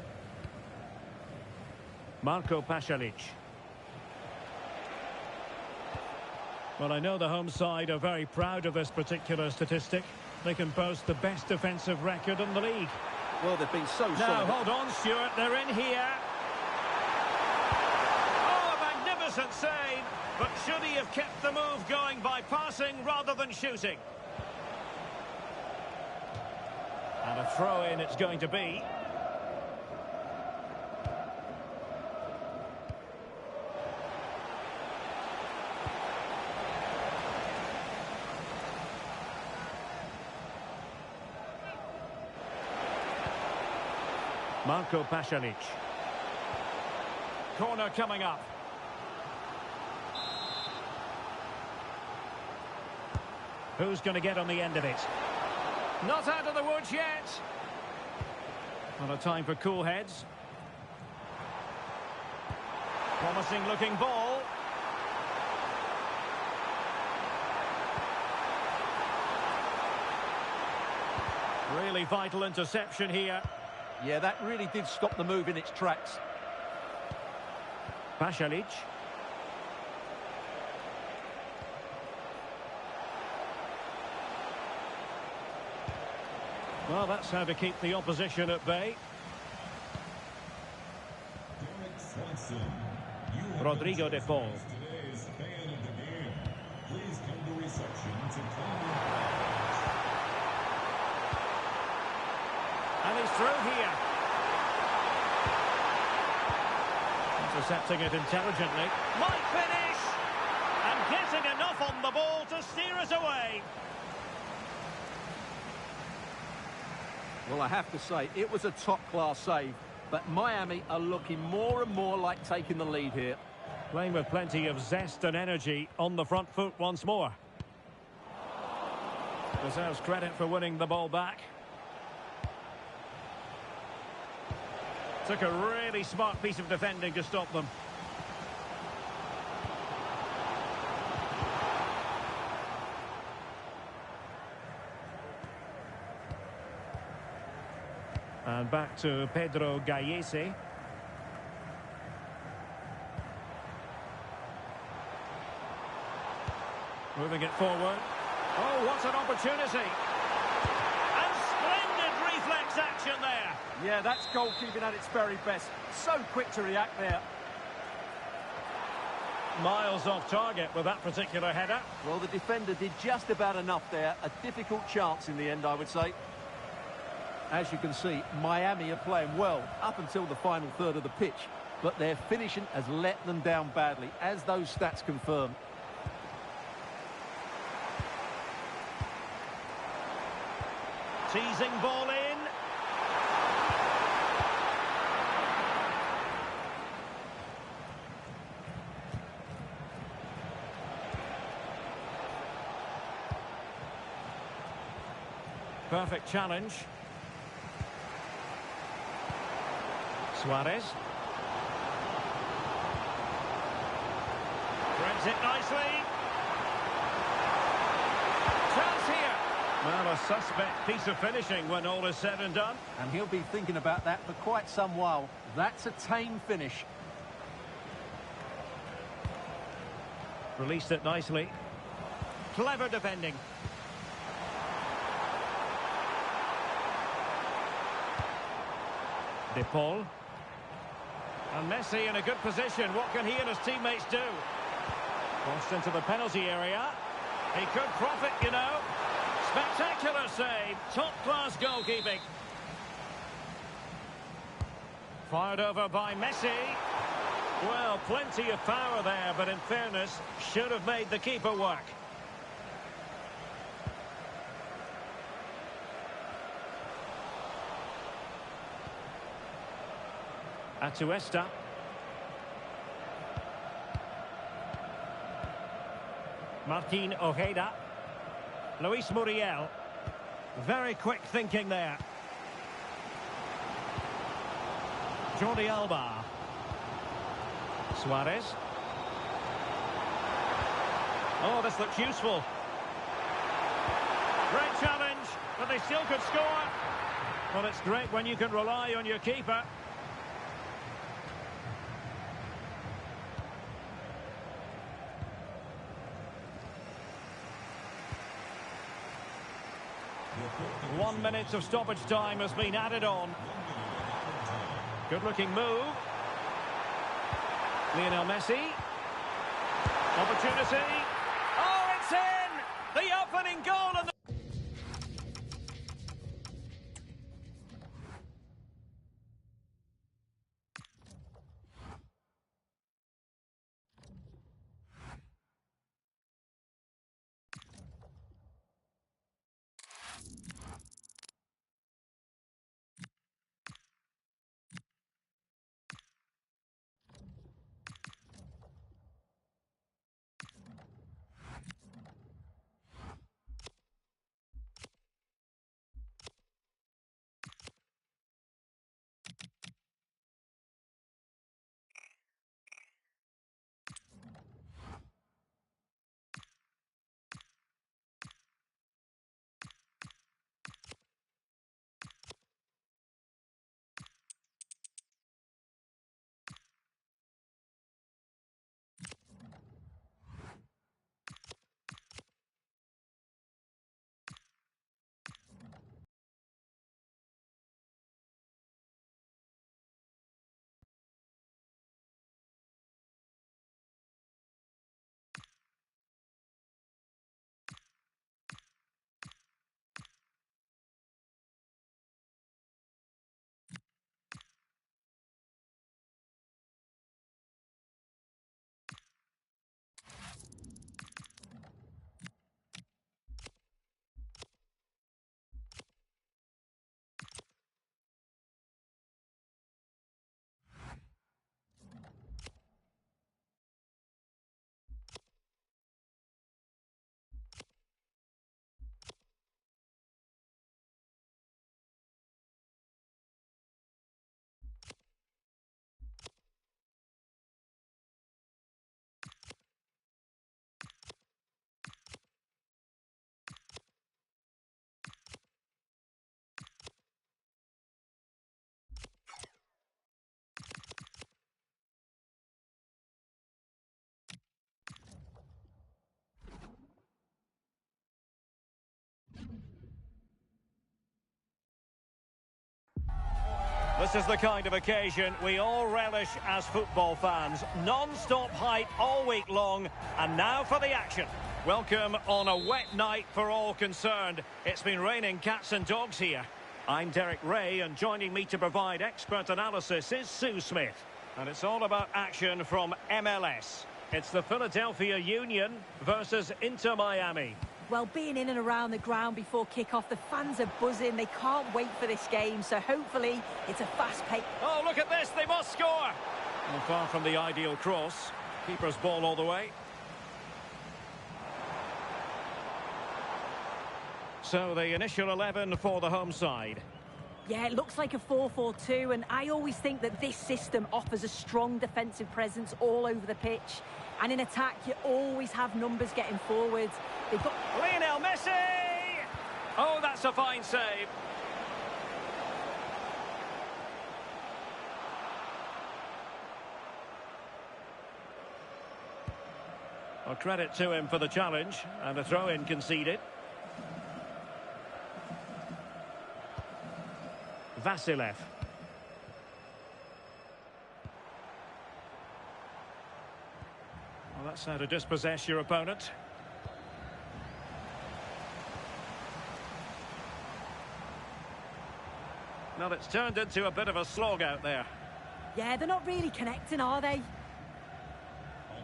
Marco Pasalic. Well, I know the home side are very proud of this particular statistic. They can boast the best defensive record in the league. Well, they've been so solid. Now, hold on, Stuart. They're in here. Oh, a magnificent save. But should he have kept the move going by passing rather than shooting? And a throw-in it's going to be. Marco Pasalic. Corner coming up. Who's going to get on the end of it? Not out of the woods yet. Not a time for cool heads. Promising looking ball. Really vital interception here. Yeah, that really did stop the move in its tracks. Pasalic. Well, that's how to keep the opposition at bay. Derek Swanson, you have Rodrigo been De Paul. chosen as today's fan of the game. Please come to reception to claim your prize. And he's through here. Intercepting it intelligently. Might finish! And getting enough on the ball to steer us away. Well, I have to say, it was a top-class save, but Miami are looking more and more like taking the lead here. Playing with plenty of zest and energy on the front foot once more. Deserves credit for winning the ball back. Took a really smart piece of defending to stop them. And back to Pedro Gallese. Moving it forward. Oh, what an opportunity. And splendid reflex action there. Yeah, that's goalkeeping at its very best. So quick to react there. Miles off target with that particular header. Well, the defender did just about enough there. A difficult chance in the end, I would say. As you can see, Miami are playing well up until the final third of the pitch, but their finishing has let them down badly, as those stats confirm. Teasing ball in. Perfect challenge. Suarez. Threads it nicely. Chance here. Well, a suspect piece of finishing when all is said and done. And he'll be thinking about that for quite some while. That's a tame finish. Released it nicely. Clever defending. De Paul. And Messi in a good position. What can he and his teammates do? Crossed into the penalty area. He could profit, you know. Spectacular save. Top-class goalkeeping. Fired over by Messi. Well, plenty of power there, but in fairness, should have made the keeper work. Atuesta. Martin Ojeda. Luis Muriel. Very quick thinking there. Jordi Alba. Suarez. Oh, this looks useful. Great challenge, but they still could score. Well, it's great when you can rely on your keeper. One minute of stoppage time has been added on. Good-looking move. Lionel Messi. Opportunity. Oh, it's in! The opening goal and the... This is the kind of occasion we all relish as football fans. Non-stop hype all week long, and now for the action. Welcome on a wet night for all concerned. It's been raining cats and dogs here. I'm Derek Ray, and joining me to provide expert analysis is Sue Smith. And it's all about action from MLS. It's the Philadelphia Union versus Inter Miami. Well, being in and around the ground before kick-off, the fans are buzzing. They can't wait for this game, so hopefully it's a fast pace. Oh, look at this. They must score. Well, far from the ideal cross. Keeper's ball all the way. So the initial 11 for the home side. Yeah, it looks like a 4-4-2, and I always think that this system offers a strong defensive presence all over the pitch. And in attack, you always have numbers getting forward. They've got Lionel Messi! Oh, that's a fine save. Well, credit to him for the challenge, and a throw-in conceded. Vasilev. Well, that's how to dispossess your opponent. Well, it's turned into a bit of a slog out there. Yeah, they're not really connecting, are they?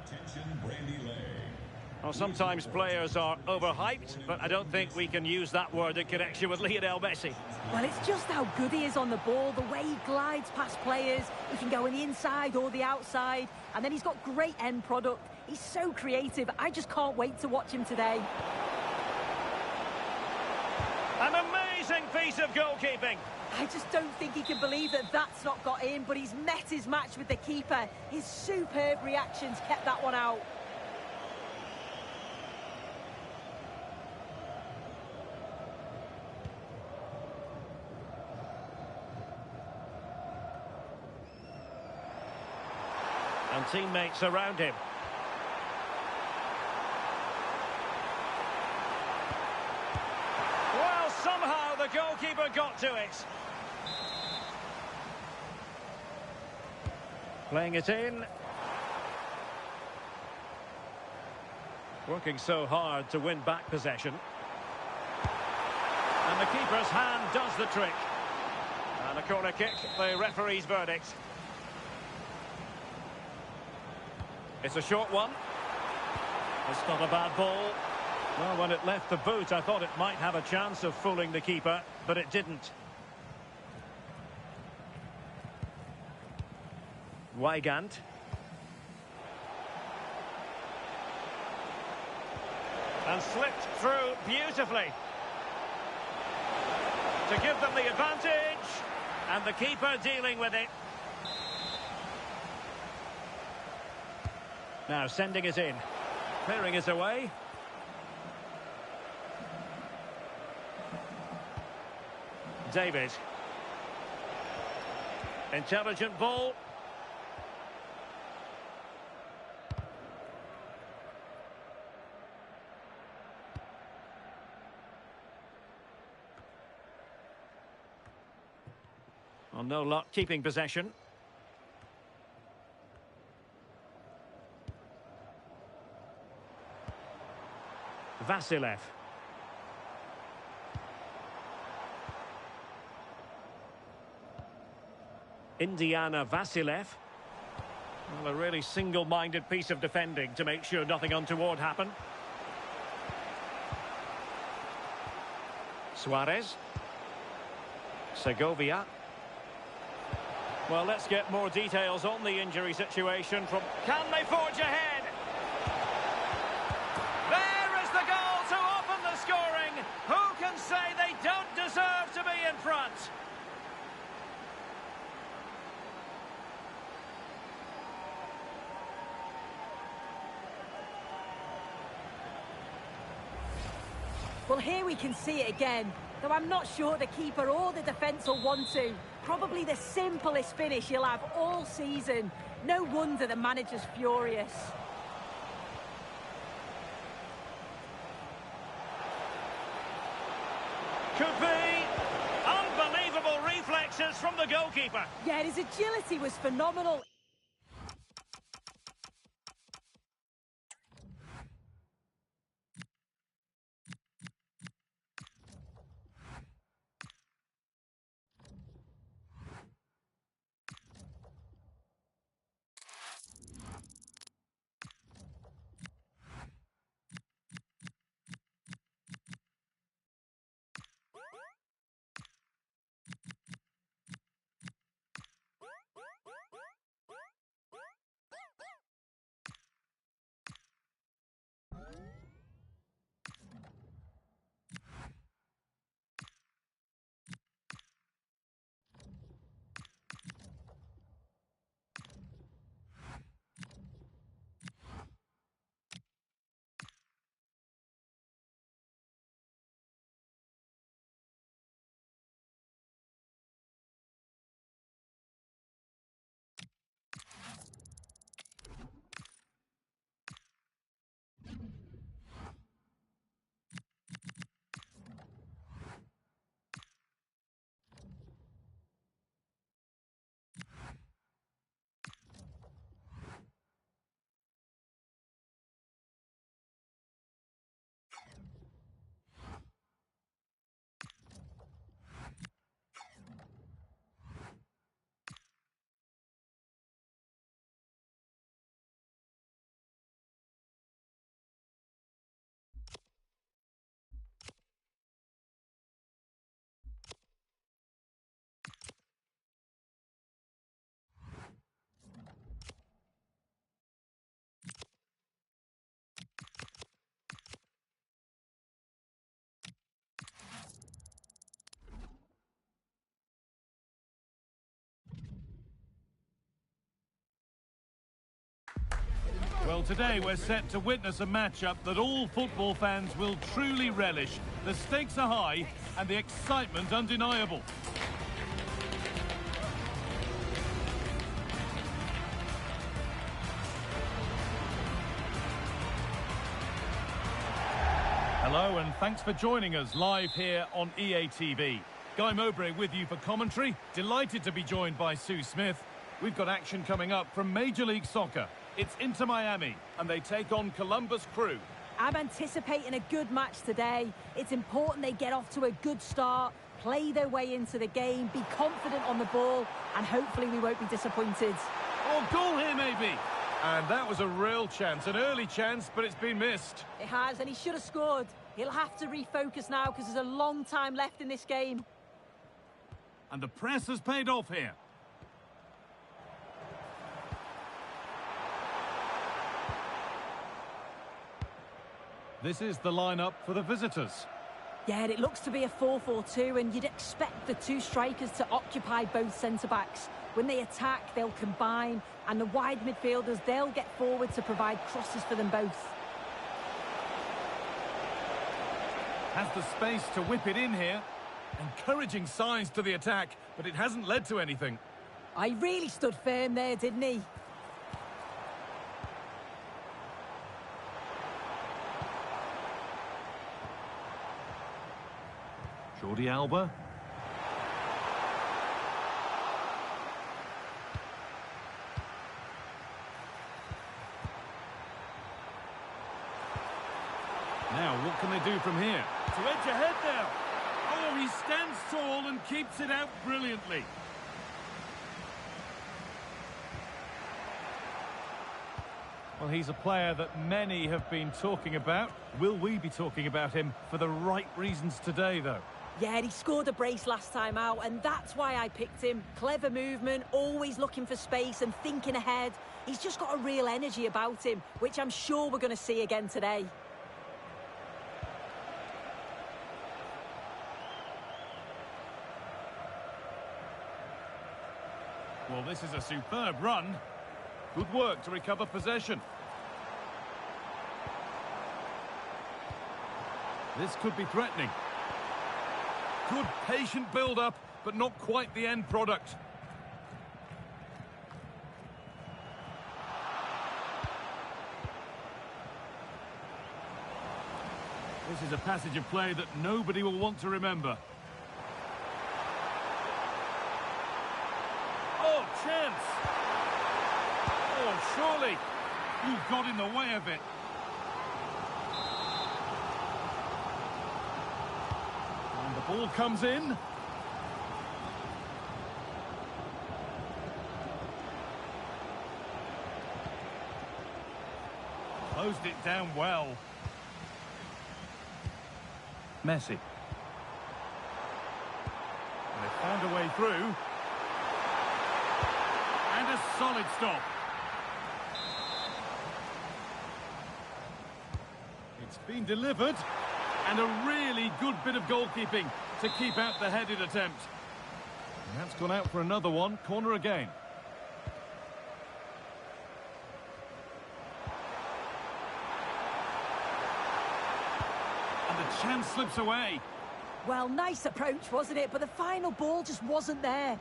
Attention, Brandy Lay. Well, sometimes players are overhyped, but I don't think we can use that word in connection with Lionel Messi. Well, it's just how good he is on the ball, the way he glides past players. He can go on the inside or the outside, and then he's got great end product. He's so creative. I just can't wait to watch him today. An amazing piece of goalkeeping. I just don't think he can believe that that's not got in, but he's met his match with the keeper. His superb reactions kept that one out. And teammates around him. Well, somehow the goalkeeper got to it. Playing it in. Working so hard to win back possession. And the keeper's hand does the trick. And a corner kick, the referee's verdict. It's a short one. It's not a bad ball. Well, when it left the boot, I thought it might have a chance of fooling the keeper, but it didn't. Weigand. And slipped through beautifully. To give them the advantage. And the keeper dealing with it. Now sending it in. Clearing it away. David. Intelligent ball. Well, no luck keeping possession. Vasilev. Indiana Vasilev. Well, a really single-minded piece of defending to make sure nothing untoward happened. Suarez. Segovia. Well, let's get more details on the injury situation from... Can they forge ahead? There is the goal to open the scoring. Who can say they don't deserve to be in front? Well, here we can see it again, though I'm not sure the keeper or the defence will want to. Probably the simplest finish he'll have all season. No wonder the manager's furious. Could be. Unbelievable reflexes from the goalkeeper. Yeah, his agility was phenomenal. Well, today we're set to witness a matchup that all football fans will truly relish. The stakes are high and the excitement undeniable. Hello and thanks for joining us live here on EA TV. Guy Mowbray with you for commentary. Delighted to be joined by Sue Smith. We've got action coming up from Major League Soccer. It's Inter Miami and they take on Columbus Crew. I'm anticipating a good match today. It's important they get off to a good start, play their way into the game, be confident on the ball, and hopefully we won't be disappointed. Oh, goal here maybe. And that was a real chance, an early chance, but it's been missed. It has, and he should have scored. He'll have to refocus now because there's a long time left in this game. And the press has paid off here. This is the lineup for the visitors. Yeah, it looks to be a 4-4-2, and you'd expect the two strikers to occupy both centre-backs. When they attack, they'll combine, and the wide midfielders, they'll get forward to provide crosses for them both. Has the space to whip it in here. Encouraging signs to the attack, but it hasn't led to anything. I really stood firm there, didn't he? Jordi Alba. Now, what can they do from here? To edge ahead now. Oh, he stands tall and keeps it out brilliantly. Well, he's a player that many have been talking about. Will we be talking about him for the right reasons today, though? Yeah, he scored a brace last time out, and that's why I picked him. Clever movement, always looking for space and thinking ahead. He's just got a real energy about him, which I'm sure we're going to see again today. Well, this is a superb run. Good work to recover possession. This could be threatening. Good patient build-up, but not quite the end product. This is a passage of play that nobody will want to remember. Oh, chance! Oh, surely! You've got in the way of it. And the ball comes in. Closed it down well. Messi. And they found a way through. And a solid stop. It's been delivered. And a really good bit of goalkeeping to keep out the headed attempt. And that's gone out for another one. Corner again. And the chance slips away. Well, nice approach, wasn't it? But the final ball just wasn't there.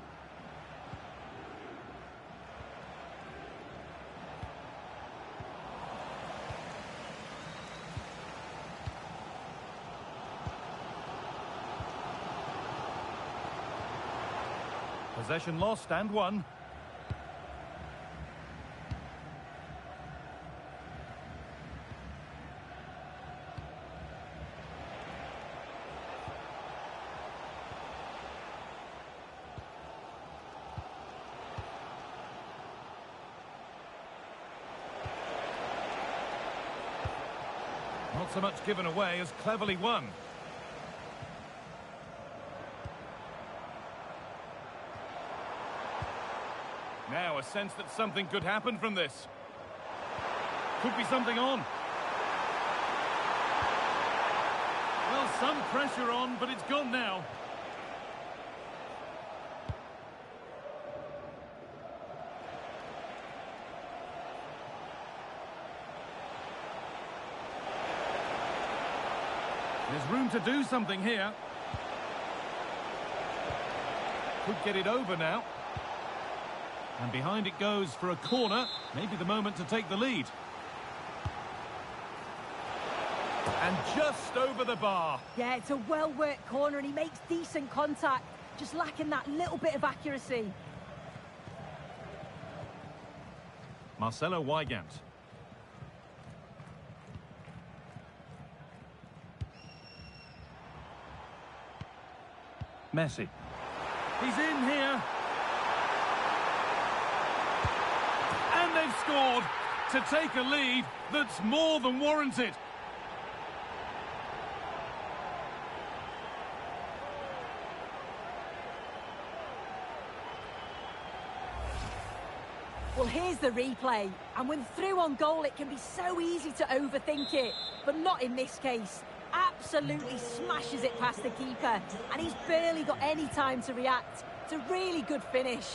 Possession lost and won. Not so much given away as cleverly won. Now a sense that something could happen from this. Could be something on. Well, some pressure on, but it's gone now. There's room to do something here. Could get it over now. And behind it goes for a corner. Maybe the moment to take the lead. And just over the bar. Yeah, it's a well-worked corner and he makes decent contact. Just lacking that little bit of accuracy. Marcelo Weigand. Messi. He's in here. And they've scored to take a lead that's more than warranted. Well, here's the replay. And when through on goal, it can be so easy to overthink it. But not in this case. Absolutely smashes it past the keeper. And he's barely got any time to react. It's a really good finish.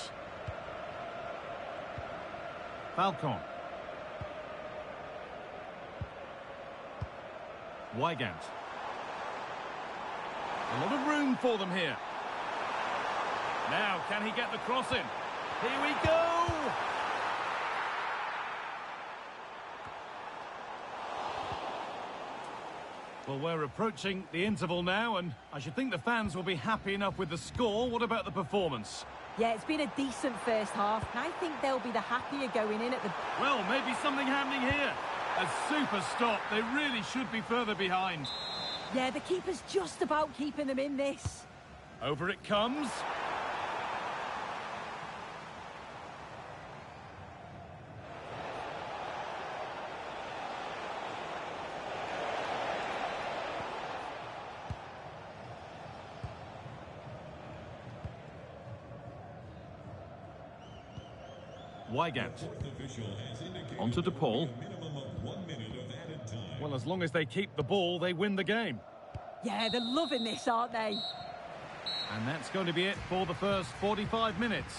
Falcon. Weigand. A lot of room for them here. Now, can he get the cross in? Here we go! Well, we're approaching the interval now, and I should think the fans will be happy enough with the score. What about the performance? Yeah, it's been a decent first half, and I think they'll be the happier going in at the... Well, maybe something happening here. A super stop. They really should be further behind. Yeah, the keeper's just about keeping them in this. Over it comes. Weigand. Onto De Paul. Well, as long as they keep the ball, they win the game. Yeah, they're loving this, aren't they? And that's going to be it for the first 45 minutes.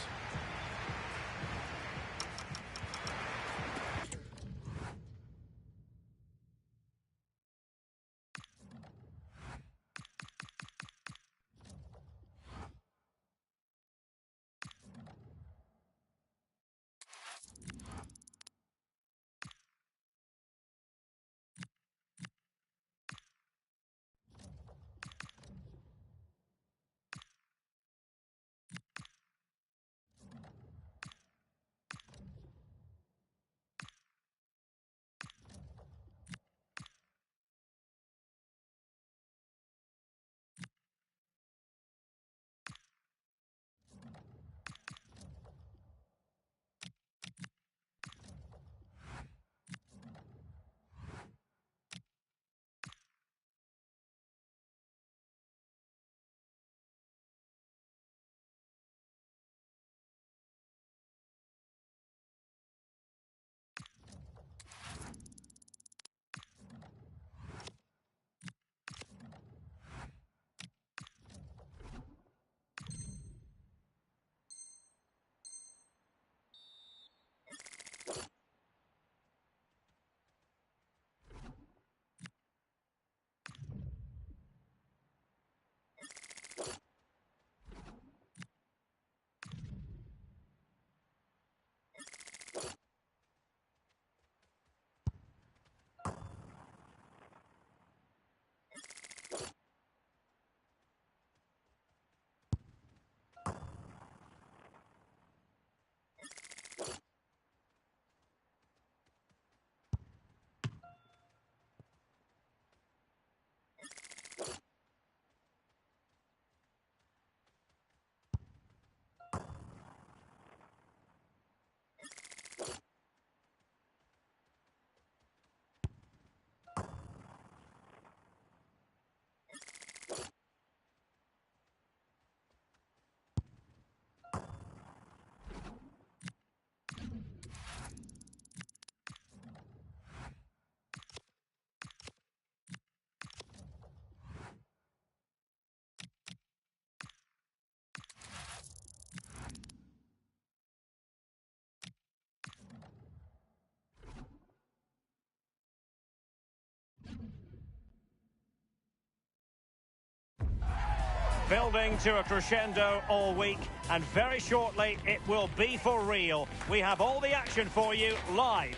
Building to a crescendo all week, and very shortly it will be for real. We have all the action for you live.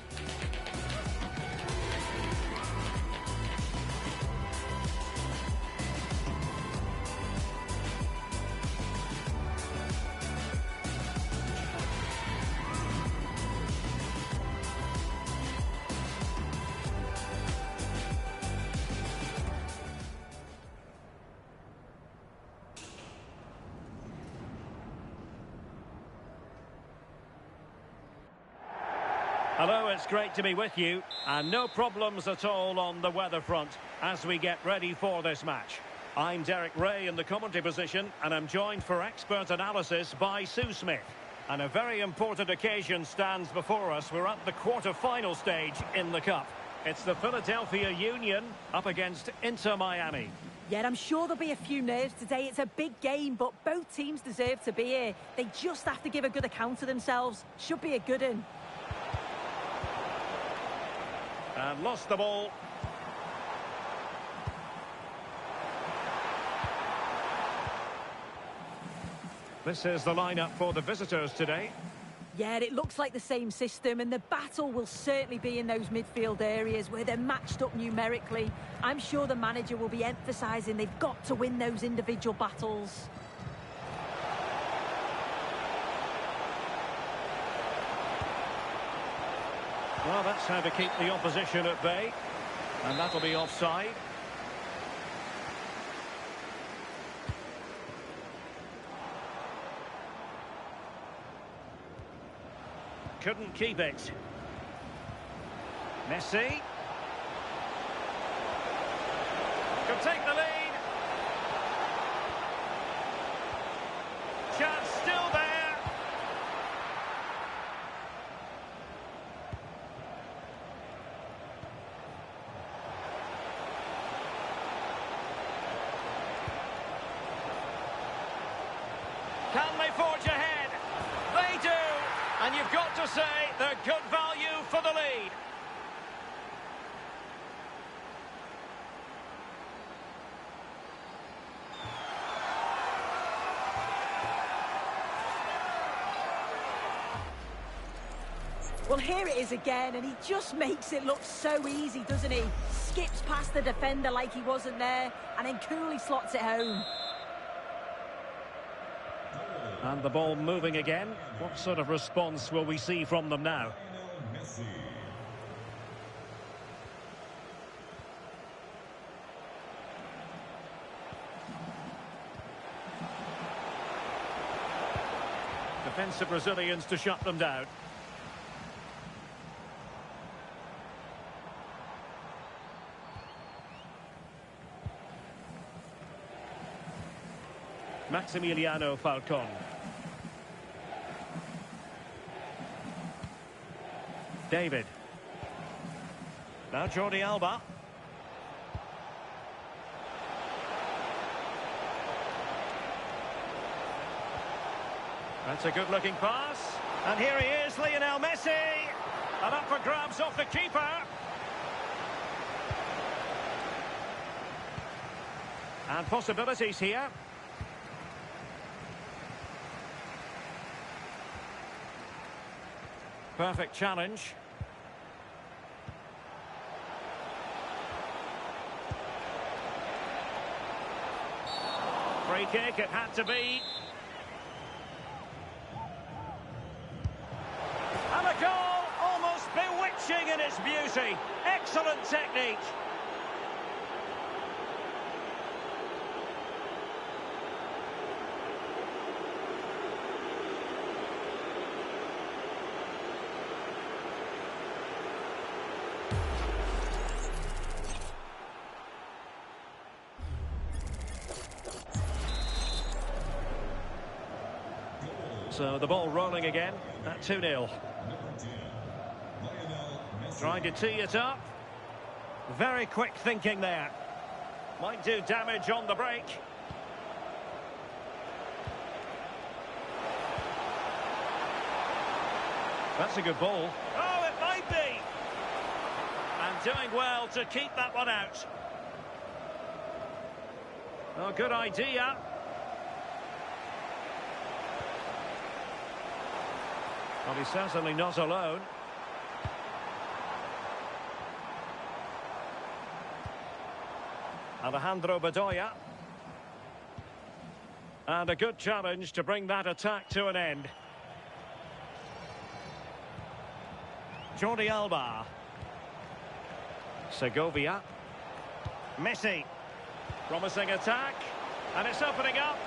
Hello, it's great to be with you, and no problems at all on the weather front as we get ready for this match. I'm Derek Ray in the commentary position, and I'm joined for expert analysis by Sue Smith. And a very important occasion stands before us. We're at the quarter-final stage in the Cup. It's the Philadelphia Union up against Inter Miami. Yeah, I'm sure there'll be a few nerves today. It's a big game, but both teams deserve to be here. They just have to give a good account of themselves. Should be a good one. And lost the ball. This is the lineup for the visitors today. Yeah, it looks like the same system, and the battle will certainly be in those midfield areas where they're matched up numerically. I'm sure the manager will be emphasising they've got to win those individual battles. Well, that's how to keep the opposition at bay. And that'll be offside. Couldn't keep it. Messi. Could take the lead. Chance still there. Can they forge ahead? They do! And you've got to say they're good value for the lead. Well, here it is again, and he just makes it look so easy, doesn't he? Skips past the defender like he wasn't there, and then coolly slots it home. And the ball moving again. What sort of response will we see from them now? Defensive Brazilians to shut them down. Maximiliano Falcon. David. Now Jordi Alba. That's a good-looking pass. And here he is, Lionel Messi. And up for grabs off the keeper. And possibilities here. Perfect challenge. Free kick, it had to be. And a goal, almost bewitching in its beauty. Excellent technique. So the ball rolling again at 2-0. Trying to tee it up. Very quick thinking there. Might do damage on the break. That's a good ball. Oh, it might be. And doing well to keep that one out. Oh, good idea. Well, he's certainly not alone. Alejandro Bedoya. And a good challenge to bring that attack to an end. Jordi Alba. Segovia. Messi. Promising attack. And it's opening up.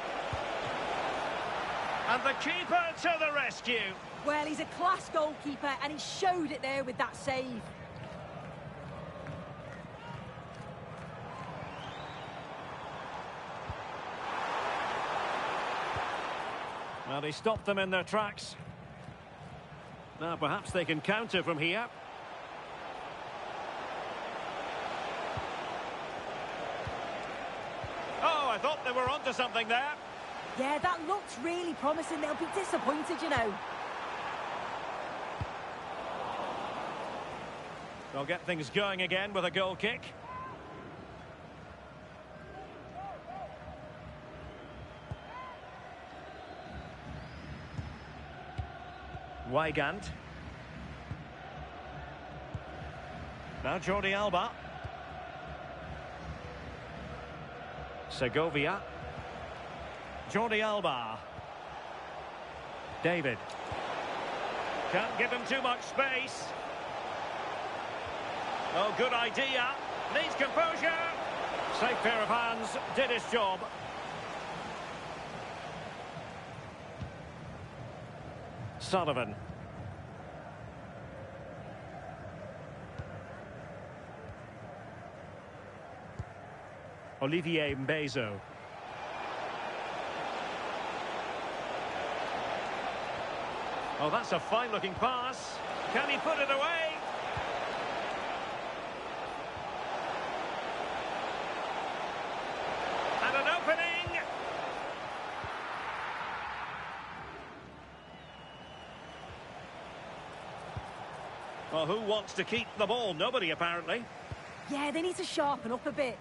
And the keeper to the rescue. Well, he's a class goalkeeper, and he showed it there with that save. Well, he stopped them in their tracks. Now, perhaps they can counter from here. Oh, I thought they were onto something there. Yeah, that looked really promising. They'll be disappointed, you know. They'll get things going again with a goal kick. Weigand. Now Jordi Alba. Segovia. Jordi Alba. David. Can't give him too much space. Oh, good idea. Needs composure. Safe pair of hands. Did his job. Sullivan. Olivier Mbezo. Oh, that's a fine-looking pass. Can he put it away? And an opening. Well, who wants to keep the ball? Nobody, apparently. Yeah, they need to sharpen up a bit.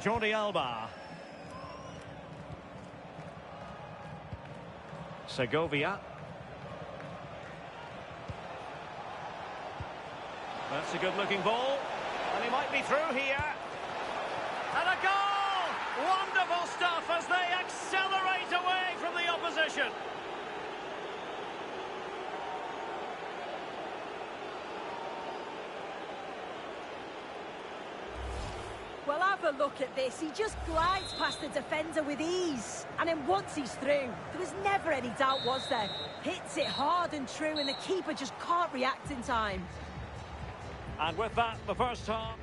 Jordi Alba. Segovia. That's a good-looking ball. And he might be through here. And a goal! Wonderful stuff as they accelerate away from the opposition. Well, have a look at this. He just glides past the defender with ease. And then once he's through, there was never any doubt, was there? Hits it hard and true, and the keeper just can't react in time. And with that, the first half.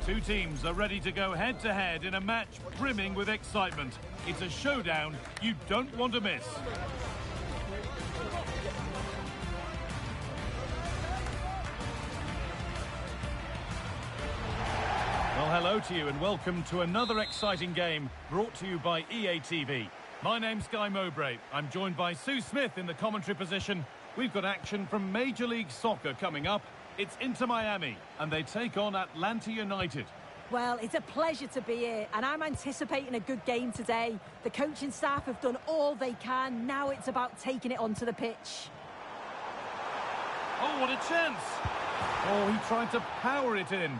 Two teams are ready to go head-to-head in a match brimming with excitement. It's a showdown you don't want to miss. Well, hello to you and welcome to another exciting game brought to you by EA TV. My name's Guy Mowbray. I'm joined by Sue Smith in the commentary position. We've got action from Major League Soccer coming up. It's Inter Miami and they take on Atlanta United. Well, it's a pleasure to be here and I'm anticipating a good game today. The coaching staff have done all they can. Now it's about taking it onto the pitch. Oh, what a chance! Oh, he tried to power it in.